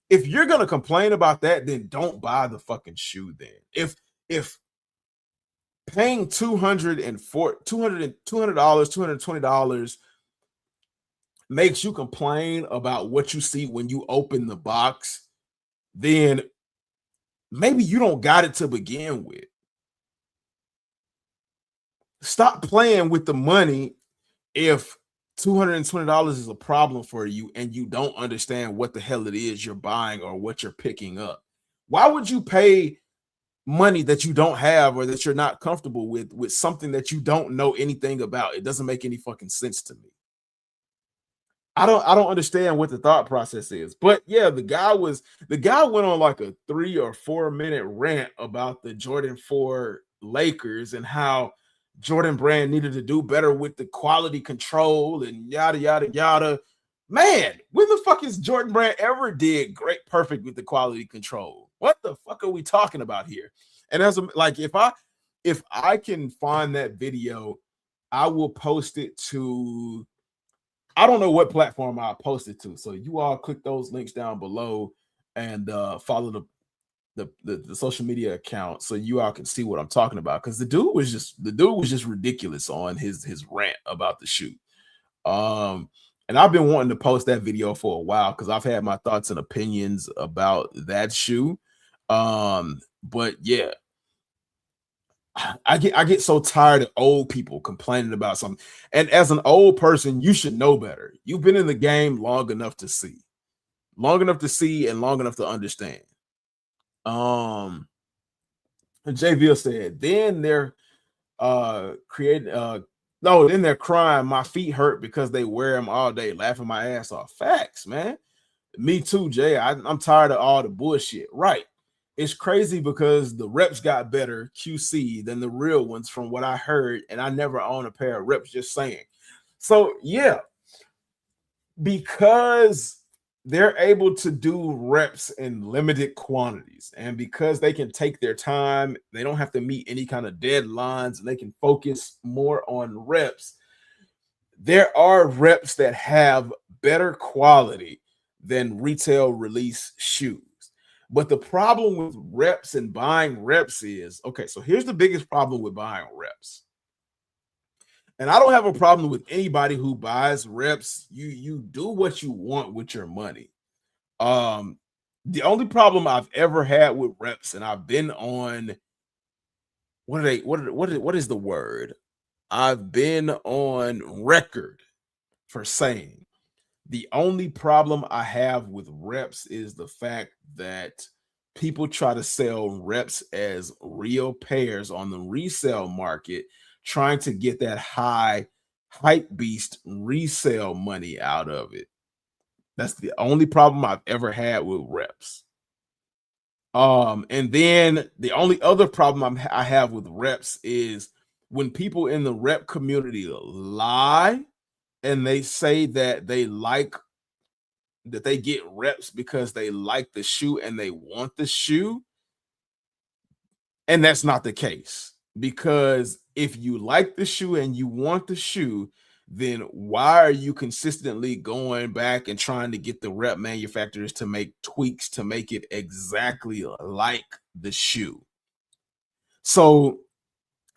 If you're going to complain about that, then don't buy the fucking shoe then. If paying $220 makes you complain about what you see when you open the box, then maybe you don't got it to begin with. Stop playing with the money if $220 is a problem for you and you don't understand what the hell it is you're buying or what you're picking up. Why would you pay money that you don't have or that you're not comfortable with something that you don't know anything about? It doesn't make any fucking sense to me. I don't understand what the thought process is. But yeah, the guy went on like a 3 or 4 minute rant about the Jordan 4 Lakers and how Jordan Brand needed to do better with the quality control and yada yada yada. Man, when the fuck is Jordan Brand ever did perfect with the quality control? What the fuck are we talking about here? And like if I can find that video, I will post it to, I don't know what platform I'll post it to. So you all click those links down below and follow the social media account so you all can see what I'm talking about. Because the dude was just ridiculous on his rant about the shoe. And I've been wanting to post that video for a while because I've had my thoughts and opinions about that shoe. But yeah, I get so tired of old people complaining about something. And as an old person, you should know better. You've been in the game long enough to see and long enough to understand. And JVL said, then they're then they're crying, my feet hurt because they wear them all day, laughing my ass off. Facts, man. Me too, Jay. I'm tired of all the bullshit. Right. It's crazy because the reps got better QC than the real ones from what I heard, and I never own a pair of reps, just saying. So yeah, because they're able to do reps in limited quantities, and because they can take their time, they don't have to meet any kind of deadlines, and they can focus more on reps. there are reps that have better quality than retail release shoes. But the problem with reps and buying reps is okay. So here's the biggest problem with buying reps. And I don't have a problem with anybody who buys reps. You do what you want with your money. Um, the only problem I've ever had with reps, and I've been on what is the word? I've been on record for saying the only problem I have with reps is the fact that people try to sell reps as real pairs on the resale market, trying to get that high hype beast resale money out of it. That's the only problem I've ever had with reps. And then the only other problem I have with reps is when people in the rep community lie and they say that they get reps because they like the shoe and they want the shoe. And that's not the case, because if you like the shoe and you want the shoe, then why are you consistently going back and trying to get the rep manufacturers to make tweaks to make it exactly like the shoe? So,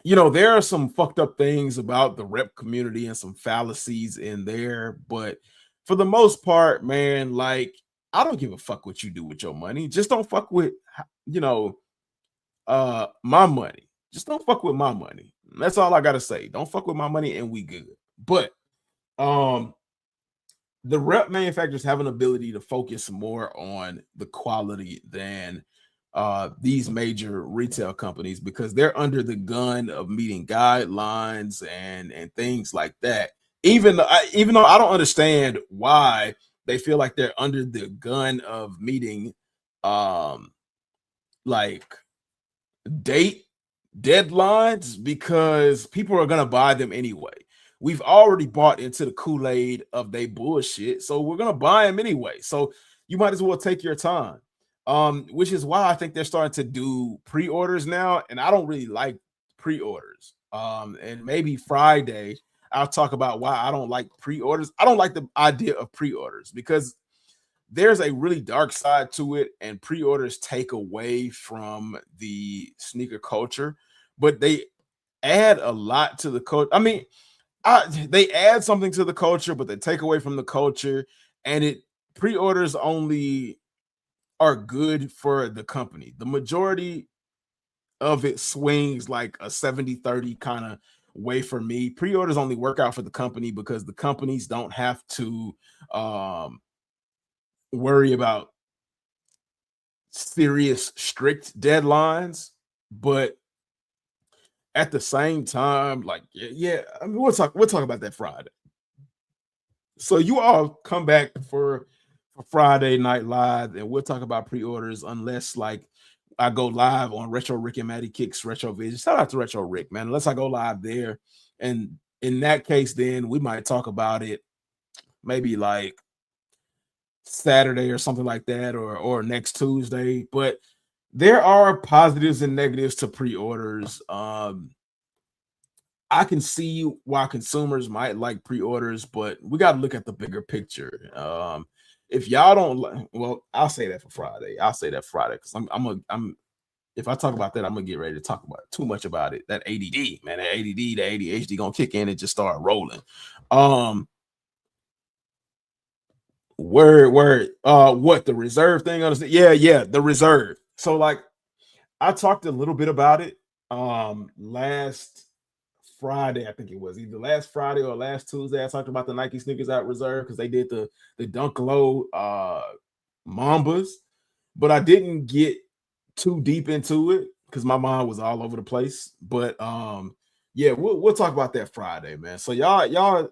there are some fucked up things about the rep community and some fallacies in there, but for the most part, man, like, I don't give a fuck what you do with your money. Just don't fuck with, you know, my money. Just don't fuck with my money. That's all I gotta say. Don't fuck with my money and we good. But um the rep manufacturers have an ability to focus more on the quality than these major retail companies, because they're under the gun of meeting guidelines and things like that. Even though I don't understand why they feel like they're under the gun of meeting um like date deadlines, because people are gonna buy them anyway. We've already bought into the Kool-Aid of they bullshit, so we're gonna buy them anyway. So you might as well take your time. Which is why I think they're starting to do pre-orders now, and I don't really like pre-orders. And maybe Friday I'll talk about why I don't like pre-orders. I don't like the idea of pre-orders because there's a really dark side to it, and pre-orders take away from the sneaker culture, but they add a lot to the culture. I mean, they add something to the culture, but they take away from the culture, and it pre-orders only are good for the company. The majority of it swings like a 70-30 kind of way for me. Pre-orders only work out for the company because the companies don't have to worry about serious strict deadlines, but at the same time, like, yeah, I mean, we'll talk about that Friday. So you all come back for Friday Night Live, and we'll talk about pre-orders, unless like I go live on Retro Rick and Maddie Kicks Retro Vision. Shout out to Retro Rick, man. Unless I go live there, and in that case, then we might talk about it maybe like Saturday or something like that, or next Tuesday. But there are positives and negatives to pre-orders. I can see why consumers might like pre-orders, but we got to look at the bigger picture. If y'all don't like, well, I'll say that for Friday. I'll say that Friday because I'm if I talk about that, I'm gonna get ready to talk about too much about it. That ADD, man, that ADD, the ADHD gonna kick in and just start rolling. Word. What, the reserve thing? Yeah, the reserve. So like, I talked a little bit about it last Friday. I think it was either last Friday or last Tuesday. I talked about the Nike sneakers out reserve because they did the Dunk Low Mambas, but I didn't get too deep into it because my mind was all over the place. But yeah, we'll talk about that Friday, man. So y'all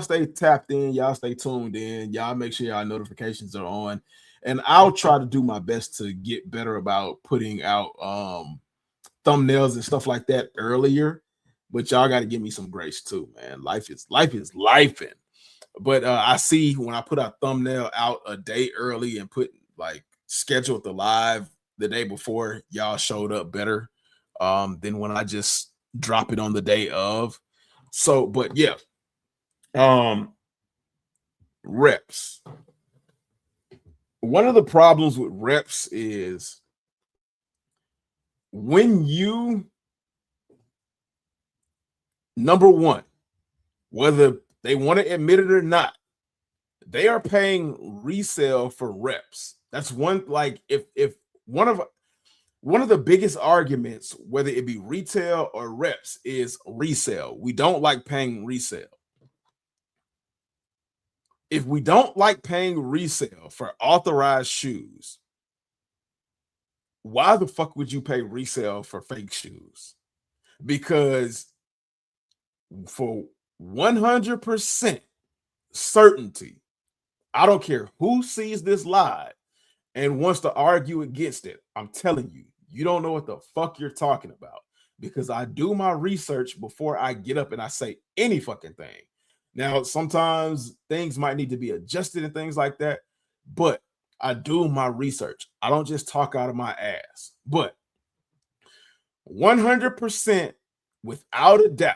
stay tapped in, y'all stay tuned in, y'all make sure y'all notifications are on, and I'll try to do my best to get better about putting out thumbnails and stuff like that earlier. But y'all got to give me some grace too, man. Life is lifing. But I see when I put a thumbnail out a day early and put like scheduled the live the day before, y'all showed up better than when I just drop it on the day of. So, but yeah. Reps. One of the problems with reps is when you, number one, whether they want to admit it or not, they are paying resale for reps. That's one, like if one of the biggest arguments, whether it be retail or reps, is resale. We don't like paying resale. If we don't like paying resale for authorized shoes, why the fuck would you pay resale for fake shoes? Because for 100% certainty, I don't care who sees this live and wants to argue against it. I'm telling you, you don't know what the fuck you're talking about, because I do my research before I get up and I say any fucking thing. Now, sometimes things might need to be adjusted and things like that, but I do my research. I don't just talk out of my ass. But 100% without a doubt,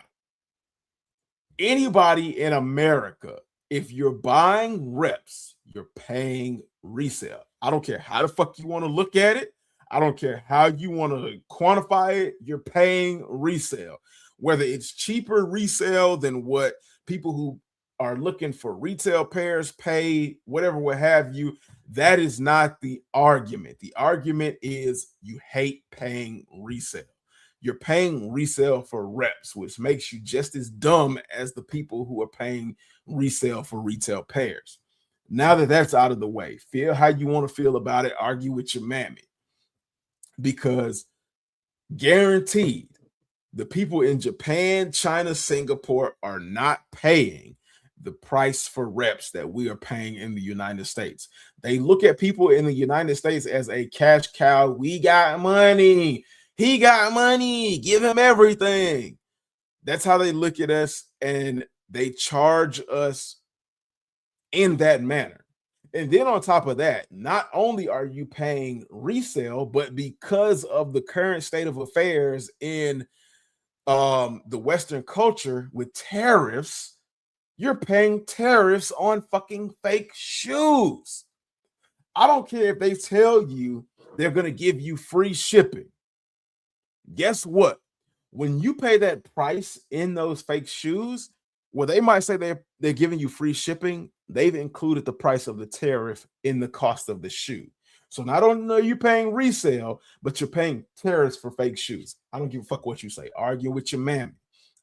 anybody in America, if you're buying reps, you're paying resale. I don't care how the fuck you want to look at it. I don't care how you want to quantify it. You're paying resale, whether it's cheaper resale than what people who are looking for retail pairs pay, whatever, what have you. That is not the argument. The argument is you hate paying resale. You're paying resale for reps, which makes you just as dumb as the people who are paying resale for retail pairs. Now that that's out of the way, feel how you want to feel about it. Argue with your mammy, because guaranteed the people in Japan, China, Singapore are not paying the price for reps that we are paying in the United States. They look at people in the United States as a cash cow. We got money. He got money. Give him everything. That's how they look at us, and they charge us in that manner. And then on top of that, not only are you paying resale, but because of the current state of affairs in the Western culture with tariffs, you're paying tariffs on fucking fake shoes. I don't care if they tell you they're going to give you free shipping. Guess what? When you pay that price in those fake shoes, well, they might say they're giving you free shipping. They've included the price of the tariff in the cost of the shoe. So not only are you paying resale, but you're paying tariffs for fake shoes. I don't give a fuck what you say. Argue with your mammy.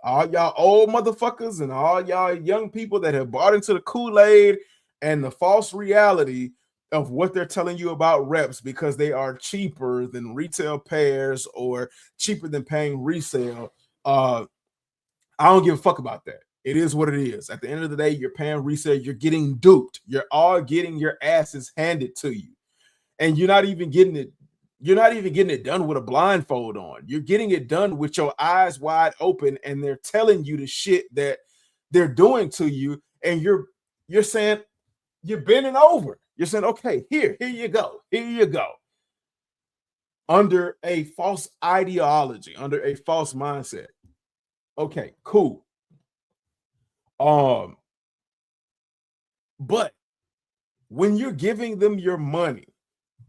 All y'all old motherfuckers and all y'all young people that have bought into the Kool-Aid and the false reality of what they're telling you about reps because they are cheaper than retail pairs or cheaper than paying resale. I don't give a fuck about that. It is what it is. At the end of the day, you're paying resale. You're getting duped. You're all getting your asses handed to you. And you're not even getting it. You're not even getting it done with a blindfold on. You're getting it done with your eyes wide open, and they're telling you the shit that they're doing to you. And you're saying, you're bending over. You're saying, okay, here you go. Here you go. Under a false ideology, under a false mindset. Okay, cool. But when you're giving them your money,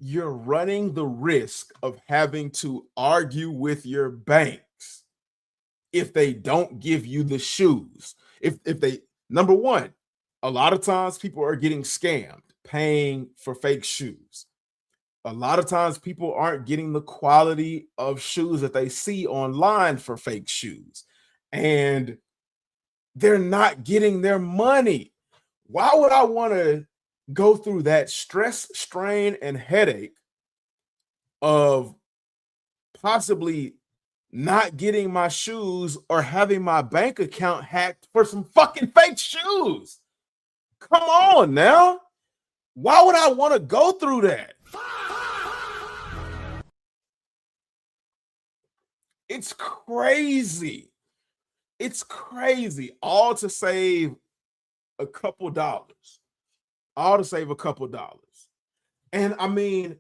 you're running the risk of having to argue with your banks if they don't give you the shoes. If they, number one, a lot of times people are getting scammed paying for fake shoes. A lot of times people aren't getting the quality of shoes that they see online for fake shoes, and they're not getting their money. Why would I want to go through that stress, strain, and headache of possibly not getting my shoes or having my bank account hacked for some fucking fake shoes? Come on now. Why would I want to go through that? It's crazy. It's crazy. All to save a couple dollars. All to save a couple dollars. And I mean,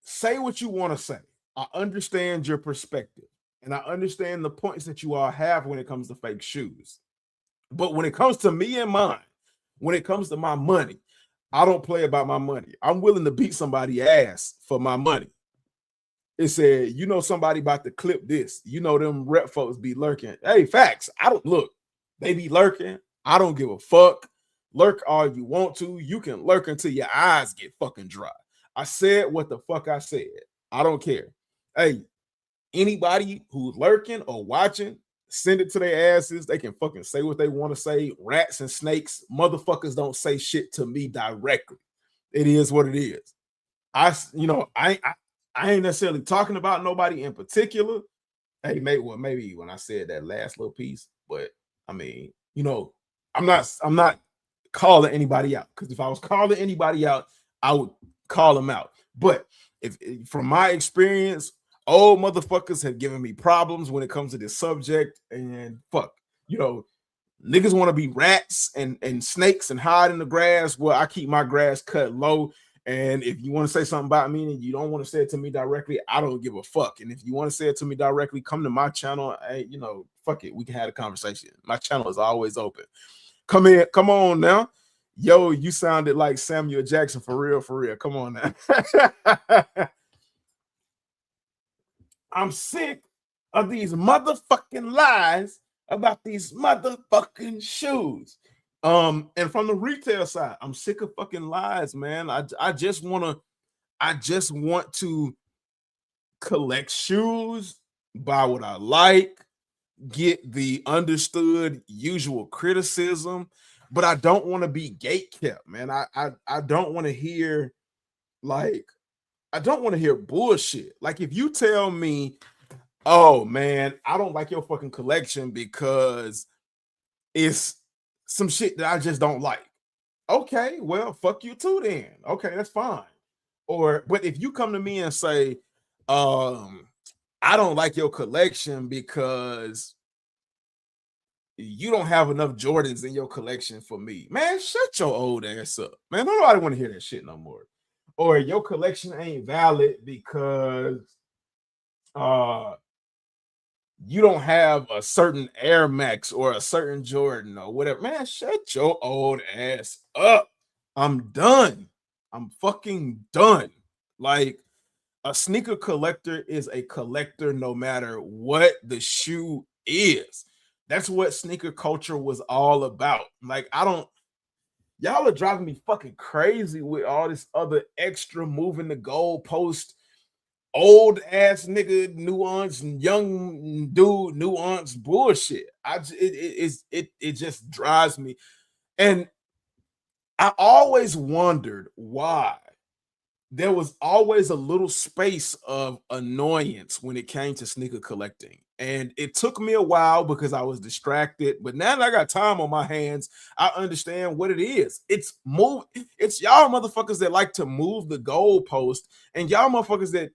say what you want to say. I understand your perspective, and I understand the points that you all have when it comes to fake shoes. But when it comes to me and mine, when it comes to my money, I don't play about my money. I'm willing to beat somebody's ass for my money. It said, you know, somebody about to clip this. You know, them rep folks be lurking. Hey, facts. I don't look. They be lurking. I don't give a fuck. Lurk all you want to. You can lurk until your eyes get fucking dry. I said what the fuck I said. I don't care. Hey, anybody who's lurking or watching, send it to their asses. They can fucking say what they want to say. Rats and snakes, motherfuckers don't say shit to me directly. It is what it is. I ain't necessarily talking about nobody in particular. Hey, maybe when I said that last little piece, but I mean, I'm not calling anybody out, because if I was calling anybody out, I would call them out. But if from my experience, old motherfuckers have given me problems when it comes to this subject, and fuck, niggas want to be rats and snakes and hide in the grass. Well, I keep my grass cut low. And if you want to say something about me and you don't want to say it to me directly, I don't give a fuck. And if you want to say it to me directly, come to my channel. Hey, fuck it. We can have a conversation. My channel is always open. Come in. Come on now. Yo, you sounded like Samuel Jackson for real, for real. Come on now. I'm sick of these motherfucking lies about these motherfucking shoes. And from the retail side, I'm sick of fucking lies, man. I just want to collect shoes, buy what I like, get the understood usual criticism, but I don't want to be gatekept, man. I don't want to hear bullshit. Like, if you tell me, oh man, I don't like your fucking collection because it's some shit that I just don't like. Okay, well, fuck you too then. Okay, that's fine. But if you come to me and say, I don't like your collection because you don't have enough Jordans in your collection for me, man, shut your old ass up, man. Nobody want to hear that shit no more. Or your collection ain't valid because you don't have a certain Air Max or a certain Jordan or whatever. Man, shut your old ass up. I'm done. I'm fucking done. Like, a sneaker collector is a collector no matter what the shoe is. That's what sneaker culture was all about. Like, y'all are driving me fucking crazy with all this other extra moving the goalpost, old ass nigga nuance and young dude nuance bullshit. It just drives me. And I always wondered why there was always a little space of annoyance when it came to sneaker collecting. And it took me a while because I was distracted. But now that I got time on my hands, I understand what it is. It's y'all motherfuckers that like to move the goalpost, and y'all motherfuckers that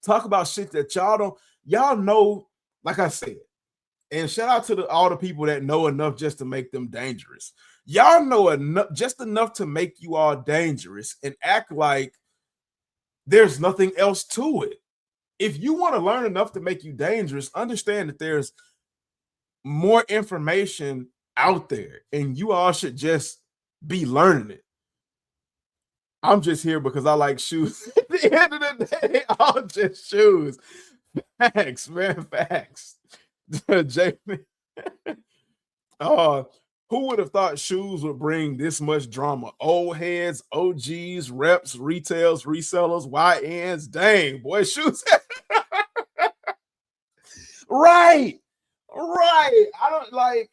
talk about shit that y'all know, like I said. And shout out to all the people that know enough just to make them dangerous. Y'all know enough, just enough to make you all dangerous and act like there's nothing else to it. If you want to learn enough to make you dangerous, understand that there's more information out there and you all should just be learning it. I'm just here because I like shoes. At the end of the day, all just shoes. Facts, man, facts. Jamie. Who would have thought shoes would bring this much drama? Old heads, OGs, reps, retails, resellers, YNs. Dang, boy, shoes. Right. I don't like,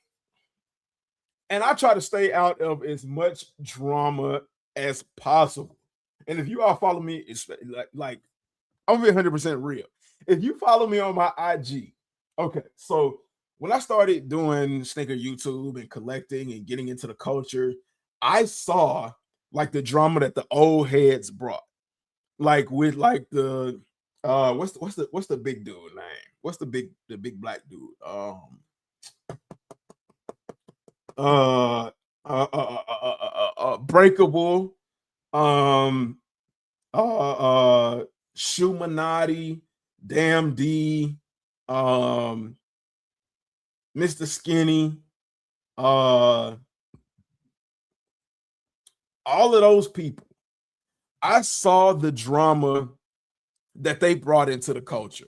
and I try to stay out of as much drama as possible. And if you all follow me, it's like I'm gonna be 100% real. If you follow me on my IG, okay, so when I started doing sneaker YouTube and collecting and getting into the culture, I saw like the drama that the old heads brought, like with like the what's the big dude name? What's the big black dude? Breakable, Shumanati, Damn D, Mr. Skinny, all of those people, I saw the drama that they brought into the culture.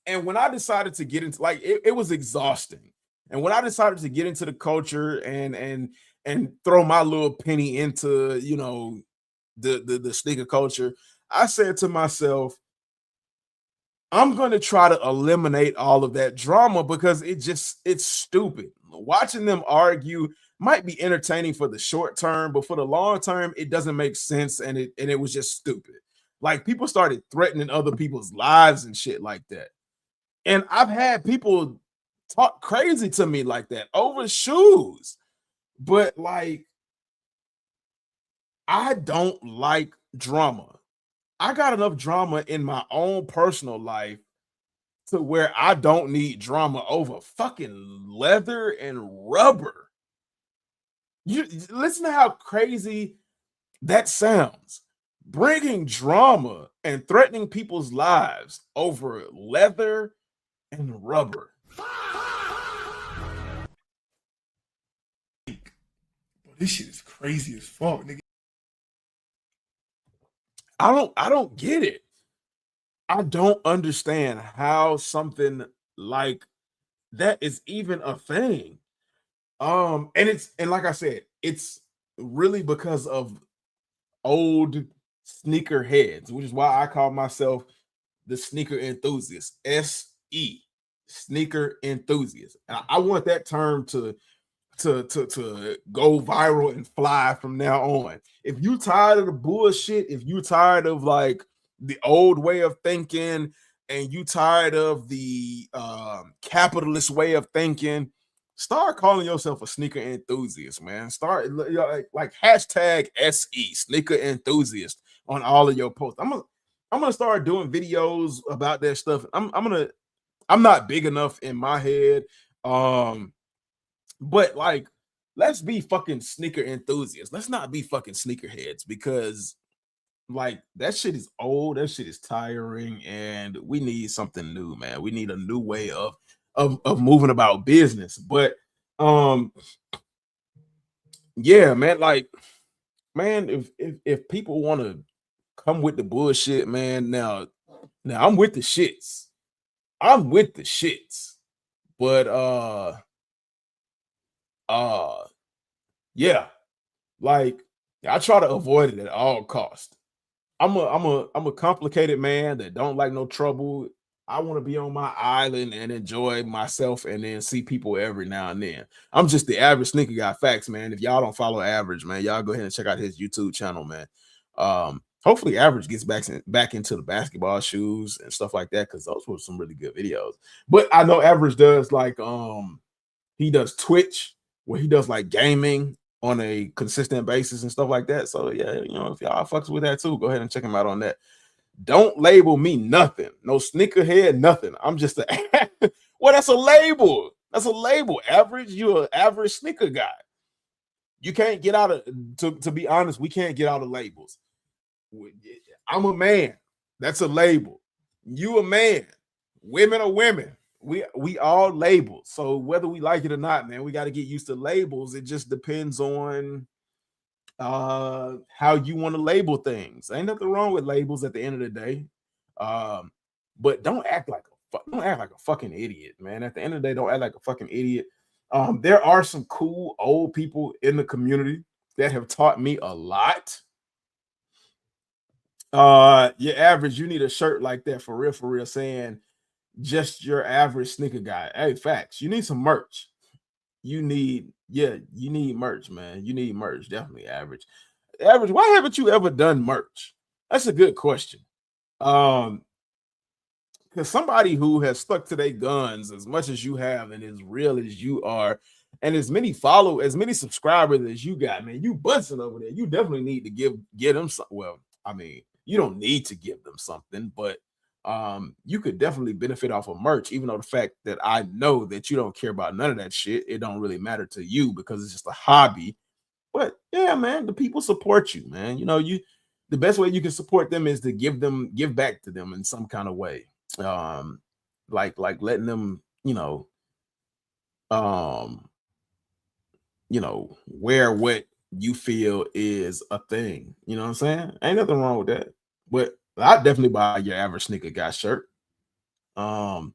And when I decided to get into like it was exhausting. And when I decided to get into the culture and throw my little penny into, you know, the sneaker culture, I said to myself, I'm going to try to eliminate all of that drama because it's stupid. Watching them argue might be entertaining for the short term, but for the long term, it doesn't make sense and it was just stupid. Like people started threatening other people's lives and shit like that. And I've had people talk crazy to me like that over shoes. But like I don't like drama. I got enough drama in my own personal life to where I don't need drama over fucking leather and rubber. You listen to how crazy that sounds. Bringing drama and threatening people's lives over leather and rubber. This shit is crazy as fuck, nigga. I don't get it. I don't understand how something like that is even a thing. And like I said, it's really because of old sneaker heads, which is why I call myself the sneaker enthusiast. SE, sneaker enthusiast. And I want that term to go viral and fly from now on. If you tired of the bullshit, if you tired of like the old way of thinking, and you tired of the capitalist way of thinking, start calling yourself a sneaker enthusiast, man. Start you know, like hashtag SE sneaker enthusiast on all of your posts. I'm gonna start doing videos about that stuff. I'm not big enough in my head. But like, let's be fucking sneaker enthusiasts. Let's not be fucking sneakerheads because like that shit is old, that shit is tiring, and we need something new, man. We need a new way of moving about business. But um yeah, man, like man, if people want to come with the bullshit, man, now I'm with the shits. I'm with the shits. But uh yeah, like I try to avoid it at all costs. I'm a complicated man that don't like no trouble. I want to be on my island and enjoy myself and then see people every now and then. I'm just the average sneaker guy. Facts, man. If y'all don't follow Average, man, y'all go ahead and check out his YouTube channel, man. Hopefully Average gets back into the basketball shoes and stuff like that because those were some really good videos. But I know Average does like he does Twitch where he does like gaming on a consistent basis and stuff like that. So yeah, you know, if y'all fucks with that too, go ahead and check him out on that. Don't label me nothing. No sneakerhead, nothing. I'm just a well, that's a label. That's a label. Average, you're an average sneaker guy. You can't get out of to be honest, we can't get out of labels. I'm a man. That's a label. You a man. Women are women. We all labeled. So whether we like it or not, man, we got to get used to labels. It just depends on how you want to label things. Ain't nothing wrong with labels at the end of the day. But don't act like a fucking idiot, man. At the end of the day, don't act like a fucking idiot. There are some cool old people in the community that have taught me a lot. Your average, you need a shirt like that for real, saying just your average sneaker guy. Hey, facts. You need some merch. You need merch, man. You need merch, definitely. Average, why haven't you ever done merch? That's a good question. Because somebody who has stuck to their guns as much as you have and as real as you are, and as many subscribers as you got, man, you busting over there. You definitely need to get them some. Well, I mean, you don't need to give them something, but you could definitely benefit off of merch, even though the fact that I know that you don't care about none of that shit, it don't really matter to you because it's just a hobby. But yeah, man, the people support you, man. You know, the best way you can support them is to give back to them in some kind of way. Like letting them, you know, um wear what you feel is a thing. You know what I'm saying? Ain't nothing wrong with that. But I definitely buy your average sneaker guy shirt. Um,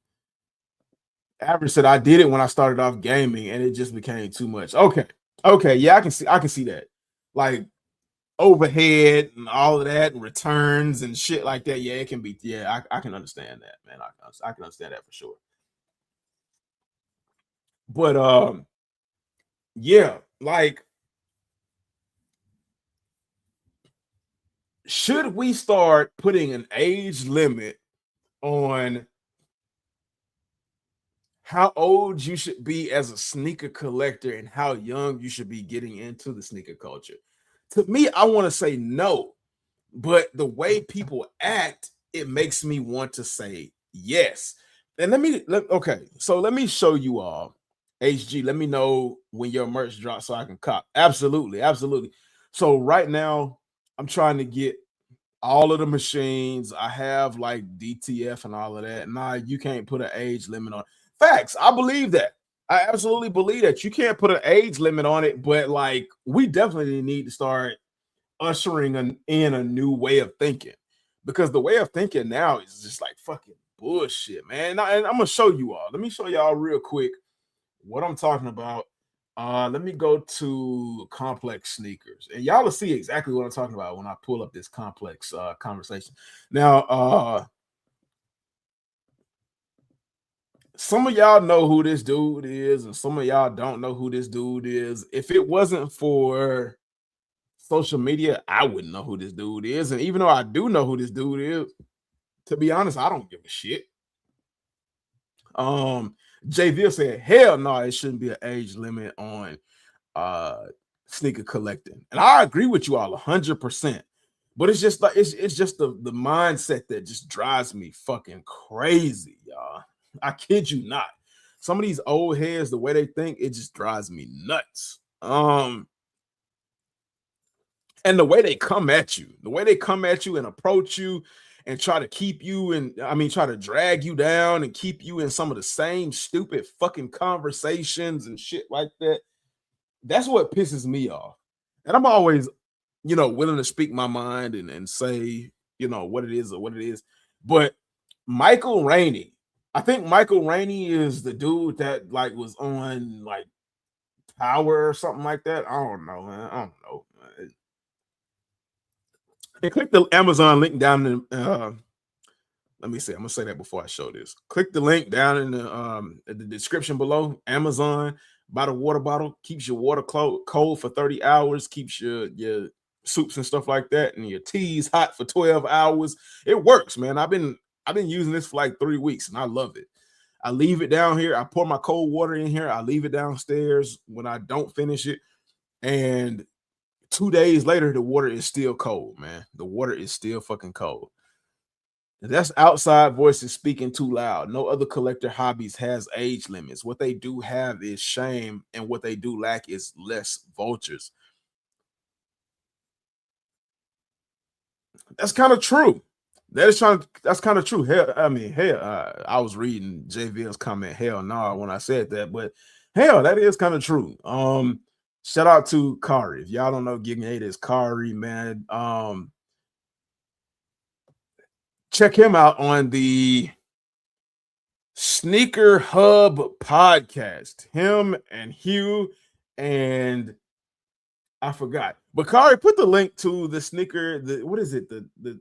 Average said I did it when I started off gaming and it just became too much. Okay, yeah, I can see that. Like overhead and all of that and returns and shit like that. Yeah, it can be. Yeah, I can understand that, man. I can understand that for sure. But yeah, like, should we start putting an age limit on how old you should be as a sneaker collector and how young you should be getting into the sneaker culture? To me, I want to say no, but the way people act, it makes me want to say yes. And let me show you all. HG, let me know when your merch drops so I can cop. Absolutely, absolutely. So right now, I'm trying to get all of the machines. I have like DTF and all of that. Nah, you can't put an age limit on. Facts. I believe that. I absolutely believe that you can't put an age limit on it, but like we definitely need to start ushering in a new way of thinking, because the way of thinking now is just like fucking bullshit, man. And I'm gonna show you all. Let me show y'all real quick what I'm talking about. Let me go to complex sneakers, and y'all will see exactly what I'm talking about when I pull up this complex conversation. Now, some of y'all know who this dude is, and some of y'all don't know who this dude is. If it wasn't for social media, I wouldn't know who this dude is. And even though I do know who this dude is, to be honest, I don't give a shit. JV said, hell no, it shouldn't be an age limit on sneaker collecting. And I agree with you all 100%. But it's just like it's just the mindset that just drives me fucking crazy, y'all. I kid you not. Some of these old heads, the way they think, it just drives me nuts. And the way they come at you, and approach you and try to keep you and try to drag you down and keep you in some of the same stupid fucking conversations and shit like that. That's what pisses me off. And I'm always, willing to speak my mind and say, what it is or what it is. But Michael Rainey, I think Michael Rainey is the dude that like was on like Power or something like that. I don't know, man. I don't know. And click the Amazon link down in let me see. I'm gonna say that before I show this. Click the link down in the description below. Amazon, buy the water bottle, keeps your water cold for 30 hours, keeps your soups and stuff like that, and your teas hot for 12 hours. It works, man. I've been using this for like 3 weeks and I love it. I leave it down here. I pour my cold water in here. I leave it downstairs when I don't finish it. And 2 days later, the water is still cold, man. The water is still fucking cold. That's outside voices speaking too loud. No other collector hobbies has age limits. What they do have is shame, and what they do lack is less vultures. That's kind of true. That's kind of true. Hell, I was reading JVL's comment, hell no, when I said that, but hell, that is kind of true. Shout out to Kari. If y'all don't know, Gig 8 is Kari, man. Check him out on the Sneaker Hub podcast. Him and Hugh and I forgot. Bakari, put the link to the sneaker. What is it? The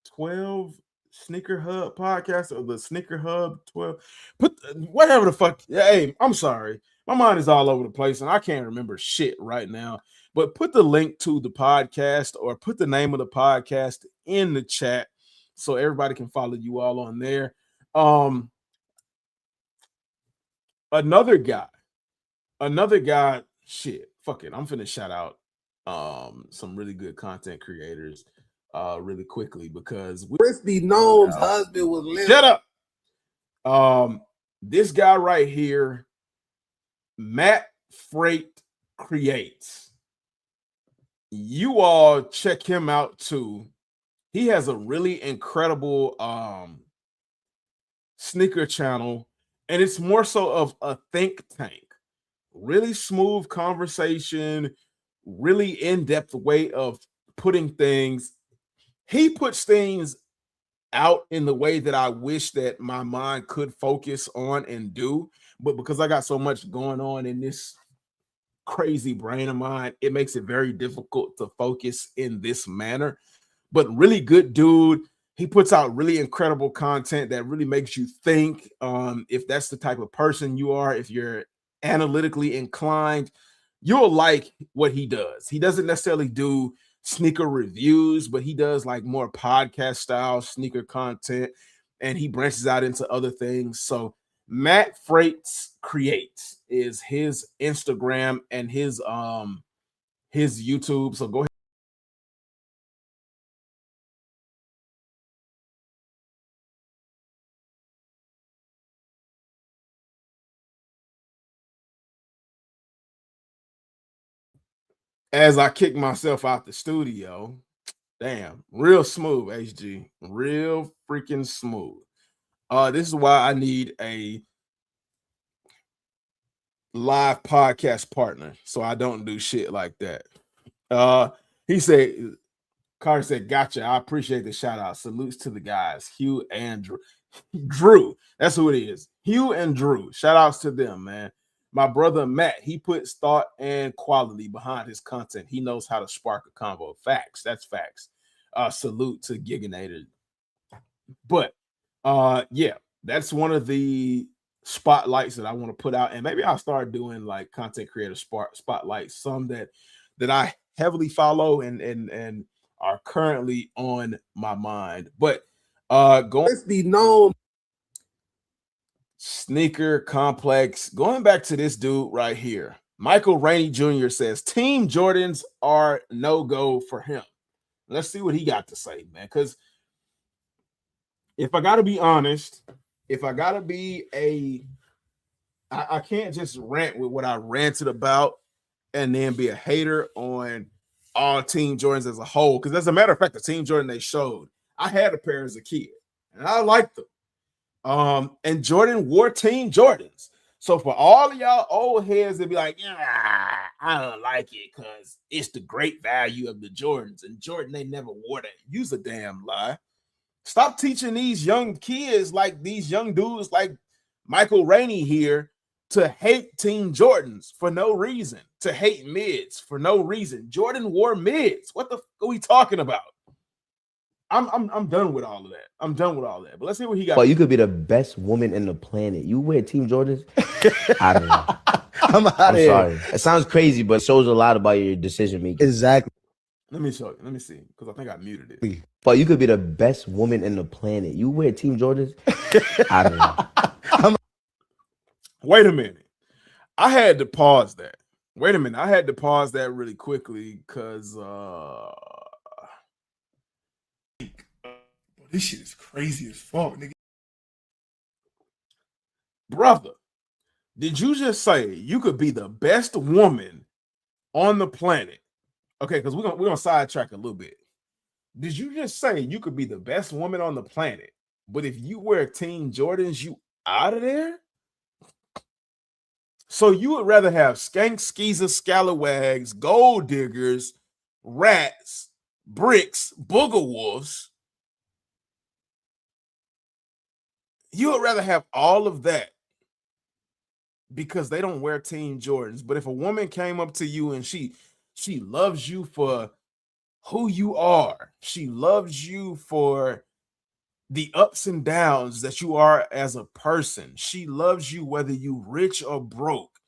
12 Sneaker Hub podcast or the Sneaker Hub 12. Put whatever the fuck. Hey, I'm sorry. My mind is all over the place and I can't remember shit right now. But put the link to the podcast or put the name of the podcast in the chat so everybody can follow you all on there. Another guy, shit, fuck it. I'm finna shout out some really good content creators really quickly because Christy Gnome's husband was living. Shut up. This guy right here, Matt Freight Creates. You all check him out too. He has a really incredible sneaker channel, and it's more so of a think tank. really smooth conversation, really in-depth way of putting things. He puts things out in the way that I wish that my mind could focus on and do. But because I got so much going on in this crazy brain of mine, it makes it very difficult to focus in this manner. But really good dude. He puts out really incredible content that really makes you think. If that's the type of person you are, if you're analytically inclined, you'll like what he does. He doesn't necessarily do sneaker reviews, but he does like more podcast style sneaker content, and he branches out into other things. So Matt Freights Creates is his Instagram and his YouTube. So go ahead. As I kick myself out the studio, damn, real smooth, HG, real freaking smooth. This is why I need a live podcast partner, so I don't do shit like that. He said, Carter said, gotcha. I appreciate the shout out. Salutes to the guys, Hugh and Drew. That's who it is. Hugh and Drew. Shout outs to them, man. My brother Matt, he puts thought and quality behind his content. He knows how to spark a convo. Facts. That's facts. Salute to Giganator. But yeah, that's one of the spotlights that I want to put out. And maybe I'll start doing like content creator spotlights, some that I heavily follow and are currently on my mind. But let's be known sneaker complex. Going back to this dude right here, Michael Rainey Jr. says Team Jordans are no go for him. Let's see what he got to say, man. Because if I gotta be honest, if I gotta be I can't just rant with what I ranted about and then be a hater on all Team Jordans as a whole. Because as a matter of fact, the Team Jordan they showed, I had a pair as a kid and I liked them. And Jordan wore Team Jordans. So for all of y'all old heads that be like, yeah, I don't like it because it's the great value of the Jordans, and Jordan, they never wore that. Use a damn lie. Stop teaching these young kids, like these young dudes like Michael Rainey here, to hate Team Jordans for no reason, to hate mids for no reason. Jordan wore mids. What the fuck are we talking about? I'm done with all of that. I'm done with all that. But let's see what he got. Well, you could be the best woman in the planet. You wear Team Jordans? Out of here. I'm sorry. It sounds crazy, but it shows a lot about your decision making. Exactly. Let me show you. Let me see. Because I think I muted it. But you could be the best woman in the planet. You wear Team Jordans? Out of here. Wait a minute. I had to pause that. Wait a minute. I had to pause that really quickly because This shit is crazy as fuck, nigga. Brother, did you just say you could be the best woman on the planet? Okay, because we're gonna sidetrack a little bit. Did you just say you could be the best woman on the planet, but if you wear Team Jordans, you out of there? So you would rather have skanks, skeezers, scalawags, gold diggers, rats, bricks, booger wolves. You would rather have all of that because they don't wear Team Jordans. But if a woman came up to you and she loves you for who you are, she loves you for the ups and downs that you are as a person, she loves you whether you rich or broke,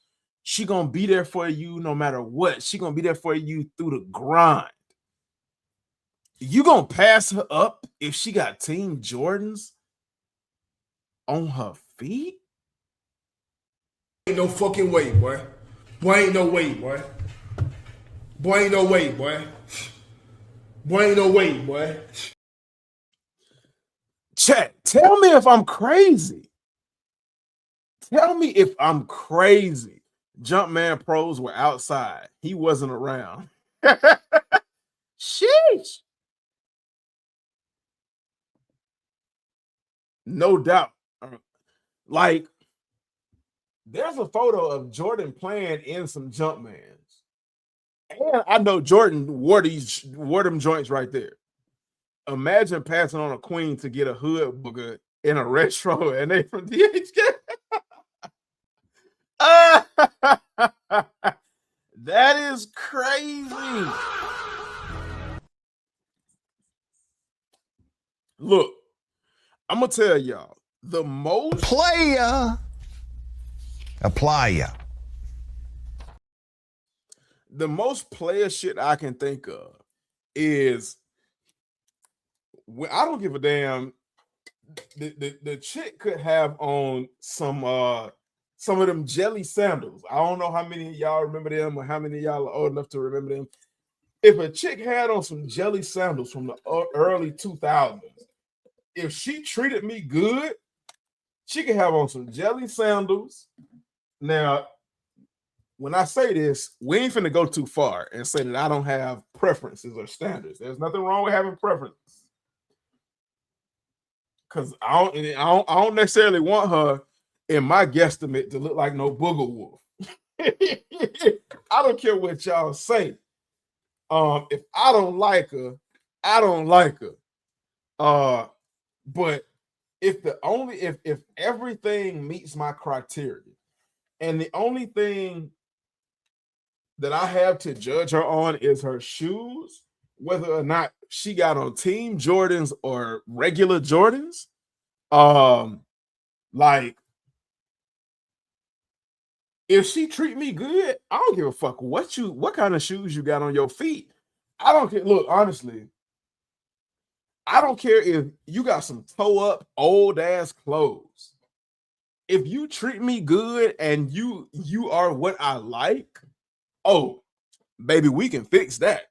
she gonna be there for you no matter what. She gonna be there for you through the grind. You gonna pass her up if she got Team Jordans on her feet? Ain't no fucking way, boy. Boy, ain't no way, boy. Boy, ain't no way, boy. Boy, ain't no way, boy. Chat, tell me if I'm crazy. Tell me if I'm crazy. Jumpman pros were outside. He wasn't around. Sheesh. No doubt. Like, there's a photo of Jordan playing in some Jumpmans. And I know Jordan wore them joints right there. Imagine passing on a queen to get a hood booger in a retro and they from DHK. That is crazy. Look, I'm gonna tell y'all the most Playa. A playa. The most player shit I can think of is when I don't give a damn. The chick could have on some of them jelly sandals. I don't know how many of y'all remember them or how many of y'all are old enough to remember them. If a chick had on some jelly sandals from the early 2000s, if she treated me good, she could have on some jelly sandals. Now, when I say this, we ain't finna go too far and say that I don't have preferences or standards. There's nothing wrong with having preferences. Because I don't necessarily want her in my guesstimate to look like no booger wolf. I don't care what y'all say. If I don't like her, I don't like her. But if everything meets my criteria, and the only thing that I have to judge her on is her shoes, whether or not she got on Team Jordans or regular Jordans. Like, if she treat me good, I don't give a fuck what kind of shoes you got on your feet. I don't care. Look, honestly, I don't care if you got some toe up old ass clothes. If you treat me good and you are what I like, oh, baby, we can fix that.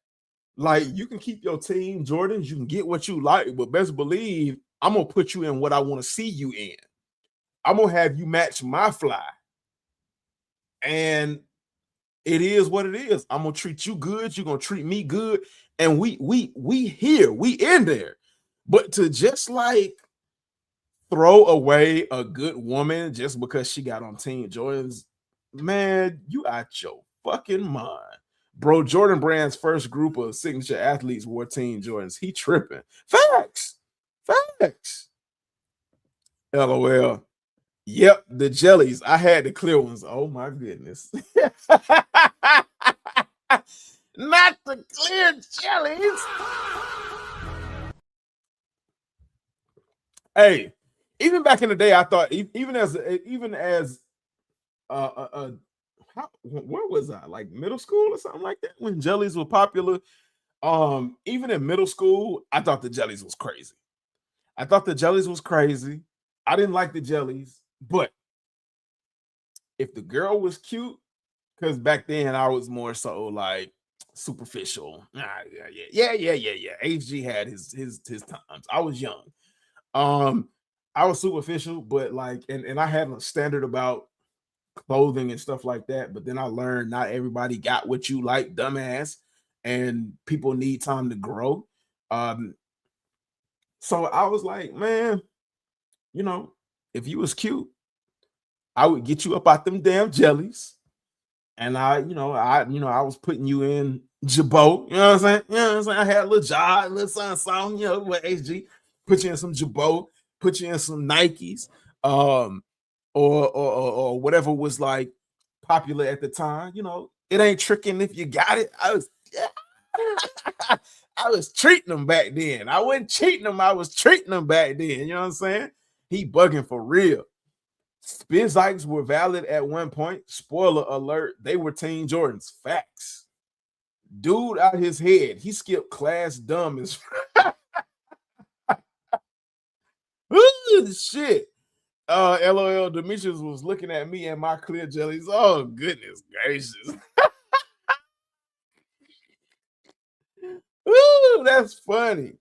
Like, you can keep your Team Jordans, you can get what you like, but best believe I'm gonna put you in what I want to see you in. I'm gonna have you match my fly. And it is what it is. I'm gonna treat you good, you're gonna treat me good, and we here, we in there. But to just like throw away a good woman just because she got on Team Jordans, man, you out your fucking mind. Bro, Jordan Brand's first group of signature athletes wore Team Jordans. He tripping. Facts. LOL. Yep, the jellies. I had the clear ones. Oh my goodness. Not the clear jellies. Hey, even back in the day, I thought even as where was I? Like middle school or something like that when jellies were popular. Even in middle school, I thought the jellies was crazy. I didn't like the jellies, but if the girl was cute, because back then I was more so like superficial. Yeah. HG had his times. I was young. I was superficial, but like, and I had a standard about clothing and stuff like that. But then I learned not everybody got what you like, dumbass, and people need time to grow. So I was like, man, you know, if you was cute, I would get you up out them damn jellies. And I was putting you in Jabot, you know what I'm saying? You know what I'm saying? I had a little job, a little something, you know, with HG, put you in some Jabot, put you in some Nikes, or whatever was like popular at the time. You know, it ain't tricking if you got it. I was treating them back then. I wasn't cheating them, I was treating them back then. You know what I'm saying? He bugging for real. Spin Zikes were valid at one point. Spoiler alert, they were Team Jordans. Facts. Dude out his head. He skipped class dumb as shit. LOL Demetrius was looking at me and my clear jellies. Oh, goodness gracious. Ooh, that's funny.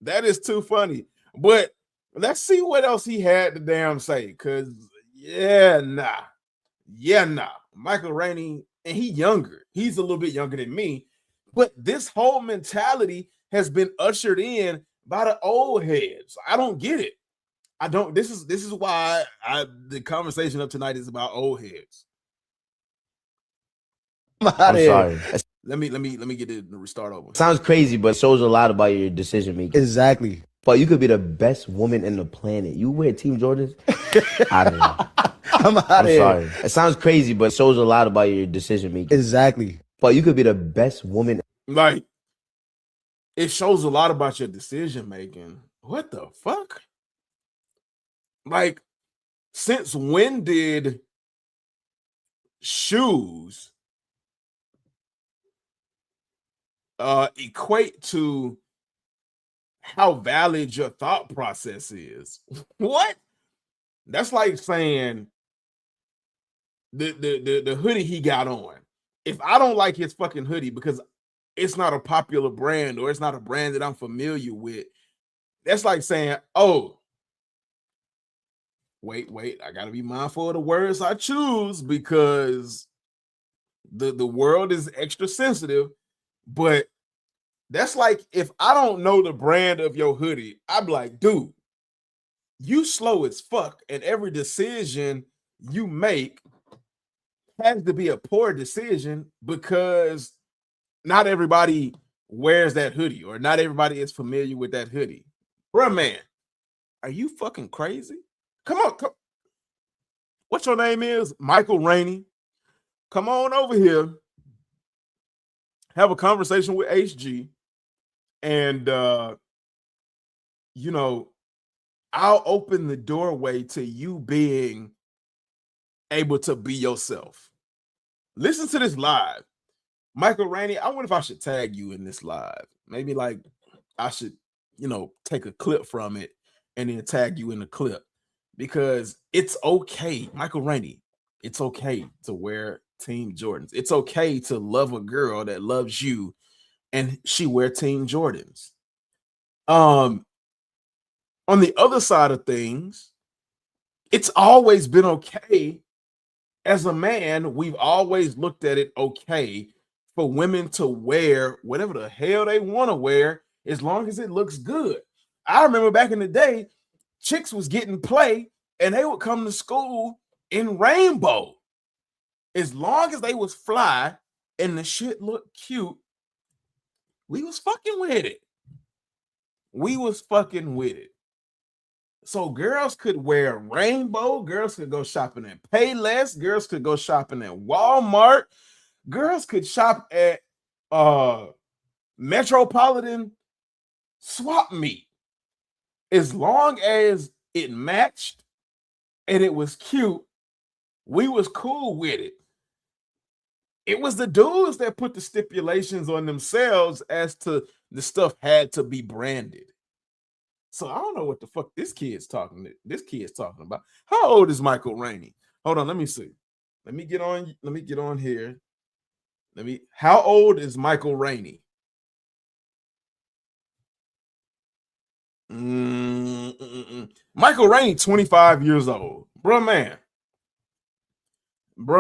That is too funny. But let's see what else he had to damn say. Because, nah. Michael Rainey, and he younger. He's a little bit younger than me. But this whole mentality has been ushered in by the old heads. I don't get it. I don't. This is why the conversation of tonight is about old heads. I'm sorry. Let me get it to restart over. Sounds crazy, but shows a lot about your decision making. Exactly. But you could be the best woman in the planet. You wear Team Jordans? Out of here. I'm out I'm of here. sorry. It sounds crazy, but shows a lot about your decision making. Exactly. But you could be the best woman. Like, it shows a lot about your decision making. What the fuck? Like, since when did shoes equate to how valid your thought process is? What? That's like saying the hoodie he got on. If I don't like his fucking hoodie because it's not a popular brand or it's not a brand that I'm familiar with, that's like saying, oh, wait, I gotta be mindful of the words I choose because the world is extra sensitive. But that's like if I don't know the brand of your hoodie, I'm like, dude, you slow as fuck, and every decision you make has to be a poor decision because not everybody wears that hoodie or not everybody is familiar with that hoodie. Bruh, man, are you fucking crazy? Come on. What your name is? Michael Rainey. Come on over here. Have a conversation with HG. And, I'll open the doorway to you being able to be yourself. Listen to this live. Michael Rainey, I wonder if I should tag you in this live. Maybe like I should, take a clip from it and then tag you in the clip because it's okay. Michael Rainey, it's okay to wear Team Jordans. It's okay to love a girl that loves you and she wear Team Jordans. On the other side of things, it's always been okay. As a man, we've always looked at it okay for women to wear whatever the hell they want to wear as long as it looks good. I remember back in the day, chicks was getting play and they would come to school in rainbow. As long as they was fly and the shit looked cute, we was fucking with it. So girls could wear rainbow. Girls could go shopping at Payless. Girls could go shopping at Walmart. Girls could shop at Metropolitan Swap Meet. As long as it matched and it was cute, we was cool with it. It was the dudes that put the stipulations on themselves as to the stuff had to be branded. So I don't know what the fuck this kid's talking about. How old is Michael Rainey? Hold on, let me see. Let me get on here. How old is Michael Rainey? Michael Rainey, 25 years old. Bruh,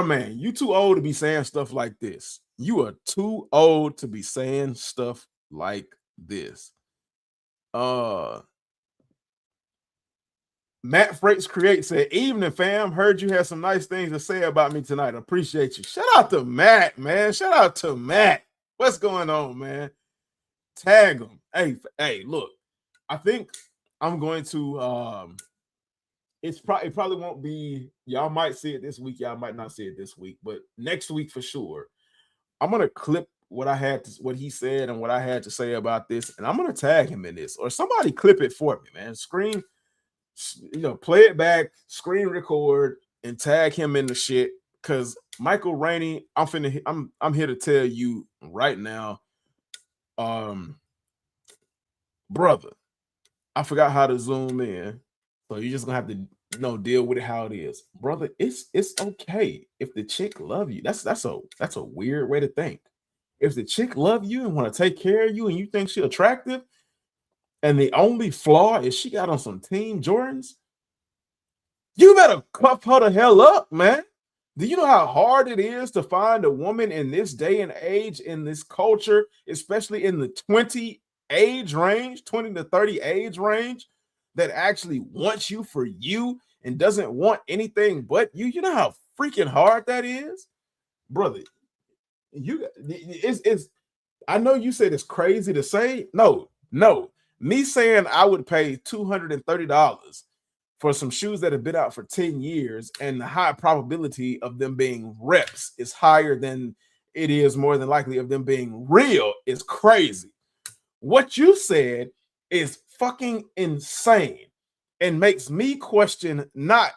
man, you too old to be saying stuff like this. You are too old to be saying stuff like this. Matt Freights Create said, evening, fam. Heard you had some nice things to say about me tonight. Appreciate you. Shout out to Matt, man. Shout out to Matt. What's going on, man? Tag him. Hey, look. I think I'm going to it probably won't be, y'all might see it this week, y'all might not see it this week, but next week for sure. I'm gonna clip what he said and what I had to say about this, and I'm gonna tag him in this, or somebody clip it for me, man. Play it back, screen record, and tag him in the shit. Cause Michael Rainey, I'm here to tell you right now, brother, I forgot how to zoom in, so you're just gonna have to deal with it how it is, brother. It's okay if the chick love you. That's a weird way to think. If the chick love you and want to take care of you, and you think she attractive, and the only flaw is she got on some Team Jordans, you better cuff her the hell up, man. Do you know how hard it is to find a woman in this day and age, in this culture, especially in the 20 to 30 age range, that actually wants you for you and doesn't want anything but you. You know how freaking hard that is, brother. It's I know you said it's crazy to say. No. Me saying I would pay $230 for some shoes that have been out for 10 years and the high probability of them being reps is higher than it is more than likely of them being real is crazy. What you said is fucking insane and makes me question not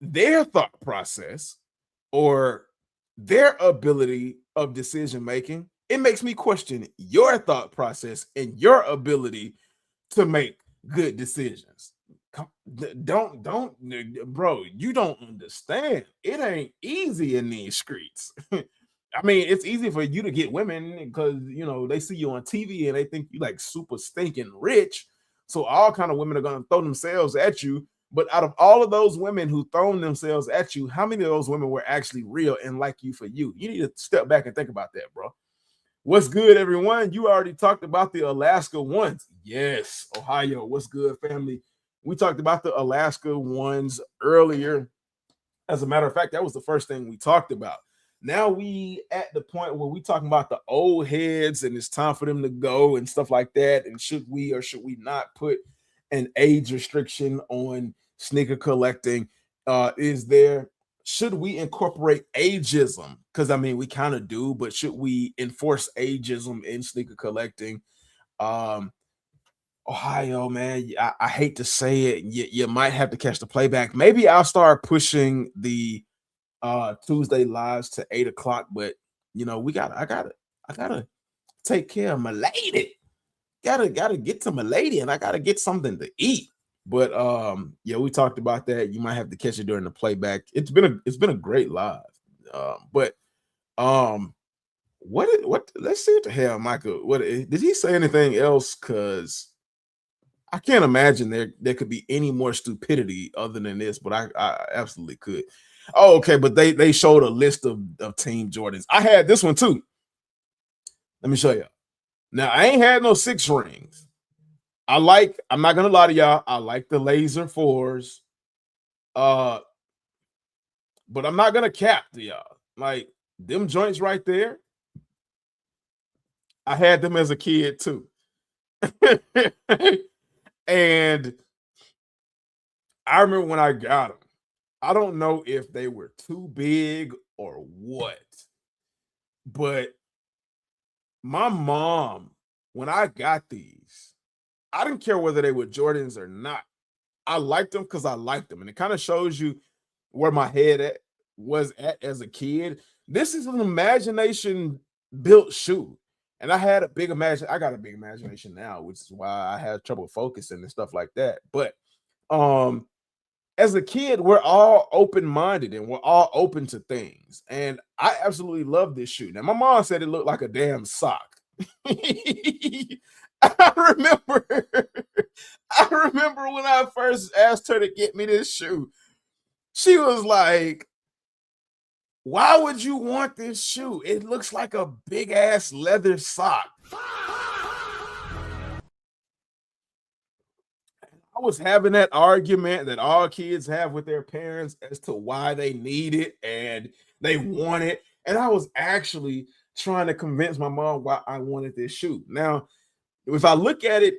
their thought process or their ability of decision making. It makes me question your thought process and your ability to make good decisions. Don't, bro, you don't understand. It ain't easy in these streets. I mean, it's easy for you to get women because you know they see you on TV and they think you like super stinking rich. So all kind of women are gonna throw themselves at you. But out of all of those women who thrown themselves at you, how many of those women were actually real and like you for you? You need to step back and think about that, bro. What's good, everyone? You already talked about the Alaska ones. Yes, Ohio. What's good, family? We talked about the Alaska ones earlier. As a matter of fact, that was the first thing we talked about. Now we at the point where we talking about the old heads and it's time for them to go and stuff like that. And should we or should we not put an age restriction on sneaker collecting? Should we incorporate ageism? Because I mean, we kind of do, but should we enforce ageism in sneaker collecting? Ohio, man, I hate to say it, you might have to catch the playback. Maybe I'll start pushing the Tuesday lives to 8 o'clock, but you know, I gotta take care of my lady. Gotta get to my lady, and I gotta get something to eat. But yeah, we talked about that. You might have to catch it during the playback. It's been a great live. But what let's see what the hell, Michael. What did he say anything else? Because I can't imagine there could be any more stupidity other than this, but I absolutely could. Oh, okay, but they showed a list of Team Jordans. I had this one too. Let me show you. Now, I ain't had no 6 rings. I'm not gonna lie to y'all, I like the laser 4s. But I'm not gonna cap to y'all. Like them joints right there. I had them as a kid too. And I remember when I got them. I don't know if they were too big or what, but my mom, when I got these, I didn't care whether they were Jordans or not. I liked them because I liked them. And it kind of shows you where my head was at as a kid. This is an imagination built shoe. And I got a big imagination now, which is why I have trouble focusing and stuff like that. But as a kid, we're all open-minded and we're all open to things. And I absolutely love this shoe. Now, my mom said it looked like a damn sock. I remember when I first asked her to get me this shoe. She was like, why would you want this shoe? It looks like a big ass leather sock. I was having that argument that all kids have with their parents as to why they need it and they want it. And I was actually trying to convince my mom why I wanted this shoe. Now, if I look at it,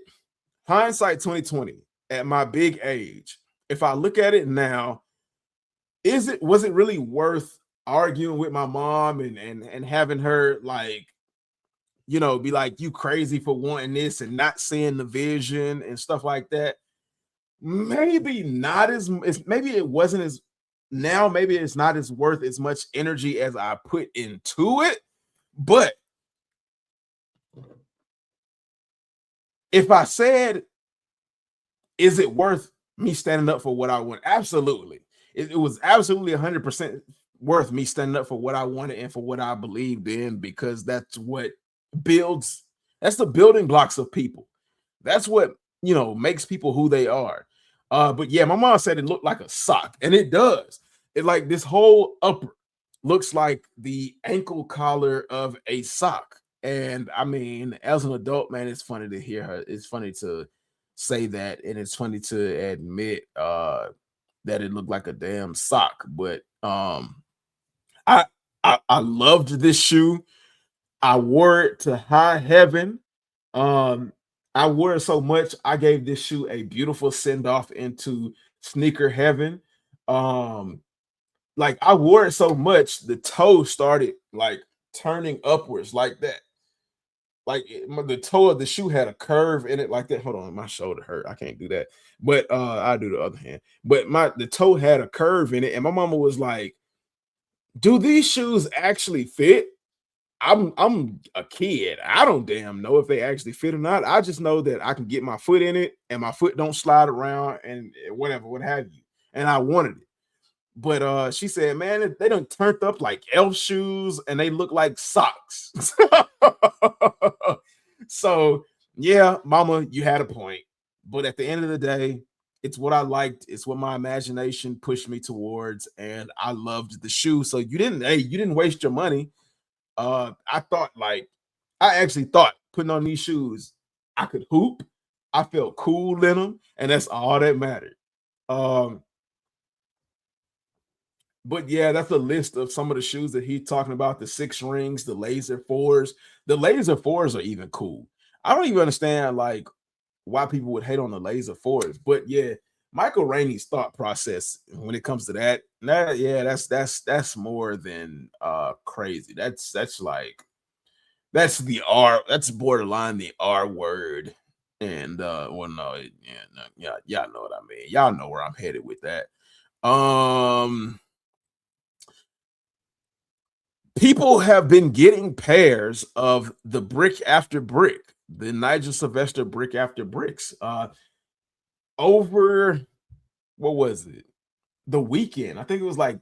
hindsight 2020, at my big age, if I look at it now, was it really worth arguing with my mom and having her like, you know, be like, you crazy for wanting this and not seeing the vision and stuff like that? Maybe not maybe it wasn't as now, maybe it's not as worth as much energy as I put into it. But if I said, is it worth me standing up for what I want? Absolutely. It was absolutely 100% worth me standing up for what I wanted and for what I believed in, because that's what that's the building blocks of people. That's what, you know, makes people who they are. But yeah, my mom said it looked like a sock, and it does. It like this whole upper looks like the ankle collar of a sock. And I mean, as an adult, man, it's funny to hear her. It's funny to say that, and it's funny to admit that it looked like a damn sock. But I loved this shoe. I wore it to high heaven. I wore it so much, I gave this shoe a beautiful send off into sneaker heaven. Like I wore it so much, the toe started like turning upwards like that. Like the toe of the shoe had a curve in it like that. Hold on, my shoulder hurt. I can't do that. But I do the other hand. But the toe had a curve in it, and my mama was like, "Do these shoes actually fit?" I'm a kid. I don't damn know if they actually fit or not. I just know that I can get my foot in it and my foot don't slide around and whatever, what have you. And I wanted it. But she said, man, they done turned up like elf shoes and they look like socks. So yeah, mama, you had a point. But at the end of the day, it's what I liked. It's what my imagination pushed me towards, and I loved the shoe. So you didn't waste your money. I actually thought putting on these shoes, I could hoop. I felt cool in them, and that's all that mattered. But yeah, that's a list of some of the shoes that he's talking about: the 6 rings, the laser 4s. The laser 4s are even cool. I don't even understand like why people would hate on the laser 4s, but yeah, Michael Rainey's thought process when it comes to that's more than crazy. That's borderline the R word. And well, no, y'all know what I mean. Y'all know where I'm headed with that. People have been getting pairs of the brick after brick, the Nigel Sylvester brick after bricks. Over what was it? The weekend. I think it was like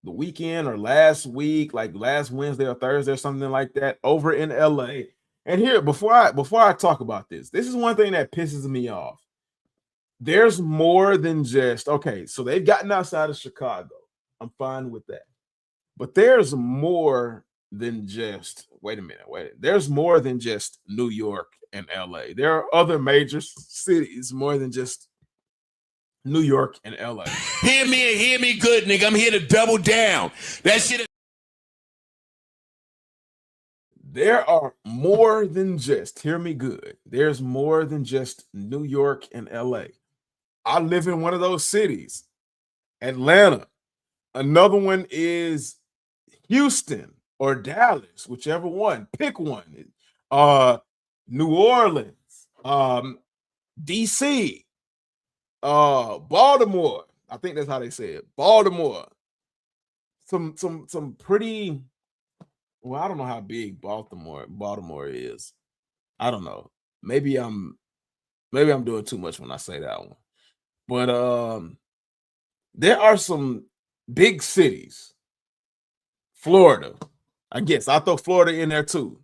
the weekend or last week, like last Wednesday or Thursday or something like that, over in LA. And here, before I talk about this is one thing that pisses me off. There's more than just okay, so they've gotten outside of Chicago. I'm fine with that. But there's more than just there's more than just New York and LA. There are other major cities more than just New York and LA. Hear me and hear me good, nigga. I'm here to double down. That shit. There are more than just, hear me good. There's more than just New York and LA. I live in one of those cities, Atlanta. Another one is Houston or Dallas, whichever one. Pick one. New Orleans, DC, Baltimore. I think that's how they say it. Baltimore. Some pretty. Well, I don't know how big Baltimore is. I don't know. Maybe I'm doing too much when I say that one. But there are some big cities. Florida. I guess I'll throw Florida in there too.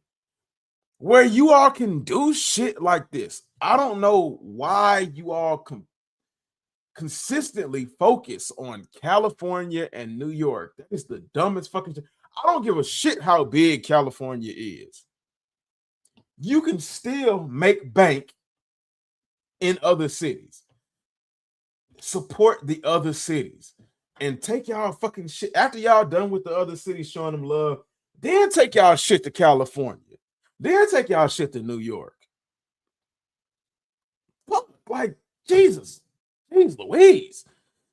Where you all can do shit like this. I don't know why you all consistently focus on California and New York. That is the dumbest fucking shit. I don't give a shit how big California is. You can still make bank in other cities. Support the other cities and take y'all fucking shit. After y'all done with the other cities showing them love, then take y'all shit to California. Then take y'all shit to New York. Like, Jesus. Jeez Louise.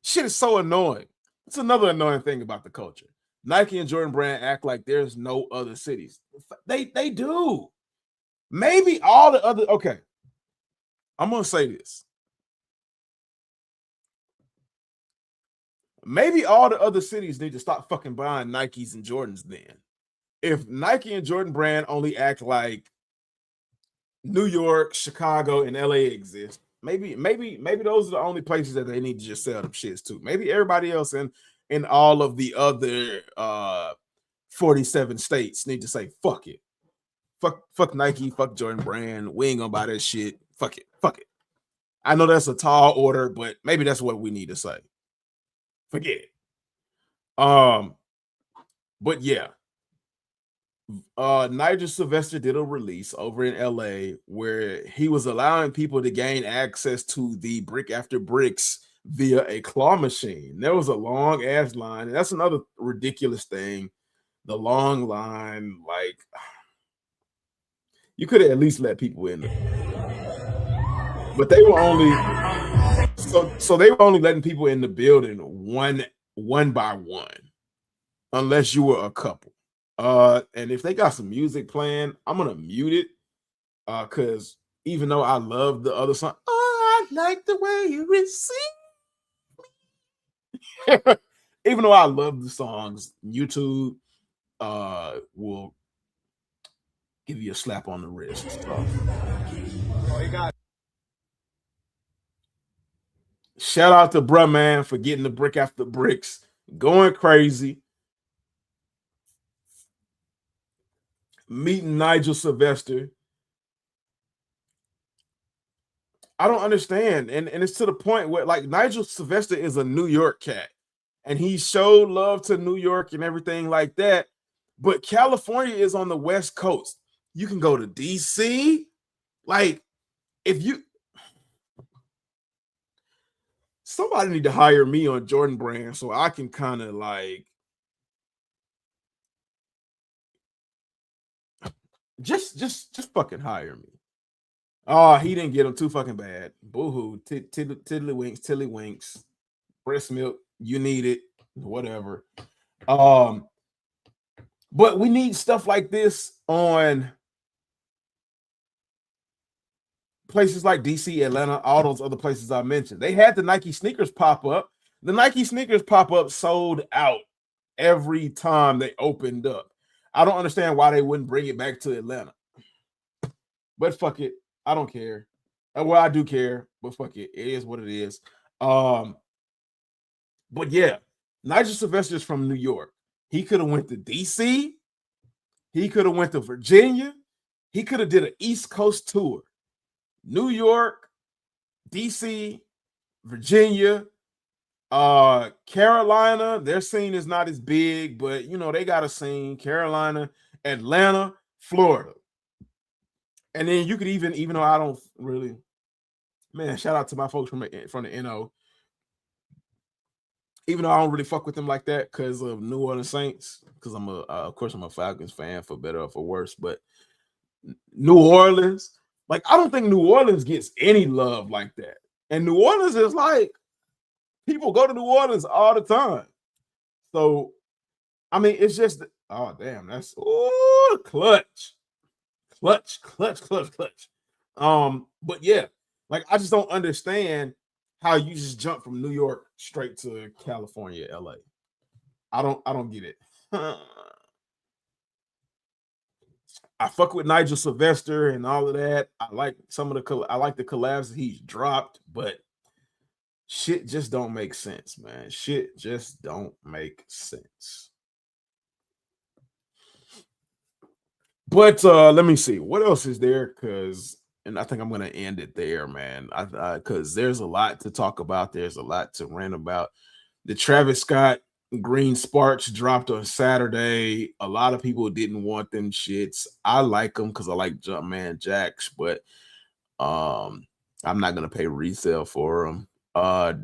Shit is so annoying. It's another annoying thing about the culture. Nike and Jordan Brand act like there's no other cities. They do. Maybe all the other, okay. I'm going to say this. Maybe all the other cities need to stop fucking buying Nikes and Jordans then. If Nike and Jordan Brand only act like New York, Chicago, and LA exist, maybe those are the only places that they need to just sell them shits to. Maybe everybody else in all of the other 47 states need to say, fuck it. Fuck Nike, fuck Jordan Brand. We ain't gonna buy that shit. Fuck it. I know that's a tall order, but maybe that's what we need to say. Forget it. But yeah. Nigel Sylvester did a release over in LA where he was allowing people to gain access to the Brick After Bricks via a claw machine. There was a long ass line, and that's another ridiculous thing. The long line, like you could have at least let people in there. But they were only so they were only letting people in the building one by one, unless you were a couple. And if they got some music playing, I'm gonna mute it. Because even though I love the other song, oh, I like the way you receive me. Even though I love the songs, YouTube will give you a slap on the wrist. So. Shout out to bruh man for getting the Brick After Bricks going crazy. Meeting Nigel Sylvester. I don't understand. And it's to the point where like Nigel Sylvester is a New York cat and he showed love to New York and everything like that. But California is on the West Coast. You can go to DC. Like, if you somebody need to hire me on Jordan Brand so I can kind of like just fucking hire me. Oh, he didn't get him too fucking bad. Boo-hoo. Tilly winks. Breast milk. You need it. Whatever. But we need stuff like this on places like DC, Atlanta, all those other places I mentioned. They had the Nike sneakers pop up. The Nike sneakers pop up sold out every time they opened up. I don't understand why they wouldn't bring it back to Atlanta. But fuck it. I don't care. Well, I do care, but fuck it. It is what it is. But yeah, Nigel Sylvester is from New York. He could have went to DC. He could have went to Virginia. He could have did an East Coast tour. New York, DC, Virginia, Carolina. Their scene is not as big, but you know, they got a scene. Carolina, Atlanta, Florida. And then you could even though I don't really, man, shout out to my folks from the NO. Even though I don't really fuck with them like that because of New Orleans Saints, because of course I'm a Falcons fan for better or for worse, but New Orleans, like I don't think New Orleans gets any love like that. And New Orleans is like, people go to New Orleans all the time. So, I mean, it's just, oh damn, that's clutch. But yeah, like I just don't understand how you just jump from New York straight to California, LA. I don't get it. I fuck with Nigel Sylvester and all of that. I like the collabs that he's dropped, but shit just don't make sense, man. Shit just don't make sense. But let me see what else is there, and I think I'm gonna end it there, man. Because there's a lot to talk about. There's a lot to rant about. The Travis Scott Green Sparks dropped on Saturday. A lot of people didn't want them shits. I like them because I like Jumpman Jacks, but I'm not gonna pay resale for them.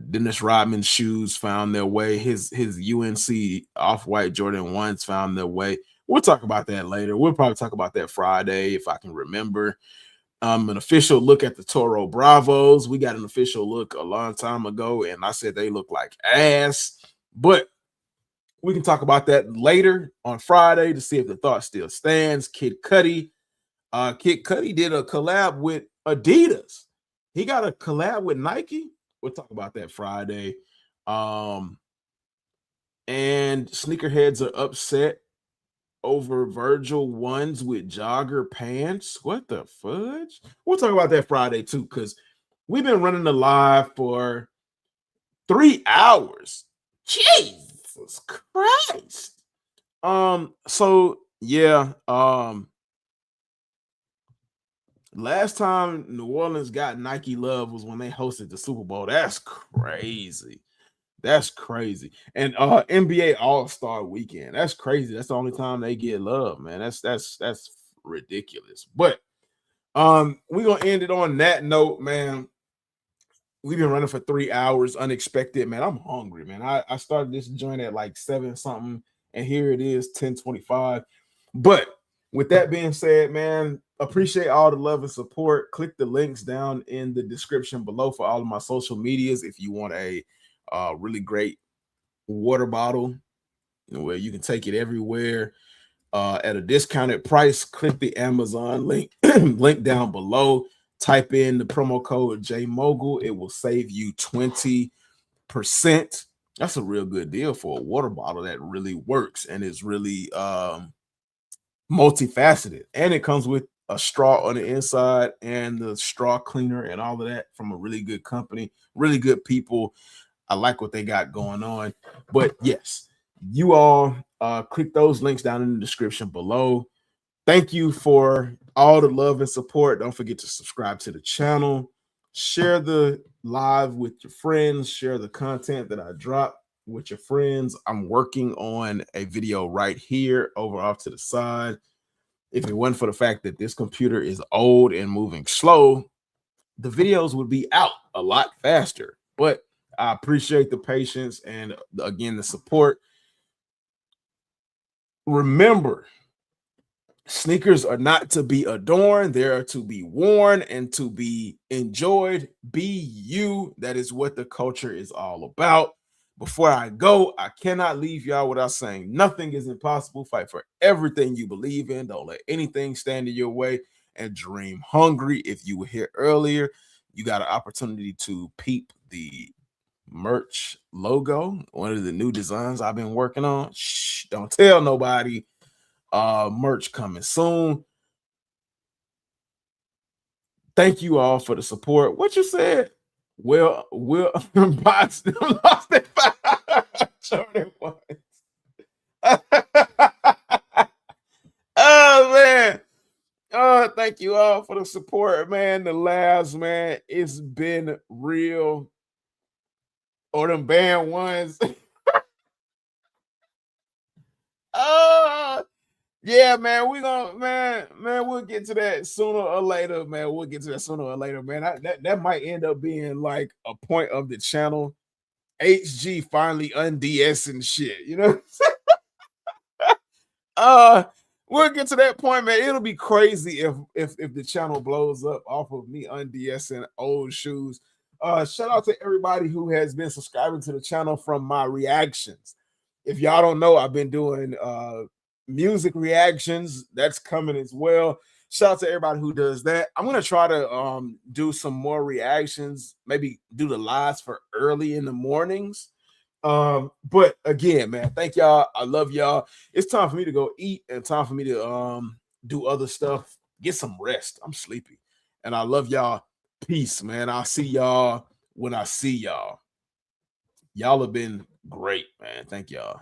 Dennis Rodman's shoes found their way. His UNC Off-White Jordan 1s found their way. We'll talk about that later. We'll probably talk about that Friday if I can remember. An official look at the Toro Bravos. We got an official look a long time ago, and I said they look like ass. But we can talk about that later on Friday to see if the thought still stands. Kid Cudi did a collab with Adidas. He got a collab with Nike. We'll talk about that Friday. And sneakerheads are upset over Virgil ones with jogger pants. What the fudge? We'll talk about that Friday too, because we've been running the live for 3 hours. Jesus Christ. So yeah, last time New Orleans got Nike love was when they hosted the Super Bowl. That's crazy. That's crazy. And NBA All-Star weekend. That's crazy. That's the only time they get love, man. That's ridiculous. But we're gonna end it on that note, man. We've been running for 3 hours, unexpected, man. I'm hungry, man. I started this joint at like 7 something, and here it is, 10:25. But with that being said, man, appreciate all the love and support. Click the links down in the description below for all of my social medias if you want a really great water bottle where you can take it everywhere at a discounted price. Click the Amazon link link down below. Type in the promo code JMogul. It will save you 20%. That's a real good deal for a water bottle that really works and is really multifaceted. And it comes with a straw on the inside and the straw cleaner and all of that from a really good company, really good people. I like what they got going on. But yes, you all click those links down in the description below. Thank you for all the love and support. Don't forget to subscribe to the channel. Share the live with your friends. Share the content that I drop with your friends. I'm working on a video right here over off to the side. If it wasn't for the fact that this computer is old and moving slow, the videos would be out a lot faster. But I appreciate the patience and, again, the support. Remember, sneakers are not to be adorned. They are to be worn and to be enjoyed. Be you. That is what the culture is all about. Before I go, I cannot leave y'all without saying nothing is impossible. Fight for everything you believe in. Don't let anything stand in your way, and dream hungry. If you were here earlier, you got an opportunity to peep the merch logo, one of the new designs I've been working on. Shh, don't tell nobody. Merch coming soon. Thank you all for the support. What you said? Well, box lost it. Jordan ones. Oh man. Thank you all for the support, man. The laughs, man. It's been real. Or them band ones. Yeah, man, we'll get to that sooner or later, man. We'll get to that sooner or later, man. That might end up being like a point of the channel. HG finally unds and shit, you know. We'll get to that point, man. It'll be crazy if the channel blows up off of me undsing old shoes. Shout out to everybody who has been subscribing to the channel from my reactions. If y'all don't know, I've been doing music reactions. That's coming as well. Shout out to everybody who does that. I'm gonna try to do some more reactions, maybe do the lives for early in the mornings. But again, man, thank y'all. I love y'all. It's time for me to go eat and time for me to do other stuff, get some rest. I'm sleepy, and I love y'all. Peace, man. I'll see y'all when I see y'all. Y'all have been great, man. Thank y'all.